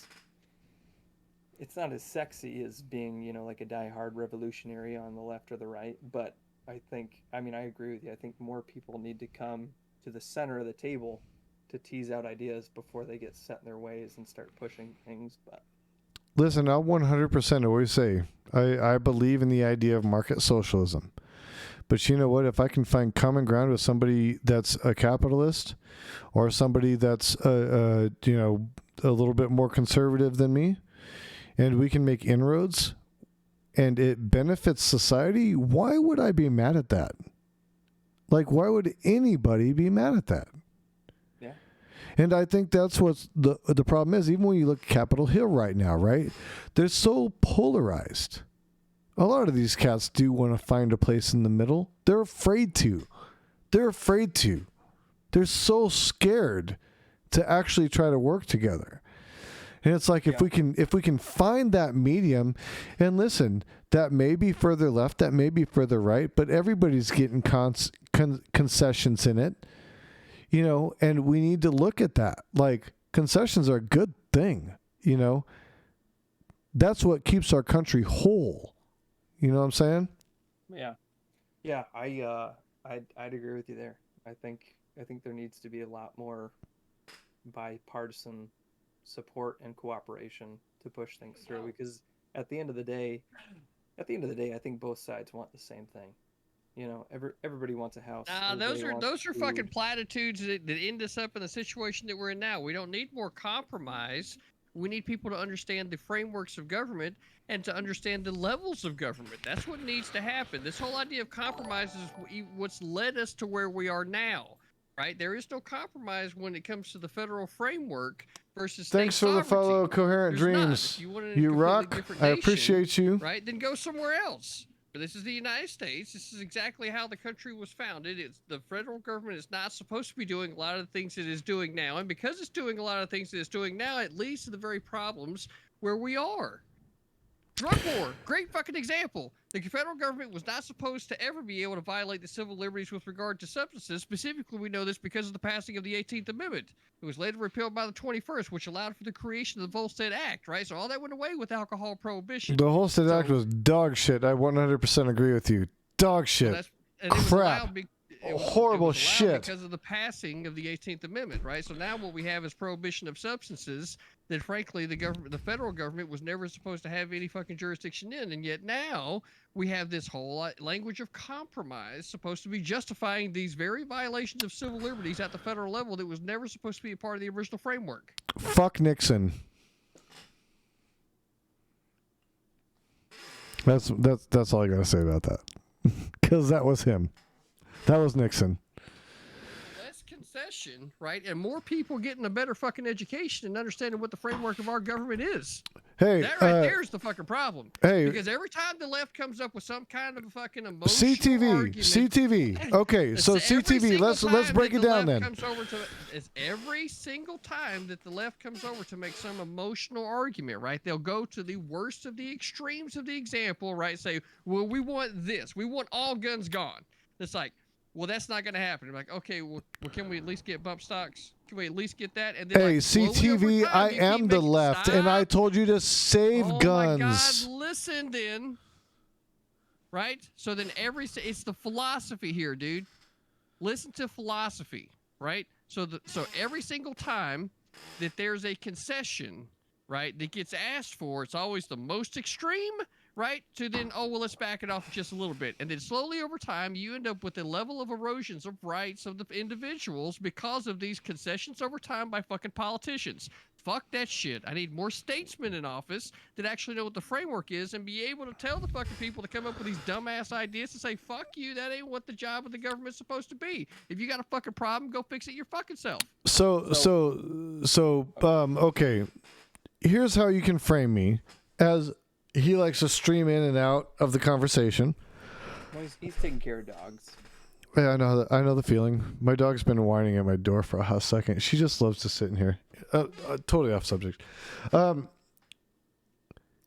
C: it's not as sexy as being, you know, like a diehard revolutionary on the left or the right, but I mean, I agree with you. I think more people need to come to the center of the table to tease out ideas before they get set in their ways and start pushing things. But
A: Listen, I'll 100% always say I believe in the idea of market socialism. But you know what? If I can find common ground with somebody that's a capitalist or somebody that's, you know, a little bit more conservative than me, and we can make inroads and it benefits society, why would I be mad at that? Like, why would anybody be mad at that?
C: yeah,
A: And I think that's what's the problem is. Even when you look at Capitol Hill right now, right? They're so polarized. A lot of these cats do want to find a place in the middle. They're afraid to. They're afraid to. They're so scared to actually try to work together. And it's like if we can find that medium, and listen, that may be further left, that may be further right, but everybody's getting concessions in it, you know, and we need to look at that. Like concessions are a good thing, you know. That's what keeps our country whole. You know what I'm saying?
C: yeah, I'd agree with you there. I think there needs to be a lot more bipartisan support and cooperation to push things through because at the end of the day, I think both sides want the same thing. You know, everybody wants a house.
B: Those
C: Everybody
B: are
C: wants
B: those are
C: food.
B: fucking platitudes that end us up in the situation that we're in now. We don't need more compromise. We need people to understand the frameworks of government and to understand the levels of government. That's what needs to happen. This whole idea of compromise is what's led us to where we are now. Right? There is no compromise when it comes to the federal framework versus state
A: Thanks for the
B: sovereignty.
A: follow, Coherent
B: There's not.
A: Dreams.
B: If you want a
A: You
B: completely
A: rock.
B: different
A: I
B: nation,
A: appreciate you.
B: right? Then go somewhere else. But this is the United States. This is exactly how the country was founded. It's the federal government is not supposed to be doing a lot of the things it is doing now, and because it's doing a lot of things it is doing now, it leads to the very problems where we are. Drug war, great fucking example. The federal government was not supposed to ever be able to violate the civil liberties with regard to substances. Specifically, we know this because of the passing of the 18th Amendment. It was later repealed by the 21st, which allowed for the creation of the Volstead Act, right? So all that went away with alcohol prohibition.
A: The Volstead Act was dog shit. I 100% agree with you. Dog shit.
B: Well, and it was
A: crap.
B: allowed
A: Horrible
B: it was
A: shit.
B: because of the passing of the 18th Amendment, right? So now what we have is prohibition of substances that frankly the federal government was never supposed to have any fucking jurisdiction in, and yet now we have this whole language of compromise supposed to be justifying these very violations of civil liberties at the federal level that was never supposed to be a part of the original framework.
A: Fuck Nixon. That's all I gotta say about that. Because that was him. That was Nixon.
B: Less concession, right? And more people getting a better fucking education and understanding what the framework of our government is.
A: Hey,
B: That right there's the fucking problem.
A: Hey,
B: because every time the left comes up with some kind of a fucking emotional argument,
A: CTV. Okay, so CTV. Let's break it down then.
B: It's every single time that the left comes over to make some emotional argument, right? They'll go to the worst of the extremes of the example, right? Say, well, we want this. We want all guns gone. It's like, well, that's not going to happen. I'm like, okay, well, can we at least get bump stocks? Can we at least get that? And then,
A: hey,
B: like,
A: CTV, I am the left, and I told you to save guns.
B: Oh my God, listen then. Right? So then it's the philosophy here, dude. Listen to philosophy, right? So every single time that there's a concession, right, that gets asked for, it's always the most extreme, right? To then, oh, well, let's back it off just a little bit. And then slowly over time, you end up with a level of erosions of rights of the individuals because of these concessions over time by fucking politicians. Fuck that shit. I need more statesmen in office that actually know what the framework is and be able to tell the fucking people to come up with these dumbass ideas to say, fuck you, that ain't what the job of the government's supposed to be. If you got a fucking problem, go fix it your fucking self.
A: Okay. Here's how you can frame me as he likes to stream in and out of the conversation.
C: Well, he's taking care of dogs.
A: Yeah, I know the feeling. My dog's been whining at my door for a hot second. She just loves to sit in here. Totally off subject.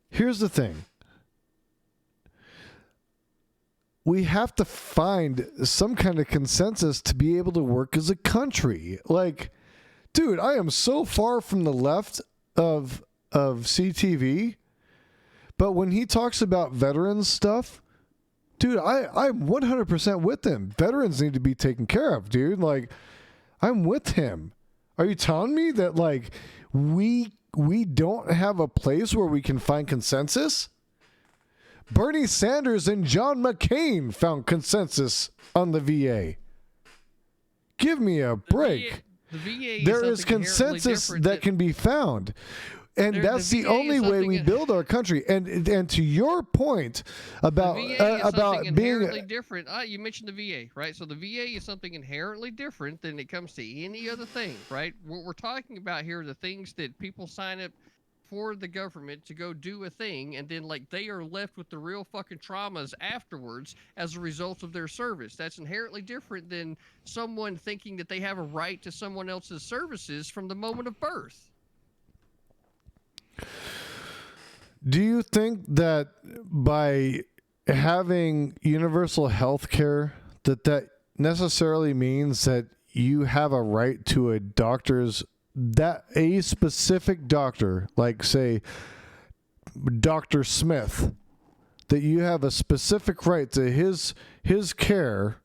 A: Here's the thing. We have to find some kind of consensus to be able to work as a country. Like, dude, I am so far from the left of CTV. But when he talks about veterans stuff, dude, I'm 100% with him. Veterans need to be taken care of, dude. Like, I'm with him. Are you telling me that, like, we don't have a place where we can find consensus? Bernie Sanders and John McCain found consensus on the VA. Give me a break.
B: The VA
A: there is consensus that can be found. And that's the only way we build our country. And to your point about being
B: inherently different. You mentioned the VA, right? So the VA is something inherently different than it comes to any other thing, right? What we're talking about here are the things that people sign up for the government to go do a thing, and then like they are left with the real fucking traumas afterwards as a result of their service. That's inherently different than someone thinking that they have a right to someone else's services from the moment of birth.
A: Do you think that by having universal health care that necessarily means that you have a right to a specific doctor, like say Dr. Smith, that you have a specific right to his care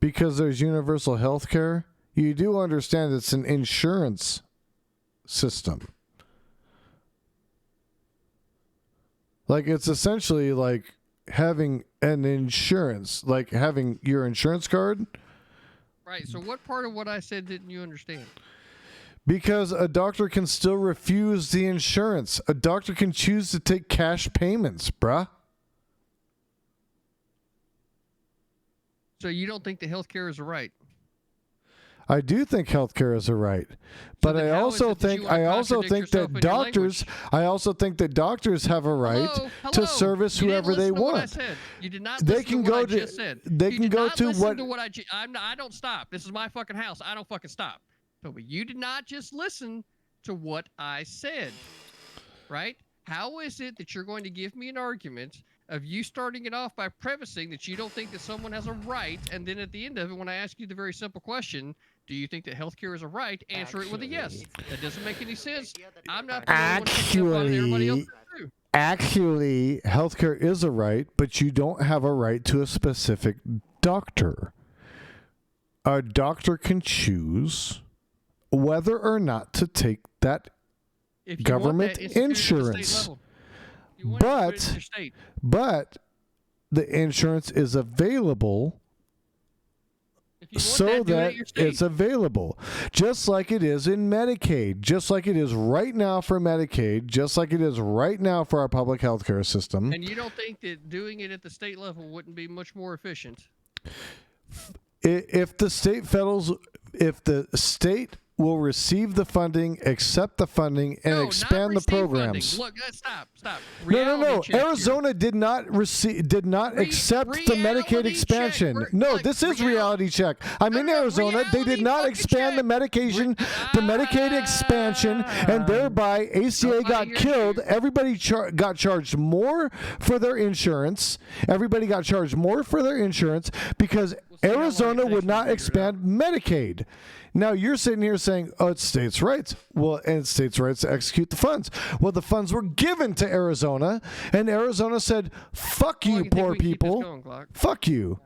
A: because there's universal health care? You do understand it's an insurance system. Like, it's essentially like having an insurance, like having your insurance card.
B: Right. So what part of what I said didn't you understand?
A: Because a doctor can still refuse the insurance. A doctor can choose to take cash payments, bruh.
B: So you don't think that healthcare is a right?
A: I do think healthcare is a right, but I also think that doctors have a right to service whoever they want.
B: You did not listen to what I just said.
A: They can go to what
B: I don't stop. This is my fucking house. I don't fucking stop. But you did not just listen to what I said, right? How is it that you're going to give me an argument of you starting it off by prefacing that you don't think that someone has a right, and then at the end of it, when I ask you the very simple question, do you think that healthcare is a right? Answer it with a yes. That doesn't make any sense. I'm not the only one picking up on it. Everybody else too.
A: Actually, healthcare is a right, but you don't have a right to a specific doctor. A doctor can choose whether or not to take that
B: If you
A: government
B: want that instituted at the state
A: insurance.
B: level, you want it to put it in
A: But
B: your state.
A: but the insurance is available
B: If you want
A: so
B: that, do it at
A: that
B: your state.
A: it's available, just like it is in Medicaid, just like it is right now for Medicaid, just like it is right now for our public health care system.
B: And you don't think that doing it at the state level wouldn't be much more efficient?
A: If the state will receive the funding, accept the funding, and
B: No,
A: expand the
B: not receive
A: programs.
B: funding. Look, stop.
A: No.
B: Reality check here.
A: Arizona did not accept the Medicaid
B: reality
A: expansion.
B: check.
A: No,
B: Look,
A: this is reality check. I'm in Arizona. They did
B: reality
A: not
B: fucking
A: expand the medication, the Medicaid expansion, and thereby ACA
B: Nobody
A: got
B: hears
A: killed.
B: you.
A: Everybody got charged more for their insurance. Everybody got charged more for their insurance because
B: see how long it
A: Arizona
B: takes
A: would
B: to
A: not
B: figure it
A: expand Medicaid. Now you're sitting here saying, "Oh, it's states' rights." Well, and it's states' rights to execute the funds. Well, the funds were given to Arizona, and Arizona said, "Fuck
B: How long
A: you,
B: do think
A: poor
B: we can keep this
A: people.
B: going, Glock?
A: Fuck you."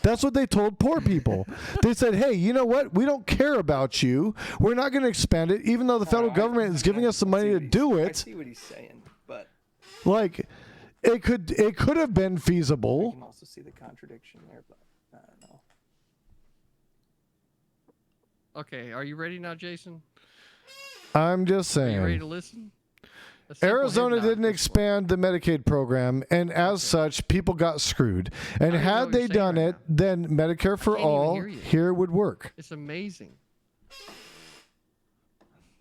A: That's what they told poor people. They said, "Hey, you know what? We don't care about you. We're not going to expand it, even though the federal government is giving us the money to do
C: I
A: it."
C: see what he's saying, but
A: Like, it could have been
C: I
A: feasible.
C: can also see the contradiction there. But I don't know.
B: Okay, are you ready now, Jason?
A: I'm just
B: Are you ready
A: saying.
B: to listen? A simple
A: Arizona
B: head nod
A: didn't
B: at this
A: expand the Medicaid program, and as such, people got screwed. And
B: don't even know
A: had
B: what
A: they
B: you're saying
A: done
B: right
A: it, then Medicare for
B: can't even
A: all
B: hear you.
A: here would work.
B: point. It's amazing.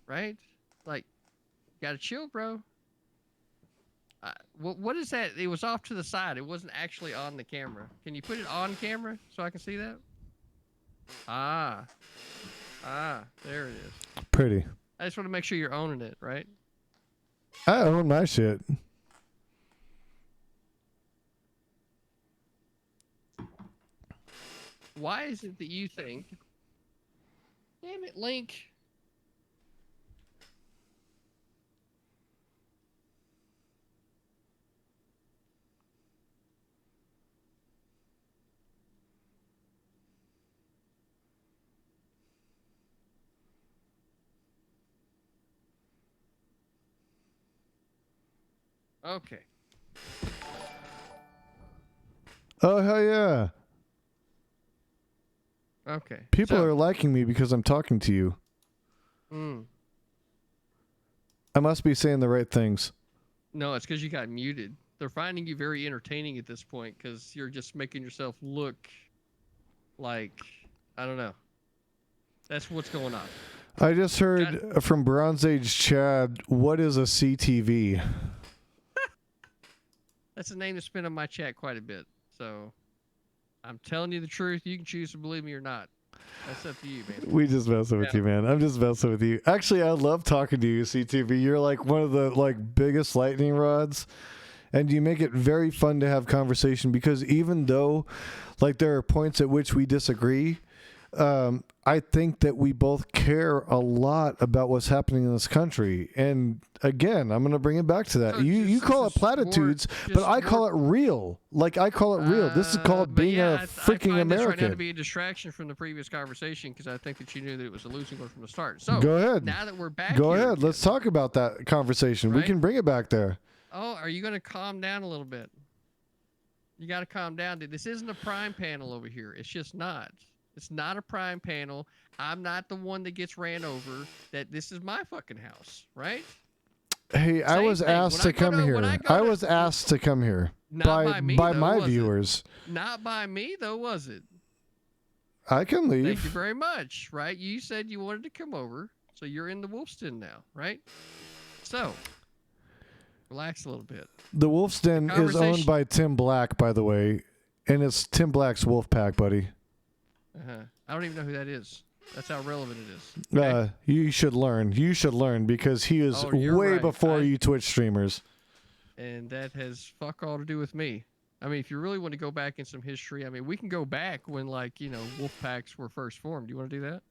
B: Right? Like, gotta chill, bro. What is that? It was off to the side. It wasn't actually on the camera. Can you put it on camera so I can see that? Ah, there it is.
A: Pretty.
B: I just want to make sure you're owning it, right?
A: I own my shit.
B: Why is it that you think? Damn it, Link. Okay.
A: Oh hell yeah!
B: Okay.
A: People
B: so,
A: are liking me because I'm talking to you.
B: Mm,
A: I must be saying the right things.
B: no, it's because you got muted. They're finding you very entertaining at this point because you're just making yourself look like I don't know. That's what's going on.
A: I just heard from Bronze Age Chad, what is a CTV?
B: That's a name that's been in my chat quite a bit. So I'm telling you the truth. You can choose to believe me or not. That's up to you, man.
A: We just messing with you, man. I'm just messing with you. Actually, I love talking to you, CTV. You're like one of the biggest lightning rods, and you make it very fun to have conversation because even though there are points at which we disagree, I think that we both care a lot about what's happening in this country. And again, I'm going to bring it back to that.
B: So
A: You call it
B: just more-
A: platitudes, but
B: just
A: I call
B: more-
A: it real. I call it real. This is called
B: but
A: being
B: yeah,
A: a
B: I
A: freaking
B: find this right now to
A: American.
B: be a distraction from the previous conversation because I think that you knew that it was a losing one from the start. So
A: Go ahead.
B: Now that we're back,
A: Go
B: here
A: ahead.
B: again-
A: Let's talk about that conversation. We
B: Right?
A: can bring it back there.
B: Oh, are you going to calm down a little bit? You got to calm down, dude. This isn't a prime panel over here. It's just not. It's not a prime panel. I'm not the one that gets ran over. That this is my fucking house, right?
A: Hey, I
B: Same
A: was
B: thing.
A: asked
B: When
A: to
B: I go
A: come
B: to-
A: here.
B: when I go
A: I
B: to-
A: was asked to come here
B: Not
A: by
B: me,
A: by
B: though,
A: my
B: was it?
A: viewers.
B: Not by me, though, was it?
A: I can
B: Thank you
A: leave.
B: very much. Right? You said you wanted to come over, so you're in the Wolfston now, right? So, relax a little bit.
A: The Wolf's Den is owned
B: Conversation-
A: by Tim Black, by the way, and it's Tim Black's Wolf Pack, buddy.
B: I don't even know who that is. That's how relevant it is. Okay?
A: You should learn. You should learn because he is
B: Oh, you're
A: way
B: right.
A: before you Twitch streamers.
B: And that has fuck all to do with me. I mean, if you really want to go back in some history, I mean, we can go back when, wolf packs were first formed. Do you want to do that?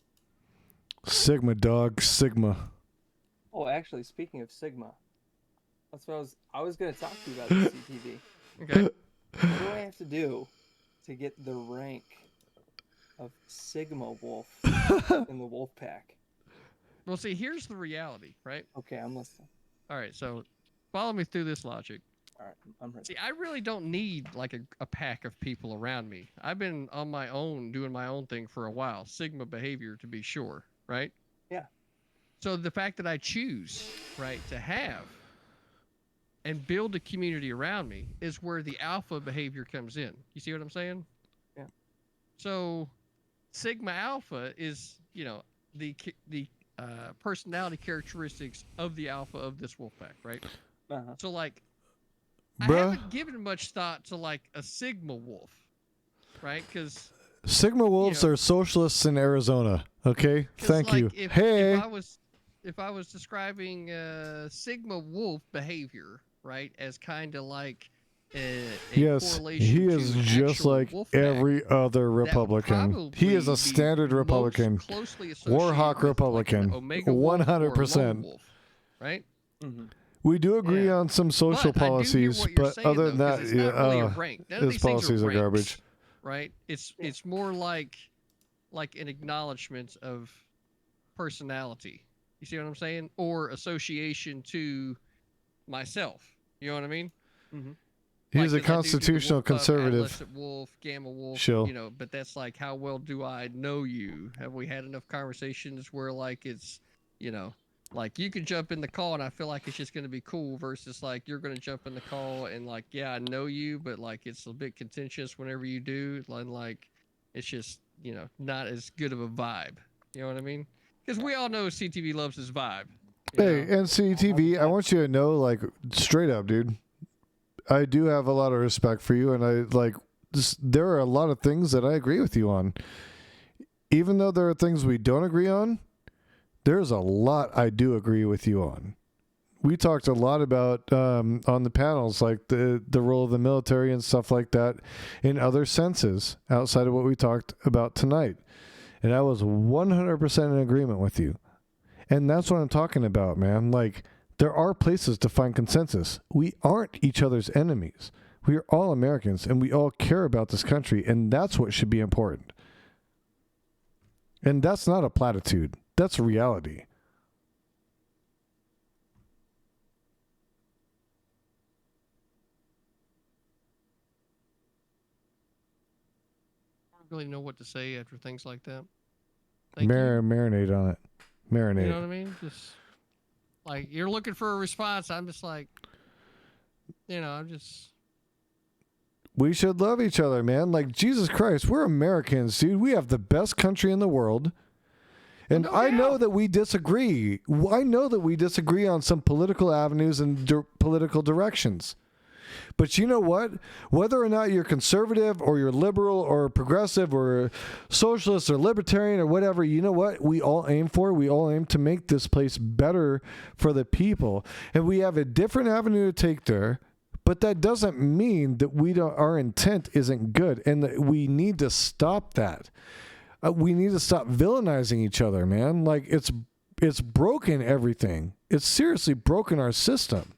A: Sigma, dog. Sigma.
C: Oh, actually, speaking of Sigma, that's what I was going to talk to you about the CTV.
B: Okay.
C: What do I have to do to get the rank of Sigma Wolf in the Wolf Pack?
B: Well, see, here's the reality, right?
C: Okay, I'm listening.
B: All right, so follow me through this logic.
C: All right, I'm ready.
B: See, I really don't need like a pack of people around me. I've been on my own doing my own thing for a while. Sigma behavior to be sure, right?
C: Yeah.
B: So the fact that I choose, right, to have and build a community around me is where the alpha behavior comes in. You see what I'm saying?
C: Yeah.
B: So Sigma Alpha is, the personality characteristics of the alpha of this wolf pack, right?
C: Uh-huh.
B: So like, I
A: Bruh.
B: haven't given much thought to like a Sigma wolf, right? Because
A: Sigma wolves
B: know-
A: are socialists in Arizona. Okay, thank
B: like,
A: you.
B: If
A: Hey,
B: I was describing Sigma wolf behavior, right, as kind of like a
A: yes,
B: correlation
A: he is
B: to
A: just
B: actual
A: like
B: wolf pack,
A: every other Republican. He is
B: probably
A: a standard
B: be most
A: Republican.
B: closely associated
A: Warhawk
B: with, like,
A: Republican.
B: an Omega wolf or a lone
A: 100%.
B: wolf, right?
C: Mm-hmm.
A: We do agree
B: Yeah.
A: on some social
B: But I do hear
A: policies,
B: what you're
A: but
B: saying,
A: other
B: though,
A: than
B: 'cause
A: that,
B: it's not really a
A: yeah,
B: rank. None of
A: his
B: these things
A: policies are
B: ranks,
A: garbage.
B: right? It's more like an acknowledgement of personality. You see what I'm saying? Or association to myself. You know what I mean?
C: Mm-hmm.
A: He's a
B: 'cause I do the
A: constitutional
B: Wolf Pup,
A: conservative.
B: Adolescent Wolf, Gamma Wolf,
A: Shill.
B: but that's like, how well do I know you? Have we had enough conversations where like it's, like you can jump in the call and I feel like it's just going to be cool versus like you're going to jump in the call and like, yeah, I know you, but like it's a bit contentious whenever you do. And like, it's just, not as good of a vibe. You know what I mean? Because we all know CTV loves his vibe. you
A: Hey,
B: know?
A: NCTV, I want you to know, like, straight up, dude, I do have a lot of respect for you, and there are a lot of things that I agree with you on. Even though there are things we don't agree on, there's a lot I do agree with you on. We talked a lot about on the panels, like the role of the military and stuff like that in other senses outside of what we talked about tonight. And I was 100% in agreement with you. And that's what I'm talking about, man. Like, there are places to find consensus. We aren't each other's enemies. We are all Americans, and we all care about this country, and that's what should be important. And that's not a platitude. That's reality.
B: I don't really know what to say after things like that.
A: Marinate on it. Marinate.
B: You know what I mean? Just like you're looking for a response. I'm just like, I'm just.
A: We should love each other, man. Like, Jesus Christ, we're Americans, dude. We have the best country in the world. And
B: No
A: I know
B: doubt.
A: that we disagree. I know that we disagree on some political avenues and political directions. But you know what? Whether or not you're conservative or you're liberal or progressive or socialist or libertarian or whatever, you know what we all aim for? We all aim to make this place better for the people. And we have a different avenue to take there. But that doesn't mean that our intent isn't good, and that we need to stop that. We need to stop villainizing each other, man. Like, it's broken everything. It's seriously broken our system.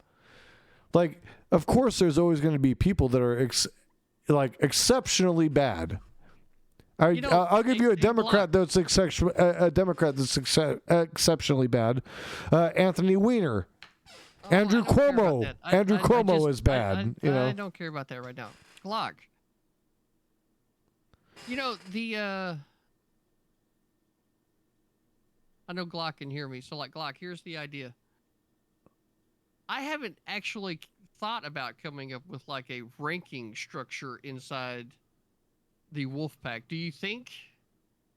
A: Like, of course, there's always going to be people that are exceptionally bad. I'll give you a Democrat that's exceptionally bad. Anthony Weiner. Andrew Cuomo. Andrew Cuomo is bad.
B: I don't care about that right now. Glock. I know Glock can hear me. So, like, Glock, here's the idea. I haven't actually thought about coming up with, like, a ranking structure inside the wolf pack. Do you think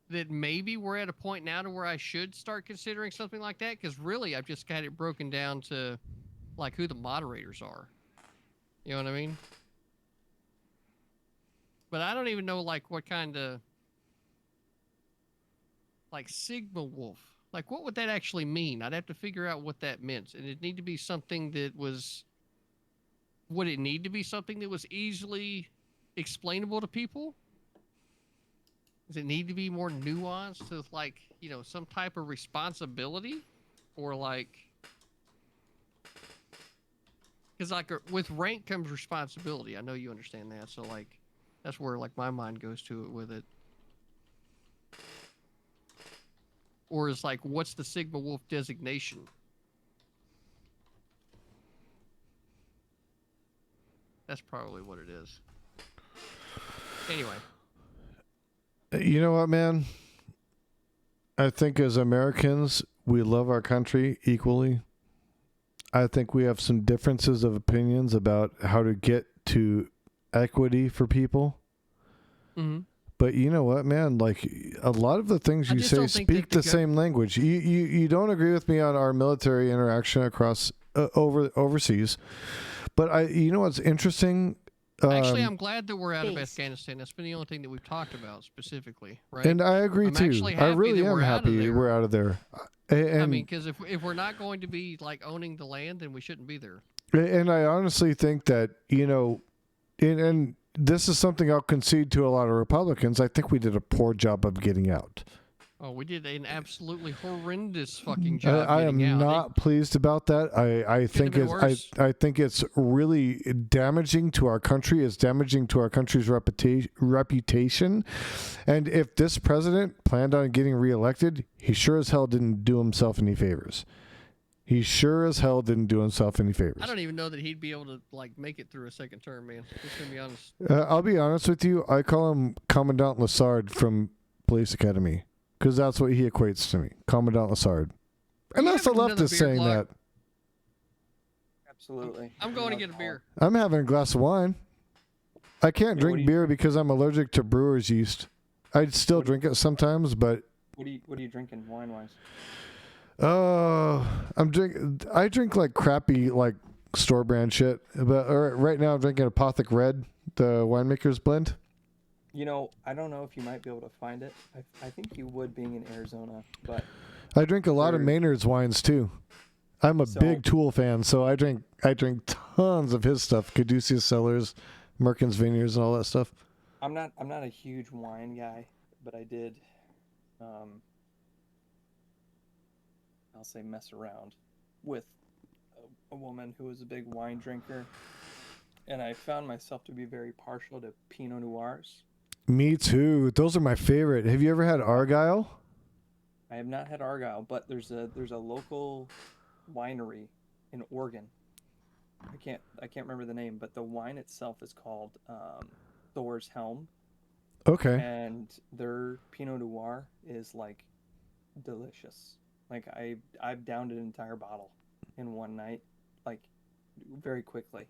B: that maybe we're at a point now to where I should start considering something like that? Because really, I've just got it broken down to, like, who the moderators are. You know what I mean? But I don't even know, like, what kind of, like, Sigma Wolf. Like, what would that actually mean? I'd have to figure out what that meant. And it'd need to be something that was... Would it need to be something that was easily explainable to people? Does it need to be more nuanced with, like, some type of responsibility? Or, like... Because, like, with rank comes responsibility. I know you understand that. So, like, that's where, like, my mind goes to it with it. Or is, like, what's the Sigma Wolf designation? That's probably what it is. Anyway.
A: You know what, man? I think as Americans, we love our country equally. I think we have some differences of opinions about how to get to equity for people.
B: Mm-hmm.
A: But you know what, man? Like a lot of the things
B: I
A: you
B: just
A: say
B: don't think
A: speak
B: that
A: the same language. You don't agree with me on our military interaction across overseas. But you know what's interesting?
B: Actually, I'm glad that we're out of
D: Base.
B: Afghanistan. That's been the only thing that we've talked about specifically, right?
A: And I agree
B: I'm
A: too.
B: actually
A: I
B: happy
A: really
B: that
A: am
B: we're out of
A: happy
B: there.
A: we're out of there. And,
B: I mean, because if we're not going to be like owning the land, then we shouldn't be there.
A: and I honestly think that, you know, and this is something I'll concede to a lot of Republicans. I think we did a poor job of getting out.
B: Oh, we did an absolutely horrendous fucking job
A: I am
B: getting out.
A: not pleased about that. I think
B: been
A: it's
B: worse.
A: I think it's really damaging to our country. It's damaging to our country's reputation. And if this president planned on getting reelected, he sure as hell didn't do himself any favors. He sure as hell didn't do himself any favors.
B: I don't even know that he'd be able to like make it through a second term, man. Just gonna be honest.
A: I'll be honest with you. I call him Commandant Lassard from Police Academy because that's what he equates to me, Commandant Lassard. And
B: You
A: that's the
B: having another
A: leftist
B: beer,
A: saying
B: Glock?
A: that.
C: Absolutely.
B: I'm going to get a beer.
A: I'm having a glass of wine. I can't
C: Yeah, what
A: drink
C: do you
A: beer because I'm allergic to brewer's yeast. I'd still drink it sometimes, but
C: What are you drinking wine wise?
A: I drink like crappy like store brand shit. But right now I'm drinking Apothic Red, the winemaker's blend.
C: You know, I don't know if you might be able to find it. I think you would, being in Arizona, but
A: I drink a lot of
C: There's-
A: Maynard's wines too. I'm a
C: So-
A: big Tool fan, so I drink tons of his stuff, Caduceus Cellars, Merkins Vineyards, and all that stuff.
C: I'm not a huge wine guy, but I did, I'll say mess around with a woman who was a big wine drinker, and I found myself to be very partial to Pinot Noirs.
A: Me too. Those are my favorite. Have you ever had Argyle?
C: I have not had Argyle, but there's a local winery in Oregon. I can't remember the name, but the wine itself is called Thor's Helm,
A: Okay.
C: and their Pinot Noir is like delicious. Like I've downed an entire bottle in one night, like very quickly,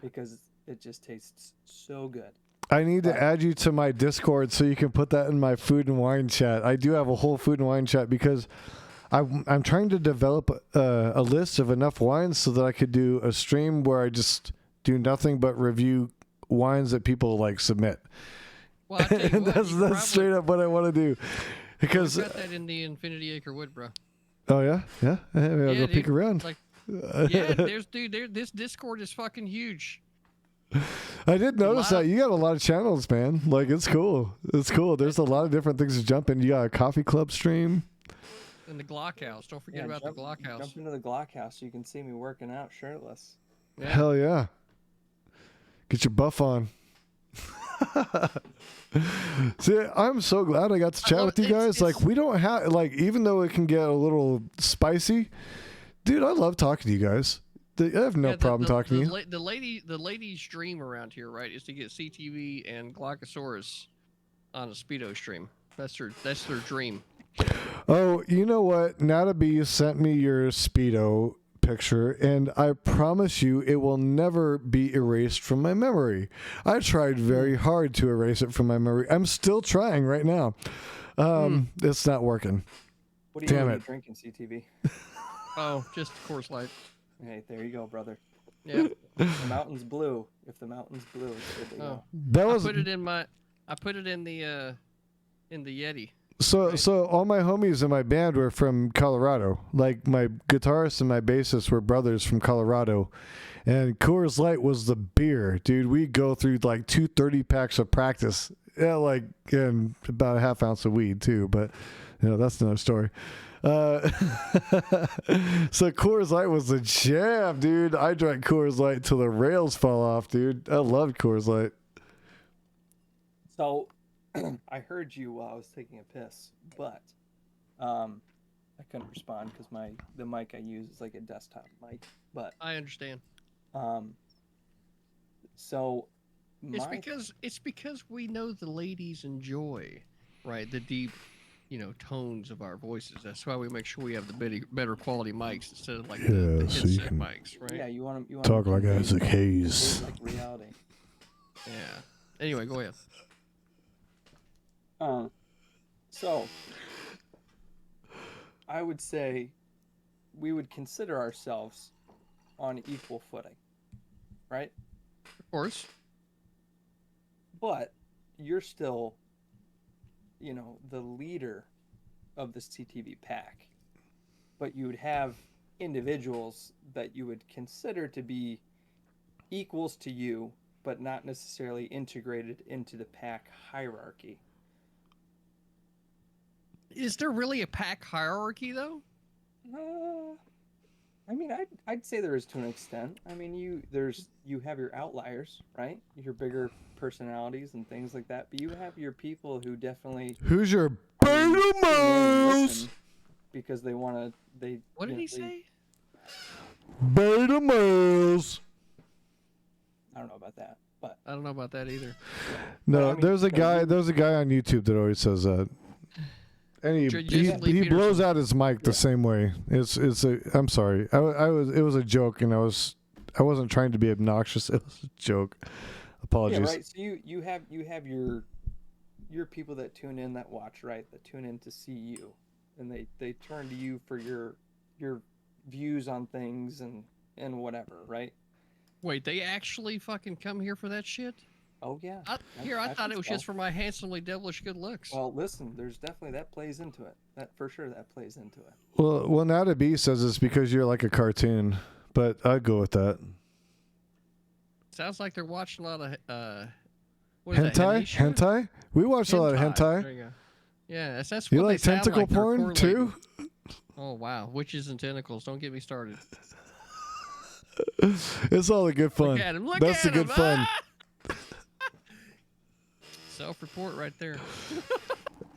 C: because it just tastes so good.
A: I need to add you to my Discord so you can put that in my food and wine chat. I do have a whole food and wine chat because I'm trying to develop a list of enough wines so that I could do a stream where I just do nothing but review wines that people like submit.
B: Well, I tell you
A: And
B: what,
A: that's
B: you probably-
A: straight up what I want to do. Because
B: We've got that in the Infinity Acre Wood, bro.
A: oh yeah, maybe I'll go
B: dude,
A: peek around.
B: Like, yeah, this Discord is fucking huge.
A: I did notice
B: lot
A: that
B: of-
A: you got a lot of channels, man. Like it's cool. It's cool. There's a lot of different things to jump in. You got a coffee club stream.
B: And the Glock House. Don't forget about the Glock House.
C: Jump into the Glock House so you can see me working out shirtless.
B: Yeah.
A: Hell yeah. Get your buff on. See, I'm so glad I got to chat
B: love
A: with you
B: it. It's-
A: guys. Like, we don't have, like, even though it can get a little spicy, dude, I love talking to you guys. I have no
B: Yeah,
A: problem talking to you.
B: The lady's dream around here, right, is to get CTV and Glockosaurus on a Speedo stream. That's their dream.
A: Oh, you know what? Nataby sent me your Speedo picture, and I promise you it will never be erased from my memory. I tried very hard to erase it from my memory. I'm still trying right now. It's not working.
C: What are
A: Damn
C: you
A: it.
C: drinking, CTV?
B: Oh, just Coors Light.
C: Hey, there you go, brother.
B: Yeah.
C: The mountain's blue. If the mountain's blue, it's good to go.
B: Oh.
A: That
B: I
A: was
B: put it in the Yeti.
A: so all my homies in my band were from Colorado. Like my guitarist and my bassist were brothers from Colorado. And Coors Light was the beer, dude. We go through like 2 30-packs of practice. Yeah, like and about a half ounce of weed too, but that's another story. So Coors Light was the jam, dude. I drank Coors Light till the rails fell off, dude. I loved Coors Light.
C: So, I heard you while I was taking a piss, but I couldn't respond because the mic I use is like a desktop mic. But
B: I understand.
C: So,
B: It's
C: my
B: because we know the ladies enjoy, right, the deep, tones of our voices. That's why we make sure we have the better quality mics instead of like the
A: Yeah, so you
B: headset
A: can
B: mics, right?
C: yeah, you want to
A: talk like
C: convey
A: Isaac Hayes.
C: like reality.
B: Yeah. Anyway, go ahead.
C: So I would say we would consider ourselves on equal footing, right?
B: Of course.
C: But you're still, the leader of the CTV pack. But you would have individuals that you would consider to be equals to you, but not necessarily integrated into the pack hierarchy.
B: Is there really a pack hierarchy though?
C: I mean, I'd say there is to an extent. I mean, you have your outliers, right? Your bigger personalities and things like that. But you have your people who definitely
A: Who's your
C: tune
A: beta
C: in and
A: mouse?
C: listen because they want to.
B: What did he say?
A: Beta mouse.
C: I don't know about that, but
B: I don't know about that either.
A: No,
C: I mean,
A: there's a
C: so
A: guy.
C: you-
A: There's a guy on YouTube that always says that, and
B: Jason Lee
A: he blows
B: Peterson.
A: out his mic the same way. It's a. I'm sorry. It was a joke, and I wasn't trying to be obnoxious. It was a joke. Apologies.
C: yeah, right. So you have your people that tune in, that watch, right? That tune in to see you, and they turn to you for your views on things and whatever, right?
B: Wait, they actually fucking come here for that shit?
C: Oh yeah.
B: I thought
C: think
B: it was
C: so.
B: just for my handsomely devilish good looks.
C: Well, listen, there's definitely that plays into it. That for sure that plays into it.
A: Well, Nada B says it's because you're like a cartoon, but I'd go with that.
B: Sounds like they're watching a lot of what is that,
A: Hentai?
B: Anisha?
A: Hentai? We watch a lot of
B: There
A: hentai.
B: you go. Yeah, that's
A: You
B: what
A: like
B: they sound
A: tentacle
B: like. They're
A: porn too?
B: correlating. Oh wow, witches and tentacles! Don't get me started.
A: It's all the good fun.
B: Look at him! Look
A: That's
B: at
A: the
B: him!
A: good fun.
B: Ah! Self-report right there.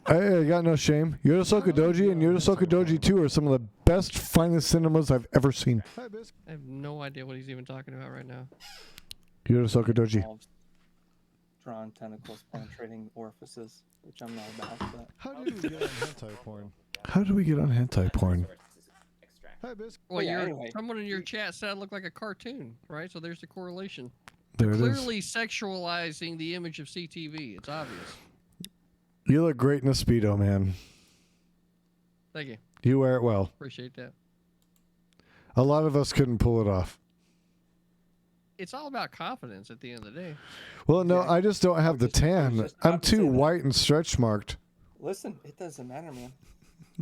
A: I got no shame. Yorosoka Doji and Yorosoka Doji 2 are some of the best, finest cinemas I've ever seen.
B: I have no idea what he's even talking about right now.
A: Yorosoka Doji.
C: Involves drawn tentacles penetrating orifices, which I'm not about. But
A: How did we get on hentai porn? How did we get on hentai porn?
B: Well,
C: yeah, anyway.
B: someone in your chat said I look like a cartoon, right? So there's the correlation.
A: There it is.
B: Clearly sexualizing the image of CTV. It's obvious.
A: You look great in a Speedo, man.
B: Thank you.
A: You wear it well.
B: Appreciate that.
A: A lot of us couldn't pull it off.
B: It's all about confidence at the end of the day.
A: Well, no, I just don't have the
C: I was
A: tan.
C: just
A: I'm
C: about to
A: too
C: say that.
A: white and stretch marked.
C: listen, it doesn't matter, man.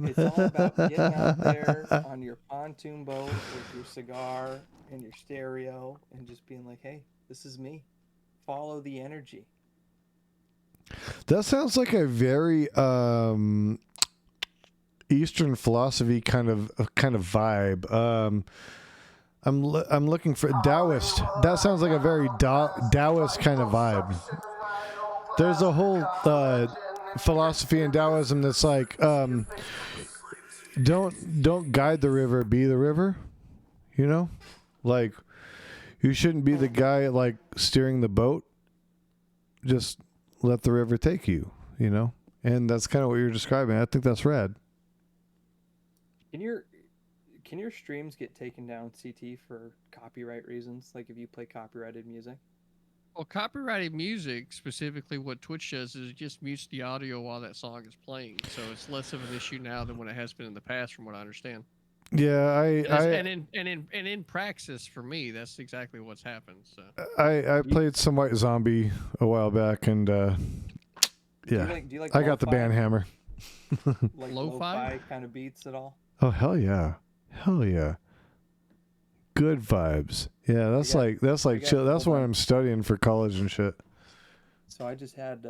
C: It's all about getting out there on your pontoon boat with your cigar and your stereo and just being like, hey, this is me. Follow the energy.
A: That sounds like a very Eastern philosophy kind of vibe. I'm looking for Taoist. That sounds like a very Taoist kind of vibe. There's a whole philosophy in Taoism that's like don't guide the river, be the river. You know, like you shouldn't be the guy like steering the boat. Just let the river take you. You know, and that's kind of what you're describing. I think that's rad.
C: Can your streams get taken down, CT, for copyright reasons? Like if you play copyrighted music?
B: Well, copyrighted music, specifically what Twitch does, is it just mutes the audio while that song is playing. So it's less of an issue now than what it has been in the past, from what I understand.
A: Yeah,
B: And in praxis, for me, that's exactly what's happened. So
A: I played some White Zombie a while back, and yeah,
C: Do you like
A: I got the
C: lo-fi?
A: band hammer.
C: Like
B: Lo-fi?
C: lo-fi kind of beats at all?
A: Oh hell yeah, hell yeah, good vibes. Yeah, that's
C: We got
A: chill. That's why
C: lo-fi.
A: I'm studying for college and shit.
C: So I just had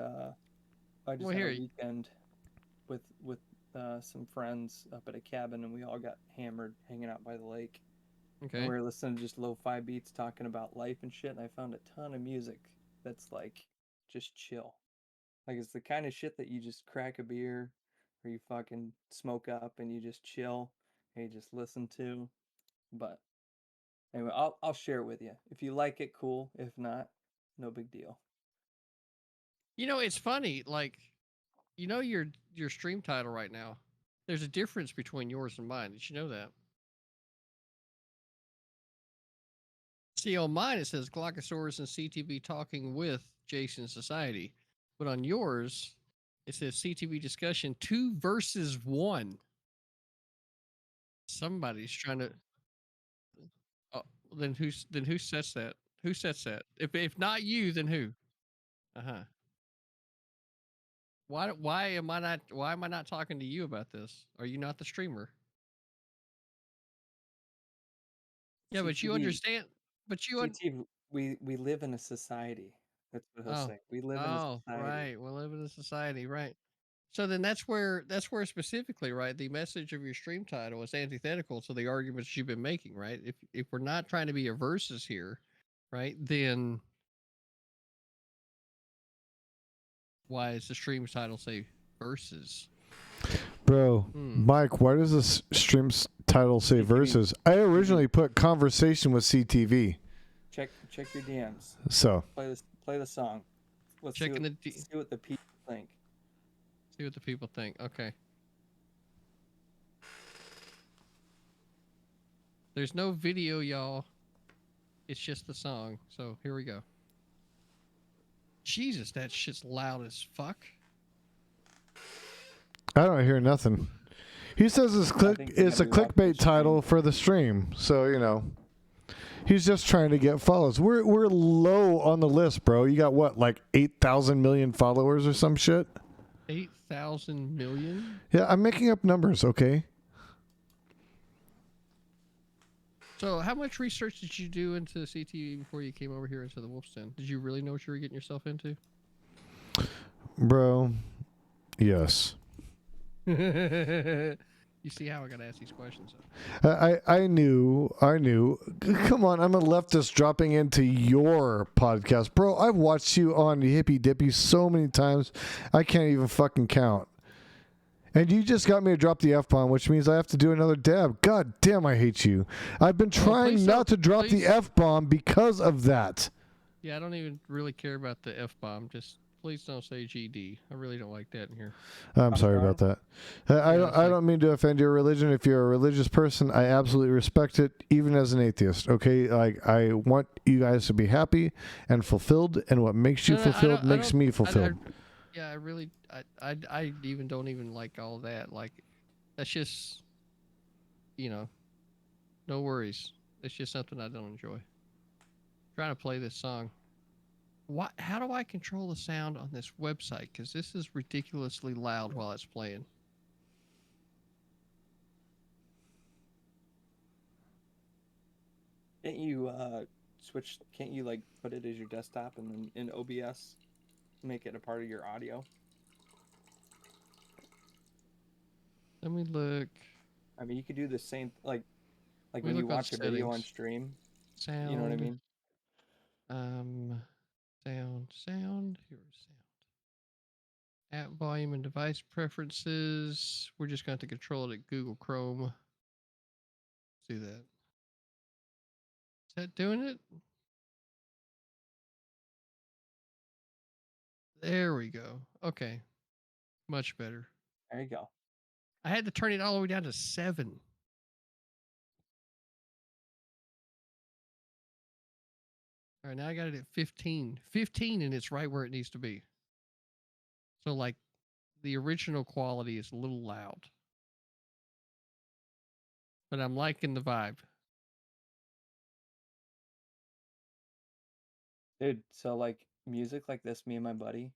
C: had
B: here,
C: a weekend with some friends up at a cabin, and we all got hammered hanging out by the lake.
B: okay,
C: And we were listening to just lo-fi beats talking about life and shit, and I found a ton of music that's like just chill. Like it's the kind of shit that you just crack a beer or you fucking smoke up and you just chill and you just listen to. But anyway, I'll share it with you. If you like it, cool. If not, No big deal.
B: You know, it's funny. Like, you know, your stream title right now. There's a difference between yours and mine. Did you know that? See, on mine it says Glockosaurus and CTV talking with Jason Society, but on yours it says CTV discussion 2 versus 1. Somebody's trying to. Oh, then who sets that? Who sets that? If not you, then who? Uh huh. Why am I not talking to you about this? Are you not the streamer? Yeah, but you
C: CTV,
B: understand. But you
C: CTV, we live in a society. That's what he'll
B: Oh.
C: say. We live in a
B: Oh,
C: society.
B: right. We live in a society, right? So then that's where specifically, right, the message of your stream title is antithetical to the arguments you've been making, right? If we're not trying to be a versus here, right, then why does the stream title say versus?
A: Bro,
B: Hmm.
A: Mike, why does this stream's title say
C: CTV.
A: versus? I originally put conversation with CTV.
C: Check your DMs.
A: So,
C: Play the song. Let's
B: Checking
C: see what the people think.
B: see what the people think. Okay. There's no video, y'all. It's just the song. So here we go. Jesus, that shit's loud as fuck.
A: I don't hear nothing. He says it's a clickbait title for the stream. So, you know, he's just trying to get follows. We're low on the list, bro. You got what, like 8,000 million followers or some shit?
B: 8,000 million?
A: Yeah, I'm making up numbers, okay?
B: So, how much research did you do into CTV before you came over here into the Wolf's Den? Did you really know what you were getting yourself into?
A: Bro, yes.
B: You see how I got to ask these questions? Though.
A: I knew. Come on, I'm a leftist dropping into your podcast. Bro, I've watched you on Hippy Dippy so many times, I can't even fucking count. And you just got me to drop the F-bomb, which means I have to do another dab. God damn, I hate you. I've been trying not to drop the F-bomb because of that.
B: Yeah, I don't even really care about the F-bomb. Just please don't say GD. I really don't like that in here.
A: I'm sorry about that. I don't mean to offend your religion. If you're a religious person, I absolutely respect it, even as an atheist. Okay, like I want you guys to be happy and fulfilled, and what makes you fulfilled makes me fulfilled.
B: Yeah, I really, I even don't even like all that. Like, that's just, you know, no worries. It's just something I don't enjoy. Trying to play this song. What? How do I control the sound on this website? Because this is ridiculously loud while it's playing.
C: Can't you switch? Can't you like put it as your desktop and then in OBS make it a part of your audio?
B: Let me look.
C: I mean, you could do the same like when you watch a video on stream.
B: Sound.
C: You know what I mean?
B: Sound. Here's sound. App volume and device preferences. We're just going to control it at Google Chrome. Let's do that. Is that doing it? There we go. Okay. Much better.
C: There you go.
B: I had to turn it all the way down to 7. All right, now I got it at 15. 15, and it's right where it needs to be. So, like, the original quality is a little loud. But I'm liking the vibe.
C: Dude, so like music like this, me and my buddy,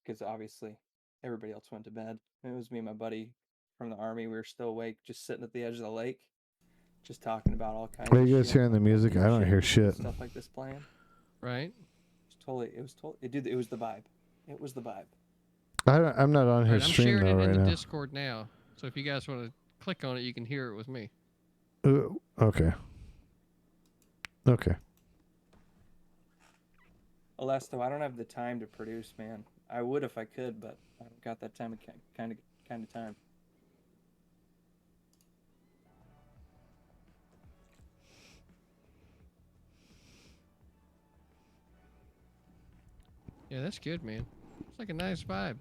C: because obviously everybody else went to bed. It was me and my buddy from the army. We were still awake, just sitting at the edge of the lake, just talking about all kinds of shit.
A: Are you guys hearing the music? I don't hear shit.
C: Stuff like this playing.
B: Right?
C: It was the vibe. It was the vibe.
A: I'm not on his stream
B: I'm sharing
A: though
B: it
A: right
B: in the
A: now.
B: Discord now. So if you guys want to click on it, you can hear it with me.
A: Okay.
C: Alesto, I don't have the time to produce, man. I would if I could, but I don't got that kind of time.
B: Yeah, that's good, man. It's like a nice vibe.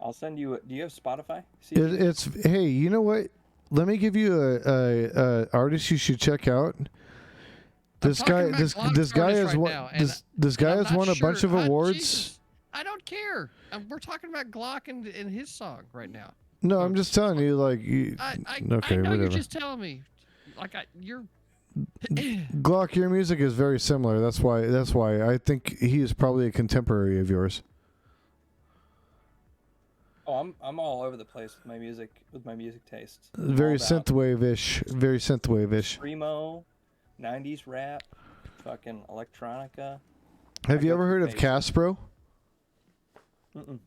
C: I'll send you. Do you have Spotify?
A: It's hey, you know what? Let me give you a artist you should check out. This
B: talking
A: guy,
B: about
A: this
B: Glock
A: guy
B: artists
A: has
B: right
A: won
B: now, and
A: this guy
B: I'm
A: has
B: not
A: won a bunch
B: sure-
A: of awards.
B: Jesus, I don't care. We're talking about Glock and his song right now.
A: No,
B: So
A: I'm just telling you, like, you,
B: I
A: okay,
B: know
A: whatever.
B: you're just telling me. Like you're.
A: Glock, your music is very similar. That's why I think he is probably a contemporary of yours.
C: Oh, I'm all over the place with my music tastes.
A: Very
C: All about
A: synthwave-ish. Very synthwave-ish.
C: Screamo, 90s rap, fucking electronica.
A: Have you
C: go
A: ever
C: through
A: heard of
C: phases.
A: Caspro?
C: Mm-mm.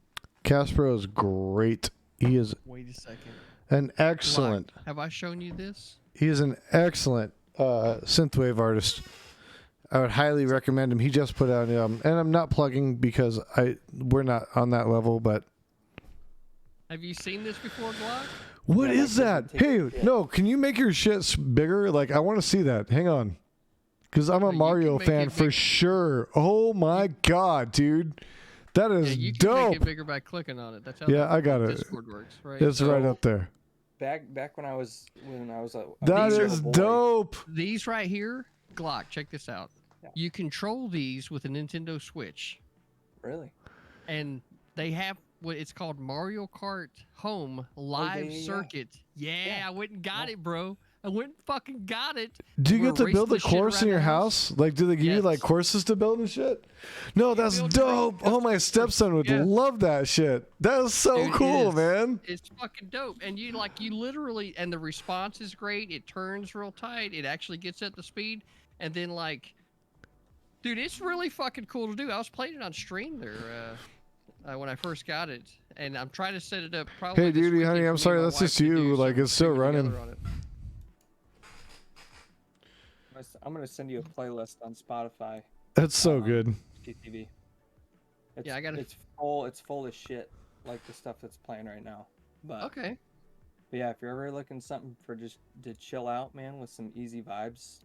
A: Caspro is great. He is
B: Wait a second.
A: an excellent.
B: Glock, have I shown you this?
A: He is an excellent synthwave artist. I would highly recommend him. He just put out and I'm not plugging because we're not on that level, but
B: Have you seen this before, Glock?
A: what
C: Yeah,
A: is
C: like
A: that?
C: presentation
A: Hey,
C: shit.
A: no, can you make your shit bigger? Like, I want to see that. Hang on. Because I'm a
B: No, you
A: Mario
B: can make
A: fan
B: it
A: for
B: big.
A: sure. Oh my God, dude. That
B: Yeah,
A: is
B: you can
A: dope.
B: make it bigger by clicking on it. That's how
A: Yeah,
B: the
A: I got it.
B: Discord works, right?
A: It's right
C: So-
A: up there.
C: Back when I was a
A: That
C: little
A: is
C: boy,
A: dope.
B: These right here, Glock, check this out.
C: Yeah.
B: You control these with a Nintendo Switch,
C: Really?
B: and they have what it's called Mario Kart Home Live
C: yeah.
B: Circuit. Yeah,
C: Yeah.
B: I went and got
C: Yeah.
B: it, bro. I went and fucking got it.
A: Do you
B: We're
A: get to
B: racing
A: build a
B: this shit
A: course
B: around
A: in your
B: the
A: house? Like, do they give you like
B: Yes.
A: courses to build and shit? No, that's
B: build your own
A: dope. Oh, my
B: custom course.
A: stepson would
B: Yeah.
A: love that shit. That is so
B: Dude, it
A: cool,
B: is.
A: man.
B: It's fucking dope. And you literally, and the response is great. It turns real tight. It actually gets at the speed. And then dude, it's really fucking cool to do. I was playing it on stream there when I first got it. And I'm trying to set it up probably
A: Hey,
B: this
A: duty,
B: weekend
A: honey,
B: for
A: I'm
B: me
A: sorry,
B: and my
A: that's
B: wife
A: just
B: to
A: you.
B: do
A: Like,
B: some
A: it's still
B: streaming together
A: running.
B: on it.
C: I'm gonna send you a playlist on Spotify.
A: That's so good.
C: CTV. It's,
B: Yeah, I gotta-
C: It's full. It's full of shit, like the stuff that's playing right now. But,
B: Okay.
C: but yeah, if you're ever looking something for just to chill out, man, with some easy vibes,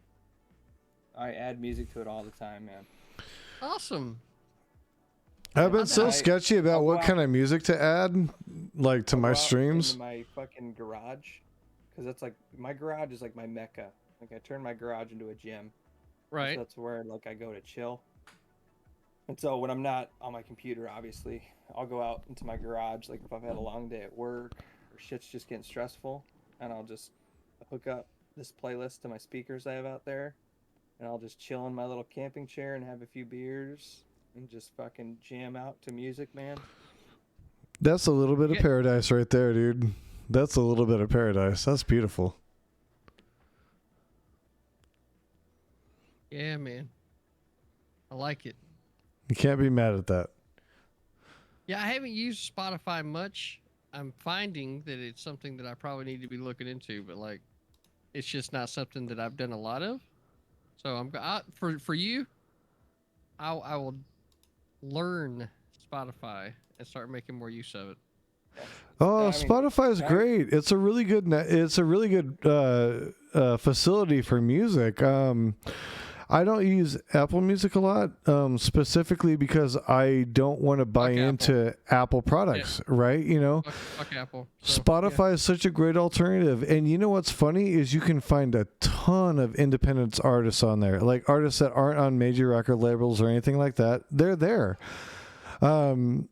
C: I add music to it all the time, man.
B: Awesome.
A: I've been so
C: I-
A: sketchy about
C: I'll go
A: what
C: out-
A: kind of music to add, like, to
C: I'll
A: my
C: go out
A: streams.
C: into my fucking garage, because that's like my garage is like my mecca. Like I turn my garage into a gym.
B: Right.
C: So that's where like I go to chill. And so when I'm not on my computer, obviously, I'll go out into my garage. Like if I've had a long day at work or shit's just getting stressful, and I'll just hook up this playlist to my speakers I have out there, and I'll just chill in my little camping chair and have a few beers and just fucking jam out to music, man.
A: That's a little bit of
B: Yeah.
A: paradise right there, dude. That's a little bit of paradise. That's beautiful.
B: Yeah, man. I like it.
A: You can't be mad at that.
B: Yeah, I haven't used Spotify much. I'm finding that it's something that I probably need to be looking into, but it's just not something that I've done a lot of. So for you, I will learn Spotify and start making more use of it.
A: Oh,
C: I mean,
A: Spotify is
C: I-
A: great. It's a really good. It's a really good facility for music. I don't use Apple Music a lot, specifically because I don't want to buy
B: Fuck Apple.
A: into Apple products, right? You know,
B: Fuck Apple. So,
A: Spotify is such a great alternative. And you know what's funny is you can find a ton of independent artists on there, like artists that aren't on major record labels or anything like that. They're there. And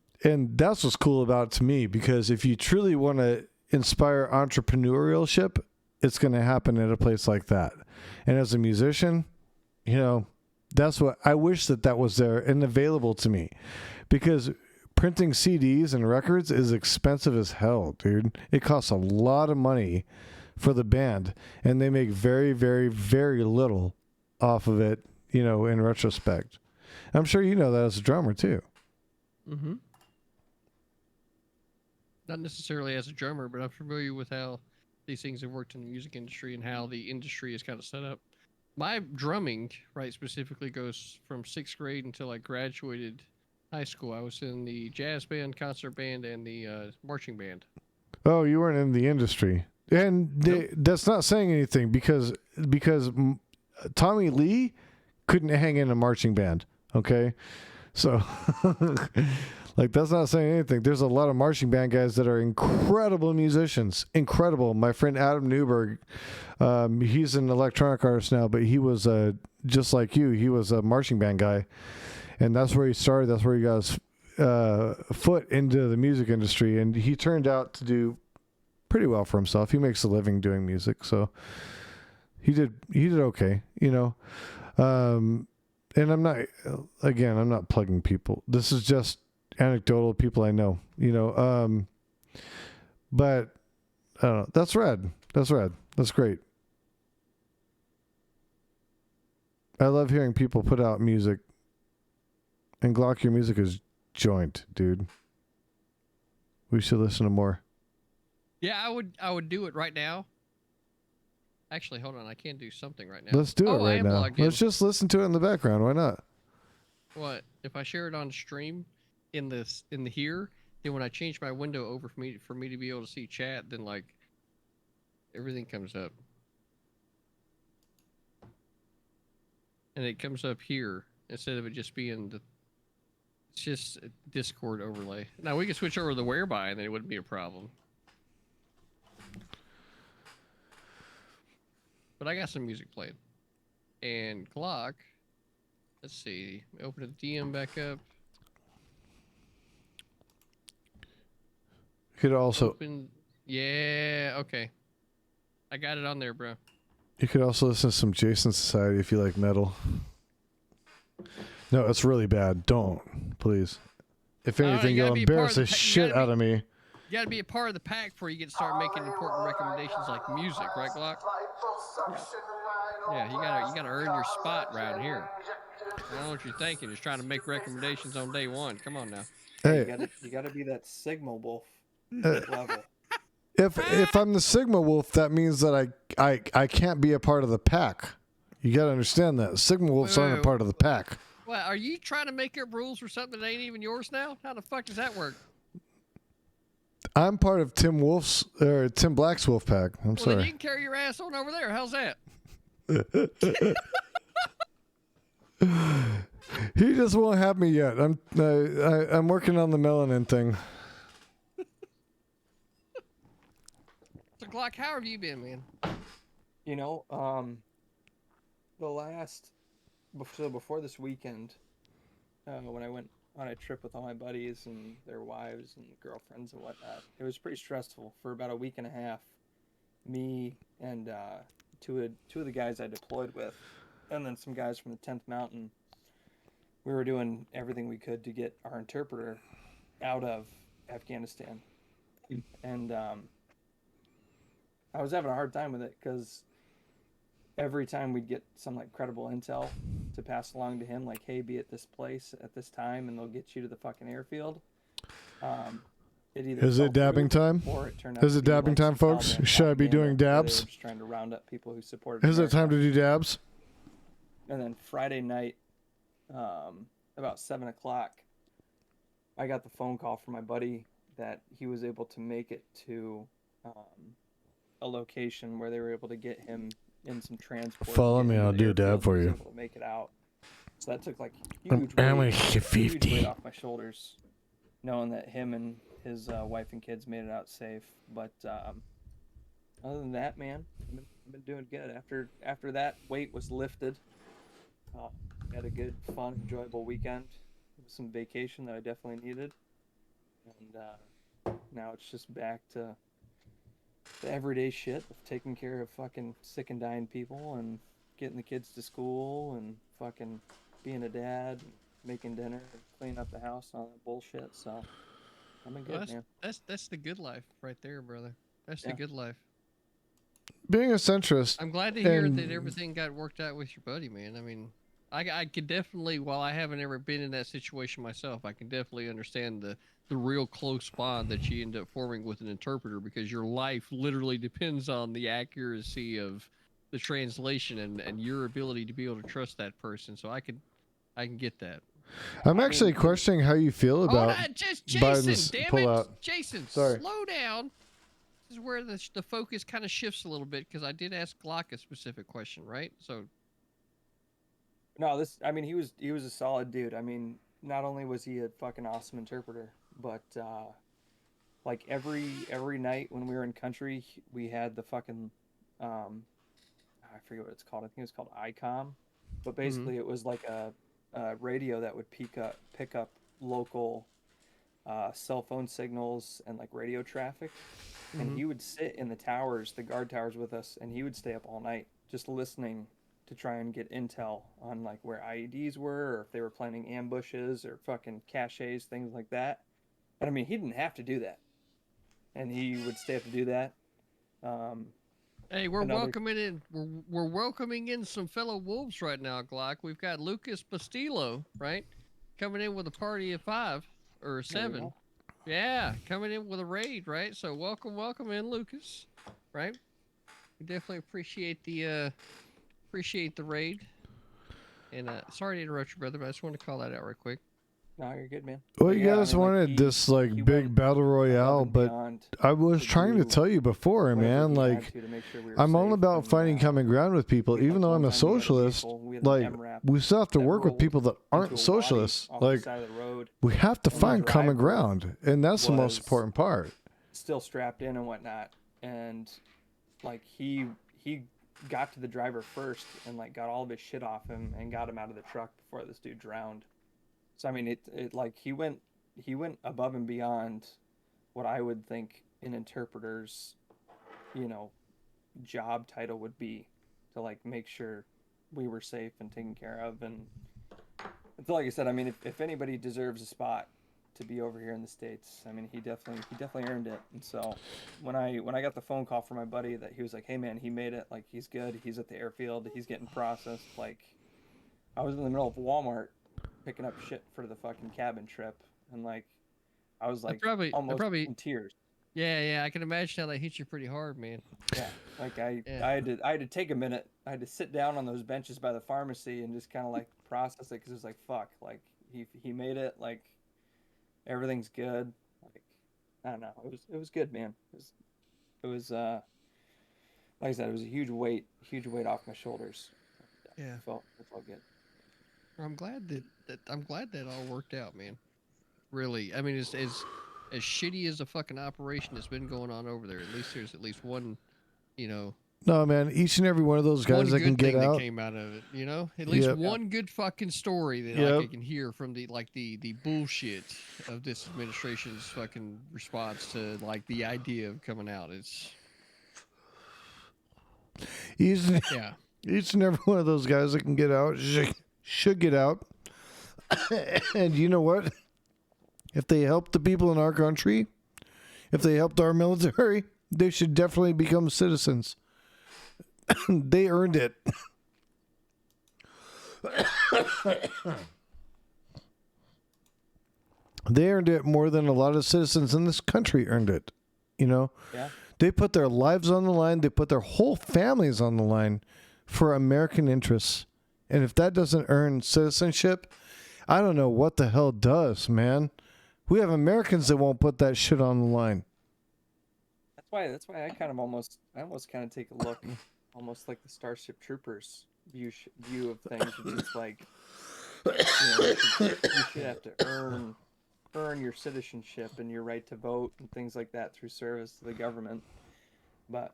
A: that's what's cool about it to me, because if you truly want to inspire entrepreneurship, it's going to happen at a place like that. And as a musician, you know, that's what I wish that was there and available to me, because printing CDs and records is expensive as hell, dude. It costs a lot of money for the band, and they make very, very, very little off of it, you know, in retrospect. I'm sure you know that as a drummer too.
B: Mm-hmm. Not necessarily as a drummer, but I'm familiar with how these things have worked in the music industry and how the industry is kind of set up. My drumming, right, specifically goes from 6th grade until I graduated high school. I was in the jazz band, concert band, and the marching band.
A: Oh, you weren't in the industry. And that's not saying anything, because Tommy Lee couldn't hang in a marching band, okay? So, like, that's not saying anything. There's a lot of marching band guys that are incredible musicians. Incredible. My friend Adam Newberg, he's an electronic artist now, but he was just like you. He was a marching band guy, and that's where he started. That's where he got his foot into the music industry, and he turned out to do pretty well for himself. He makes a living doing music, so he did okay, you know. And I'm not plugging people. This is just anecdotal people I know, you know. But I don't know. That's rad. That's rad. That's great. I love hearing people put out music. And Glock, your music is joint, dude. We should listen to more.
B: Yeah, I would do it right now. Actually, hold on. I can do something right now.
A: Let's do it right now. Let's just listen to it in the background. Why not?
B: What if I share it on stream in the here? Then when I change my window over for me to be able to see chat, then like everything comes up, and it comes up here instead of it just being the. It's just a Discord overlay. Now we can switch over to the whereby, and then it wouldn't be a problem. But I got some music played. And Glock, let's see. Open the DM back up.
A: You could also
B: yeah, okay. I got it on there, bro.
A: You could also listen to some Jason Society if you like metal. No, it's really bad. Don't, please. If anything, you'll embarrass the shit out of me.
B: You gotta be a part of the pack before you get to start making important recommendations like music, right, Glock? Yeah, you gotta earn your spot around here. I don't know what you're thinking. Just trying to make recommendations on day one. Come on now.
A: Hey,
C: you gotta be that Sigma Wolf level.
A: If I'm the Sigma Wolf, that means that I can't be a part of the pack. You gotta understand that Sigma Wolves aren't a part of the pack.
B: Well, are you trying to make up rules for something that ain't even yours now? How the fuck does that work?
A: I'm part of Tim Black's wolf pack. I'm sorry.
B: Then you can carry your ass on over there. How's that?
A: He just won't have me yet. I'm working on the melanin thing.
B: So, Glock, how have you been, man?
C: You know, before this weekend, when I went on a trip with all my buddies and their wives and girlfriends and whatnot, it was pretty stressful for about a week and a half. Me and two of the guys I deployed with, and then some guys from the 10th Mountain, we were doing everything we could to get our interpreter out of Afghanistan. And I was having a hard time with it because every time we'd get some like credible intel to pass along to him, like, hey, be at this place at this time and they'll get you to the fucking airfield. It either
A: is it dabbing time?
C: Or it turned out
A: is it dabbing time, folks? Should I be doing dabs?
C: Just trying to round up people who supported
A: Is it time to do dabs?
C: And then Friday night, about 7 o'clock, I got the phone call from my buddy that he was able to make it to a location where they were able to get him in some transport.
A: Follow me, I'll do a dab for you.
C: Able to make it out. So that took like huge weight off my shoulders, knowing that him and his wife and kids made it out safe. But other than that, man, I've been doing good. After that weight was lifted, had a good, fun, enjoyable weekend. Some vacation that I definitely needed, and now it's just back to the everyday shit of taking care of fucking sick and dying people and getting the kids to school and fucking being a dad and making dinner and cleaning up the house and all that bullshit. So I'm in good, man.
B: That's the good life right there, brother. That's the good life.
A: Being a centrist.
B: I'm glad to hear that everything got worked out with your buddy, man. I mean, I could definitely, while I haven't ever been in that situation myself, I can definitely understand the real close bond that you end up forming with an interpreter, because your life literally depends on the accuracy of the translation and your ability to be able to trust that person. So I can get that.
A: I'm actually questioning how you feel about Biden's pullout.
B: Jason,
A: sorry.
B: Slow down. This is where the focus kind of shifts a little bit, because I did ask Glock a specific question, right? So.
C: No, he was a solid dude. I mean, not only was he a fucking awesome interpreter, but like every night when we were in country, we had the fucking I forget what it's called. I think it's called ICOM, but basically it was like a radio that would pick up local cell phone signals and like radio traffic. And he would sit in the towers, the guard towers with us, and he would stay up all night just listening to try and get intel on like where IEDs were, or if they were planning ambushes or fucking caches, things like that. And I mean, he didn't have to do that, and he would stay up to do that. Um,
B: Hey, we're
C: Another-
B: welcoming in. We're welcoming in some fellow wolves right now, Glock. We've got Lucas Bastillo, right, coming in with a party of 5 or
C: There you
B: 7.
C: go.
B: Yeah, coming in with a raid, right? So welcome in, Lucas. Right? We definitely appreciate the raid. And sorry to interrupt you, brother, but I just wanted to call that out real quick.
C: No, you're good, man.
A: Well,
C: But
A: you
C: yeah, I
A: guys
C: mean, like,
A: wanted this like
C: he
A: big
C: went
A: battle
C: above
A: royale,
C: and
A: but
C: beyond
A: I was
C: to
A: trying to
C: do
A: tell you before,
C: whatever
A: man.
C: he had
A: Like,
C: to make sure we were
A: I'm all
C: safe.
A: about
C: And,
A: finding common ground with people,
C: like,
A: even though I'm
C: one
A: a
C: time we had a
A: socialist.
C: vehicle, we had an
A: Like,
C: MRAP
A: we still have to
C: that
A: work with
C: rolled
A: people that
C: into a
A: aren't
C: wadi
A: socialists.
C: off the
A: Like,
C: side of the road,
A: we have to
C: and the
A: find common
C: driver
A: ground, and that's the most
C: was-
A: important part.
C: still strapped in and whatnot, and like he got to the driver first and like got all of his shit off him and got him out of the truck before this dude drowned. So I mean, it like he went above and beyond what I would think an interpreter's, job title would be, to like make sure we were safe and taken care of. And it's like I said, I mean, if anybody deserves a spot to be over here in the States, I mean, he definitely earned it. And so when I got the phone call from my buddy that he was like, hey man, he made it, like he's good, he's at the airfield, he's getting processed, like I was in the middle of Walmart picking up shit for the fucking cabin trip, and like I was like almost in tears.
B: Yeah, I can imagine how that hit you pretty hard, man.
C: Yeah, like I
B: Yeah.
C: had to take a minute. I had to sit down on those benches by the pharmacy and just kind of like process it, because it was like fuck, like he made it, like everything's good. Like I don't know, it was good, man. It was like I said, it was a huge weight off my shoulders.
B: Yeah.
C: It felt good.
B: I'm glad that all worked out, man. Really, I mean, as shitty as a fucking operation that's been going on over there, at least there's at least one,
A: No, man, each and every one of those
B: one
A: guys that
B: good
A: can get
B: thing that
A: out.
B: came out of it. At least
A: Yep.
B: one good fucking story that
A: Yep.
B: I can hear from the bullshit of this administration's fucking response to like the idea of coming out. It's
A: Each,
B: yeah.
A: each and every one of those guys that can get out should get out. And you know what? If they help the people in our country, if they helped our military, they should definitely become citizens. They earned it. They earned it more than a lot of citizens in this country earned it.
C: Yeah.
A: They put their lives on the line. They put their whole families on the line for American interests. And if that doesn't earn citizenship, I don't know what the hell does, man. We have Americans that won't put that shit on the line.
C: That's why I almost kind of take a look, almost like the Starship Troopers view of things. It's like, you should have to earn your citizenship and your right to vote and things like that through service to the government. But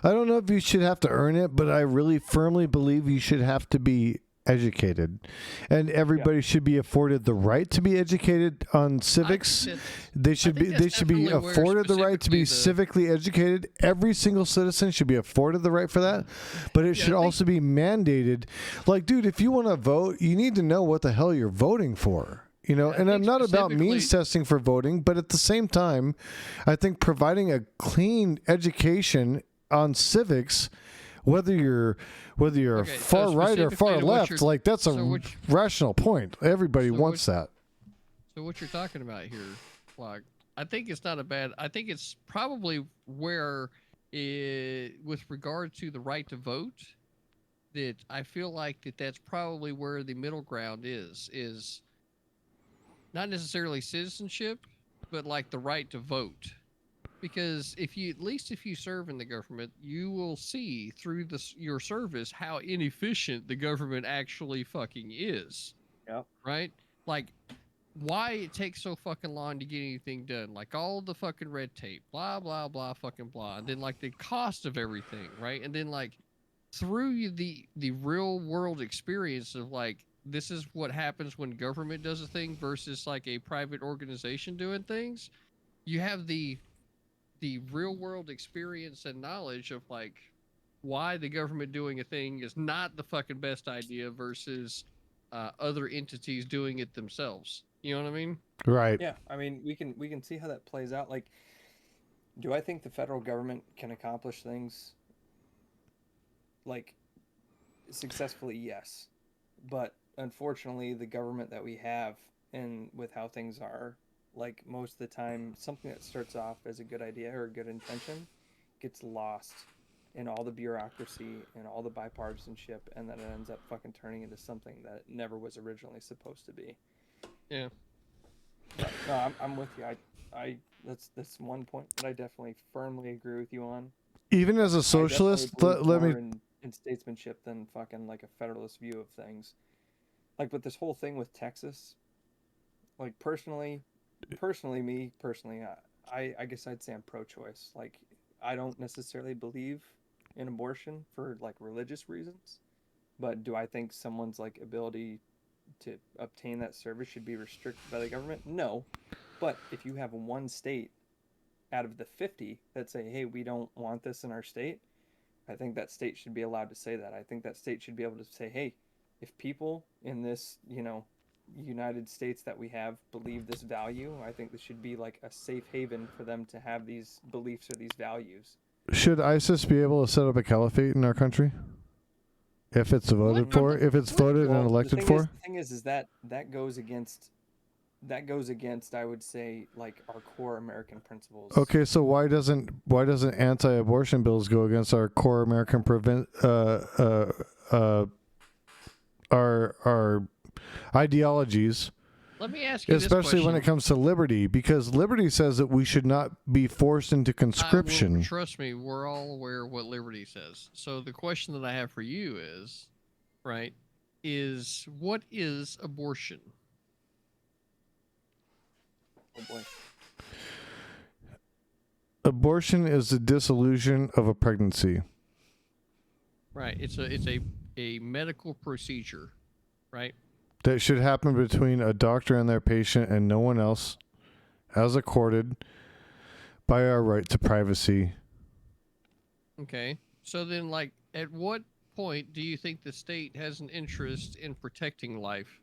A: I don't know if you should have to earn it, but I really firmly believe you should have to be educated, and everybody should be afforded the right to be educated on civics. They should be afforded the right to be civically educated. Every single citizen should be afforded the right for that, but it should also be mandated. Like, dude, if you want to vote, you need to know what the hell you're voting for. And I'm not about means testing for voting, but at the same time, I think providing a clean education on civics, whether you're far right or far left, like that's a rational point. Everybody wants that.
B: So what you're talking about here, like, I think it's not a bad. I think it's probably where, with regard to the right to vote, that I feel like that's probably where the middle ground is not necessarily citizenship, but like the right to vote. Because if you serve in the government, you will see through your service how inefficient the government actually fucking is.
C: yeah,
B: Right? like why it takes so fucking long to get anything done, like all the fucking red tape, blah blah blah, fucking blah, and then like the cost of everything, right? And then like through the real world experience of like this is what happens when government does a thing versus like a private organization doing things. You have the real world experience and knowledge of like why the government doing a thing is not the fucking best idea versus other entities doing it themselves. You know what I mean?
A: Right.
C: Yeah, I mean, we can see how that plays out. Like, do I think the federal government can accomplish things like successfully? Yes, but unfortunately, the government that we have and with how things are, like most of the time, something that starts off as a good idea or a good intention gets lost in all the bureaucracy and all the bipartisanship, and then it ends up fucking turning into something that it never was originally supposed to be.
B: Yeah.
C: But, no, I'm with you. I that's one point that I definitely firmly agree with you on.
A: Even as a
C: I definitely
A: socialist,
C: believe
A: let me.
C: more in statesmanship than fucking like a federalist view of things. Like with this whole thing with Texas, like personally, I guess I'd say I'm pro-choice. Like I don't necessarily believe in abortion for like religious reasons, but do I think someone's like ability to obtain that service should be restricted by the government? No. But if you have one state out of the 50 that say, hey, we don't want this in our state, I think that state should be allowed to say that. I think that state should be able to say, hey, if people in this, United States that we have believe this value, I think this should be like a safe haven for them to have these beliefs or these values.
A: Should ISIS be able to set up a caliphate in our country? If it's voted for, if it's voted and elected for?
C: The thing is that goes against, I would say, like our core American principles.
A: Okay, so why doesn't anti-abortion bills go against our core American our ideologies?
B: Let me ask you
A: especially
B: this
A: when it comes to liberty, because liberty says that we should not be forced into conscription.
B: Trust me, we're all aware of what liberty says. So the question that I have for you is, right, is what is abortion?
C: Oh boy.
A: Abortion is the dissolution of a pregnancy.
B: Right. It's a medical procedure, right?
A: That should happen between a doctor and their patient and no one else, as accorded by our right to privacy.
B: Okay. So then, like, at what point do you think the state has an interest in protecting life?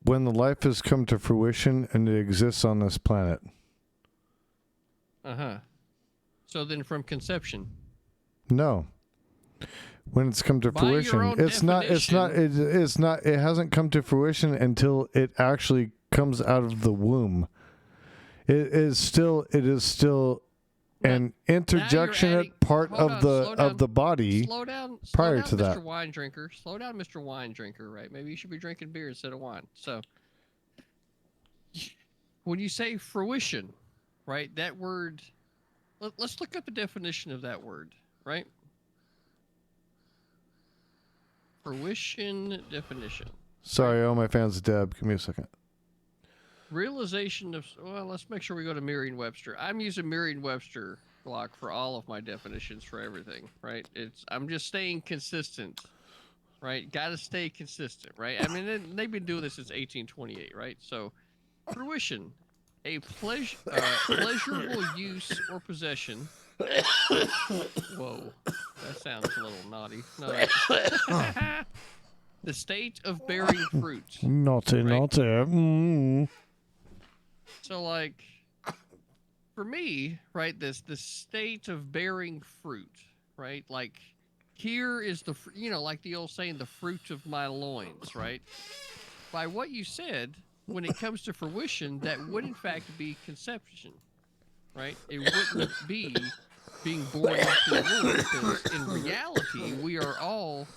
A: When the life has come to fruition and it exists on this planet.
B: Uh-huh. So then from conception?
A: No. When it's come to fruition, it hasn't come to fruition until it actually comes out of the womb. It is still an interjectionate part of the body.
B: Slow down,
A: prior to that.
B: Mr. Wine Drinker. Slow down, Mr. Wine Drinker, right? Maybe you should be drinking beer instead of wine. So when you say fruition, right? That word, let's look up a definition of that word, right? Fruition definition.
A: Sorry, all my fans of Deb. Give me a second.
B: Realization of, well, let's make sure we go to Merriam-Webster. I'm using Merriam-Webster block for all of my definitions for everything, right? I'm just staying consistent, right? Got to stay consistent, right? I mean, they've been doing this since 1828, right? So, fruition, a pleasurable use or possession. Whoa, that sounds a little naughty. No, the state of bearing fruit.
A: Naughty, right? Naughty. Mm.
B: So, like, for me, right, the state of bearing fruit, right? Like, here is the, like the old saying, the fruit of my loins, right? By what you said, when it comes to fruition, that would in fact be conception, right? It wouldn't be being born into the womb, because in reality, we are all,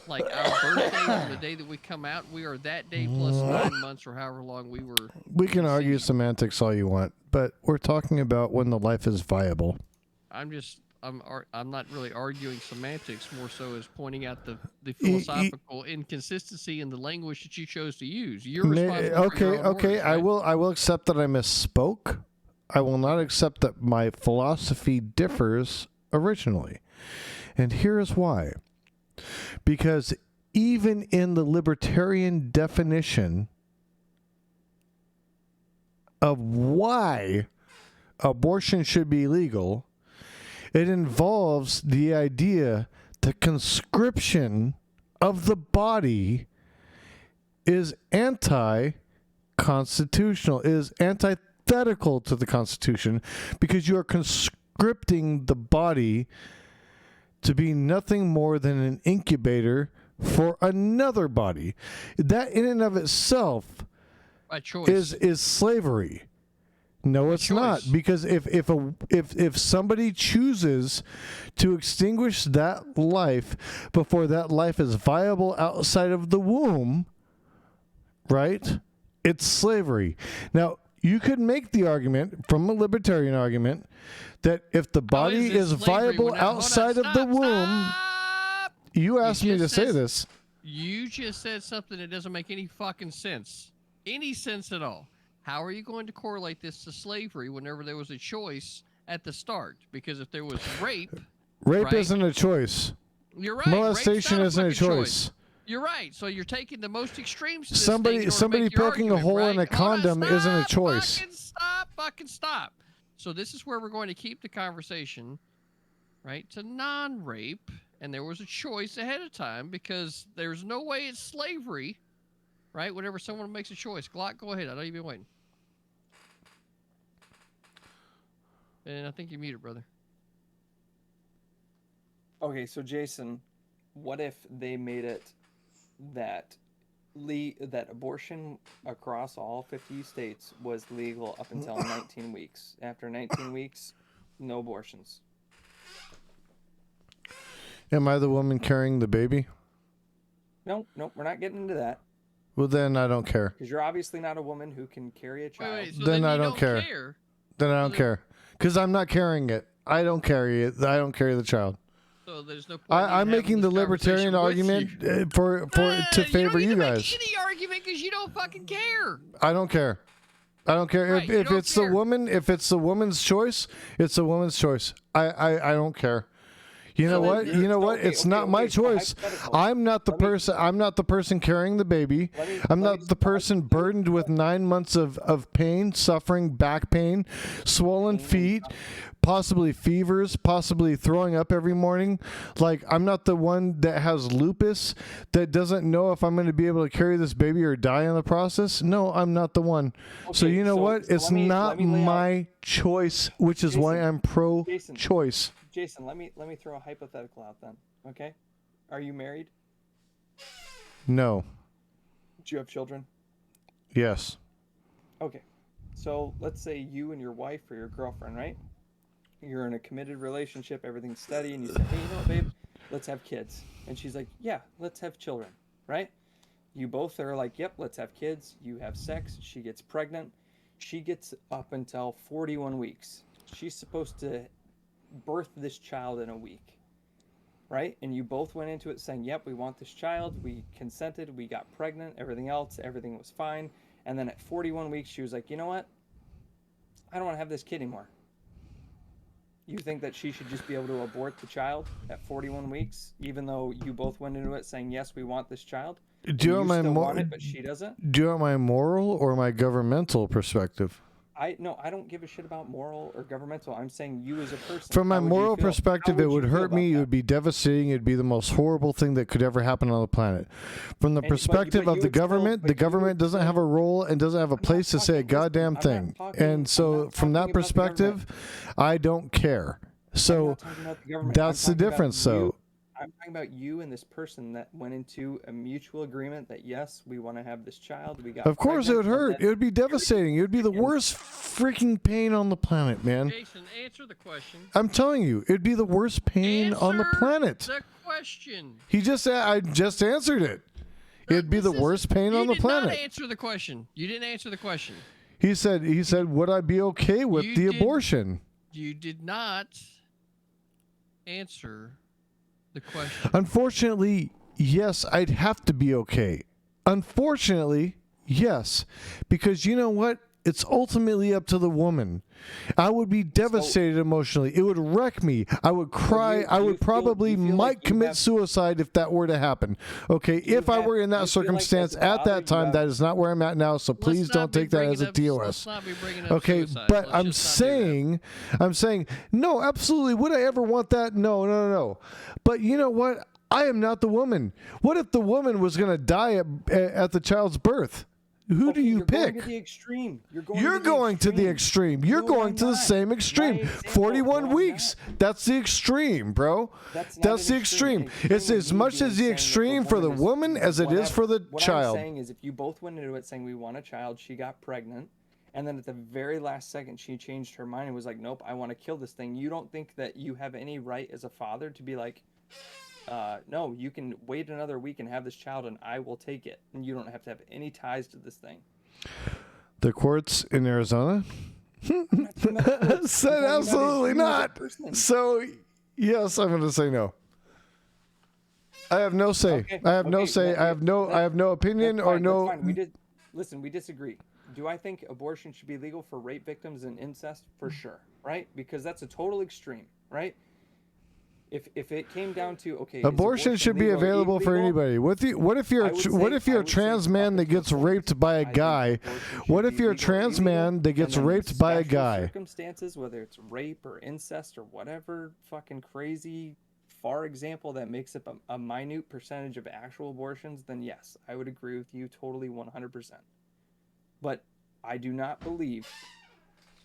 B: like, our birthday on the day that we come out, we are that day plus 9 months or however long we were.
A: We can argue semantics all you want, but we're talking about when the life is viable.
B: I'm just I'm not really arguing semantics, more so as pointing out the philosophical inconsistency in the language that you chose to use. You're responsible for your own words, right?
A: I will accept that I misspoke. I will not accept that my philosophy differs originally. And here is why. Because even in the libertarian definition of why abortion should be legal, it involves the idea that conscription of the body is anti-constitutional, is antithetical to the Constitution, because you are conscripting the body to be nothing more than an incubator for another body. That in and of itself
B: By choice.
A: is slavery. No, it's not, because if somebody chooses to extinguish that life before that life is viable outside of the womb, right? It's slavery. Now, you could make the argument from a libertarian argument that if the body is viable outside of the womb, you asked me to say this.
B: You just said something that doesn't make any fucking sense. Any sense at all. How are you going to correlate this to slavery whenever there was a choice at the start? Because if there was rape...
A: Rape isn't a choice.
B: You're right.
A: Molestation isn't a choice.
B: You're right. So you're taking the most extremes to this
A: somebody poking a hole in a condom isn't a choice.
B: Fucking stop. So this is where we're going to keep the conversation, right, to non-rape. And there was a choice ahead of time, because there's no way it's slavery, right, whenever someone makes a choice. Glock, go ahead. I know you've been waiting. And I think you muted, brother.
C: Okay, so Jason, what if they made it that abortion across all 50 states was legal up until 19 weeks? After 19 weeks, no abortions.
A: Am I the woman carrying the baby?
C: No, we're not getting into that.
A: Well, then I don't care.
C: Because you're obviously not a woman who can carry a child.
B: Wait, so
A: then I
B: you
A: don't care. Then I don't care. Because I'm not carrying it. I don't carry it. I don't carry the child.
B: So there's no point.
A: I'm making the libertarian argument to favor you guys.
B: Make any argument because you don't fucking care.
A: I don't care. I don't care.
B: Right,
A: if it's
B: care.
A: the woman, if it's the woman's choice, it's a woman's choice. I don't care. You know what? You know what? It's not my choice. I'm not the person. I'm not the person carrying the baby. I'm not the person burdened with 9 months of pain, suffering, back pain, swollen feet, possibly fevers, possibly throwing up every morning. Like, I'm not the one that has lupus that doesn't know if I'm going to be able to carry this baby or die in the process. No, I'm not the one. So you know what? It's not my choice, which is why I'm pro-choice.
C: Jason, let me throw a hypothetical out then. Okay? Are you married?
A: No.
C: Do you have children?
A: Yes.
C: Okay. So let's say you and your wife or your girlfriend, right? You're in a committed relationship, everything's steady, and you say, hey, you know what, babe? Let's have kids. And she's like, yeah, let's have children, right? You both are like, yep, let's have kids. You have sex. She gets pregnant. She gets up until 41 weeks. She's supposed to birth this child in a week, right? And you both went into it saying, yep, we want this child. We consented. We got pregnant. Everything was fine. And then at 41 weeks, she was like, you know what? I don't want to have this kid anymore. You think that she should just be able to abort the child at 41 weeks, even though you both went into it saying, yes, we want this child?
A: Do you want
C: it, but she doesn't?
A: Do you want my moral or my governmental perspective?
C: I don't give a shit about moral or governmental. I'm saying you as a person.
A: From my moral perspective, it would hurt me. It would be devastating. It'd be the most horrible thing that could ever happen on the planet. From the perspective of the government doesn't have a role and doesn't have a place to say a goddamn thing. And so from that perspective, I don't care. So that's the difference, though.
C: I'm talking about you and this person that went into a mutual agreement that, yes, we want to have this child.
A: Of course it would hurt. It would be devastating. It would be the worst freaking pain on the planet, man.
B: Jason, answer the question.
A: I'm telling you, it'd be the worst pain on the planet.
B: Answer the question.
A: I just answered it. It'd be the worst pain on the planet.
B: You did not answer the question. You didn't answer the question.
A: He said, would I be okay with the abortion?
B: You did not. answer the question.
A: Unfortunately, yes, I'd have to be okay. Unfortunately, yes, because you know what? It's ultimately up to the woman. I would be devastated emotionally. It would wreck me. I would cry. I would probably might commit suicide if that were to happen. Okay, if I were in that circumstance at that time, that is not where I'm at now. So please don't take that as a TOS.
B: Let's not be bringing up
A: Okay,
B: suicide.
A: but
B: Let's
A: I'm saying, no, absolutely. Would I ever want that? No, no, no, no. But you know what? I am not the woman. What if the woman was going to die at the child's birth? Who do you pick?
C: Going to the extreme.
A: You're going to the extreme. You're going to the same extreme. 41 weeks. That's the extreme, bro. That's the extreme. It's as much as the extreme for the woman as it is for the child.
C: What I'm saying is if you both went into it saying we want a child, she got pregnant, and then at the very last second she changed her mind and was like, nope, I want to kill this thing. You don't think that you have any right as a father to be like, no, you can wait another week and have this child and I will take it. And you don't have to have any ties to this thing.
A: The courts in Arizona said absolutely not. So, yes, I'm going to say no. I have no say.
C: Okay.
A: I have no say. I have no opinion or no.
C: That's fine. We disagree. Do I think abortion should be legal for rape victims and incest? For sure, right? Because that's a total extreme, right? If it came down to
A: abortion should be available for anybody. What if you're a trans man that gets raped by a guy? What if you're a trans man that gets raped by a guy?
C: Circumstances, whether it's rape or incest or whatever fucking crazy far example that makes up a minute percentage of actual abortions, then yes, I would agree with you totally 100%. But I do not believe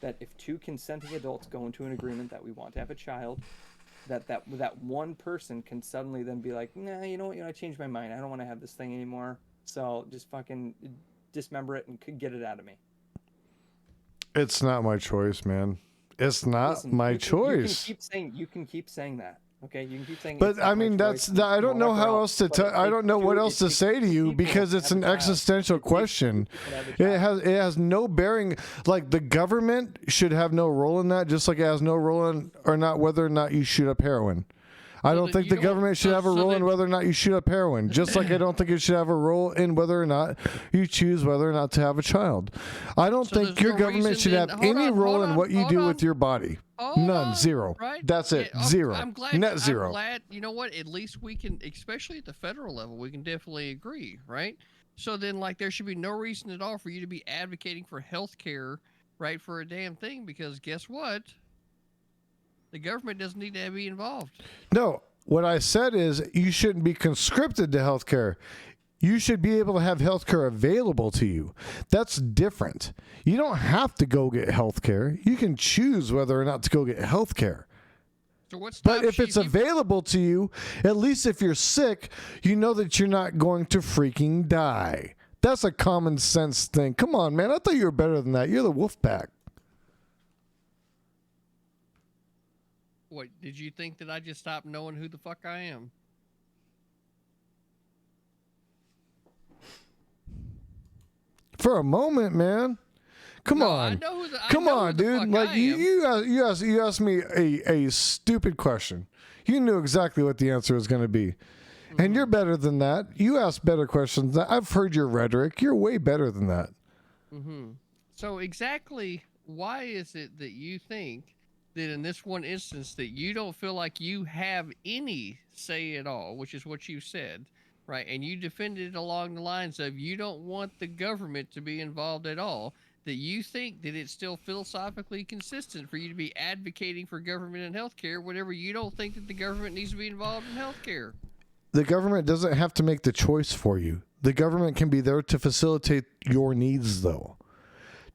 C: that if two consenting adults go into an agreement that we want to have a child, that one person can suddenly then be like, nah, you know what, I changed my mind. I don't want to have this thing anymore. So just fucking dismember it and get it out of me.
A: It's not my choice, man. It's not my choice.
C: You can keep saying that. Okay, you can keep saying.
A: But I mean, I don't know how else to tell. I don't know what else to say to you because it's an existential question. It has no bearing. Like the government should have no role in that, just like it has no role in or not whether or not you shoot up heroin. I don't think the government should have a role in whether or not you shoot up heroin. Just like I don't think it should have a role in whether or not you choose whether or not to have a child. I don't think your government should have any role in what you do with your body. None. Zero.
B: Right?
A: That's it. Zero.
B: I'm glad.
A: Net zero.
B: I'm glad. You know what? At least we can, especially at the federal level, we can definitely agree, right? So then, like, there should be no reason at all for you to be advocating for health care, right, for a damn thing, because guess what? The government doesn't need to be involved.
A: No. What I said is you shouldn't be conscripted to health care. You should be able to have health care available to you. That's different. You don't have to go get health care. You can choose whether or not to go get health care.
B: So
A: but if it's available to you, at least if you're sick, you know that you're not going to freaking die. That's a common sense thing. Come on, man. I thought you were better than that. You're the wolf pack.
B: What, did you think that I just stopped knowing who the fuck I am?
A: For a moment, man. Come on. Come on, dude. Like you asked me a stupid question. You knew exactly what the answer was going to be. Mm-hmm. And you're better than that. You ask better questions. I've heard your rhetoric. You're way better than that.
B: Mm-hmm. So exactly why is it that you think that in this one instance that you don't feel like you have any say at all, which is what you said, right? And you defended it along the lines of you don't want the government to be involved at all, that you think that it's still philosophically consistent for you to be advocating for government and healthcare whenever you don't think that the government needs to be involved in healthcare.
A: The government doesn't have to make the choice for you. The government can be there to facilitate your needs, though.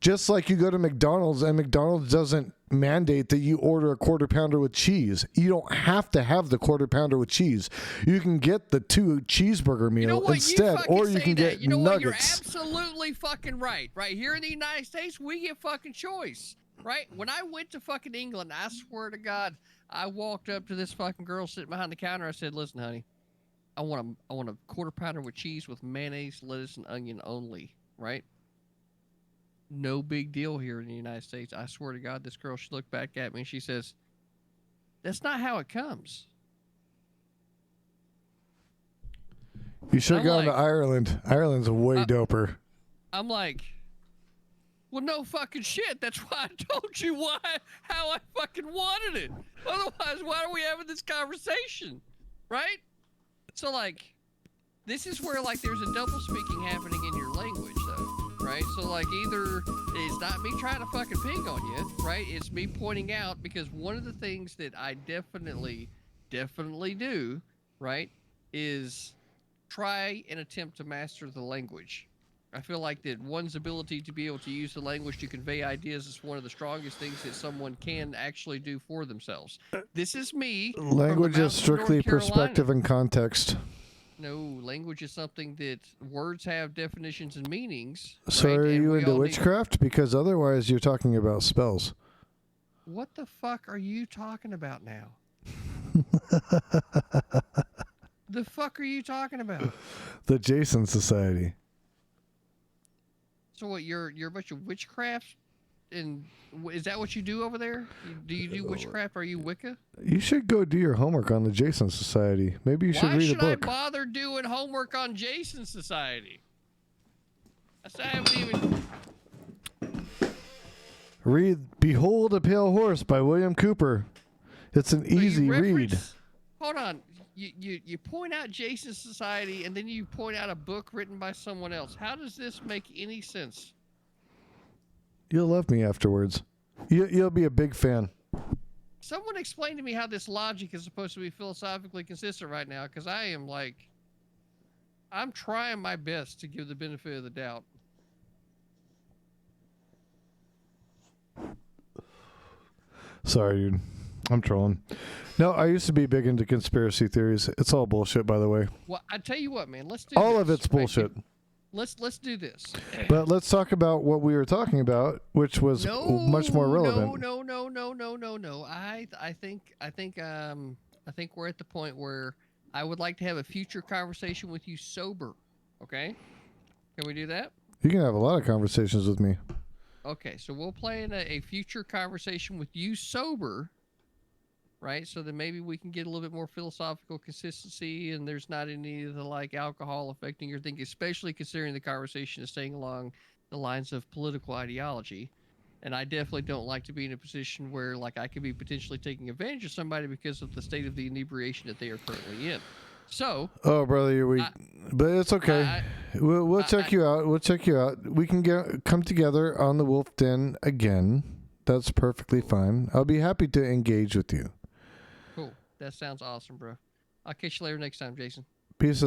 A: Just like you go to McDonald's and McDonald's doesn't mandate that you order a quarter pounder with cheese. You don't have to have the quarter pounder with cheese. You can get the 2 cheeseburger meal instead, or you can get nuggets.
B: You're absolutely fucking right. Right here in the United States, we get fucking choice. Right? When I went to fucking England, I swear to God, I walked up to this fucking girl sitting behind the counter. I said, "Listen, honey, I want a quarter pounder with cheese with mayonnaise, lettuce, and onion only." Right? No big deal here in the United States. I swear to God, this girl, she looked back at me and she says, That's not how it comes.
A: You should have
B: I'm
A: gone to
B: like-
A: Ireland. Ireland's way doper.
B: I'm like, well, no fucking shit. That's why I told you how I fucking wanted it. Otherwise, why are we having this conversation? Right? So, like, this is where, like, there's a double speaking happening in your language, though. Right? So, like, either it's not me trying to fucking ping on you, right? It's me pointing out, because one of the things that I definitely do, right, is try and attempt to master the language. I feel like that one's ability to be able to use the language to convey ideas is one of the strongest things that someone can actually do for themselves. This is me. from the
A: Language is
B: mountains of
A: strictly
B: North Carolina.
A: perspective and context.
B: No, language is something that words have definitions and meanings.
A: So
B: right?
A: are
B: And
A: you
B: we
A: into
B: all need-
A: witchcraft? Because otherwise you're talking about spells.
B: What the fuck are you talking about now? The fuck are you talking about?
A: The Jason Society.
B: So what? You're a bunch of witchcraft, and is that what you do over there? Do you do witchcraft? Are you Wicca?
A: You should go do your homework on the Jason Society. Maybe you should
B: Why
A: read a
B: should I
A: book.
B: bother doing homework on Jason Society? I haven't even.
A: Read Behold a Pale Horse by William Cooper. It's an
B: So you
A: easy read.
B: reference- Hold on. You point out Jason Society, and then you point out a book written by someone else. How does this make any sense?
A: You'll love me afterwards. You'll be a big fan.
B: Someone explain to me how this logic is supposed to be philosophically consistent right now, because I am like, I'm trying my best to give the benefit of the doubt.
A: Sorry, dude. I'm trolling. No, I used to be big into conspiracy theories. It's all bullshit, by the way.
B: Well, I tell you what, man. Let's do
A: All
B: this,
A: of it's
B: right?
A: bullshit.
B: Let's do this.
A: But let's talk about what we were talking about, which was much more relevant.
B: No. I think we're at the point where I would like to have a future conversation with you sober. Okay? Can we do that?
A: You can have a lot of conversations with me.
B: Okay, so we'll plan a future conversation with you sober, right? So that maybe we can get a little bit more philosophical consistency, and there's not any of the like alcohol affecting your thinking, especially considering the conversation is staying along the lines of political ideology. And I definitely don't like to be in a position where like I could be potentially taking advantage of somebody because of the state of the inebriation that they are currently in. So,
A: Oh, brother, you're weak. But it's okay. We'll check you out. We'll check you out. We can come together on the Wolf Den again. That's perfectly fine. I'll be happy to engage with you.
B: cool. That sounds awesome, bro. I'll catch you later next time, Jason.
A: Peace.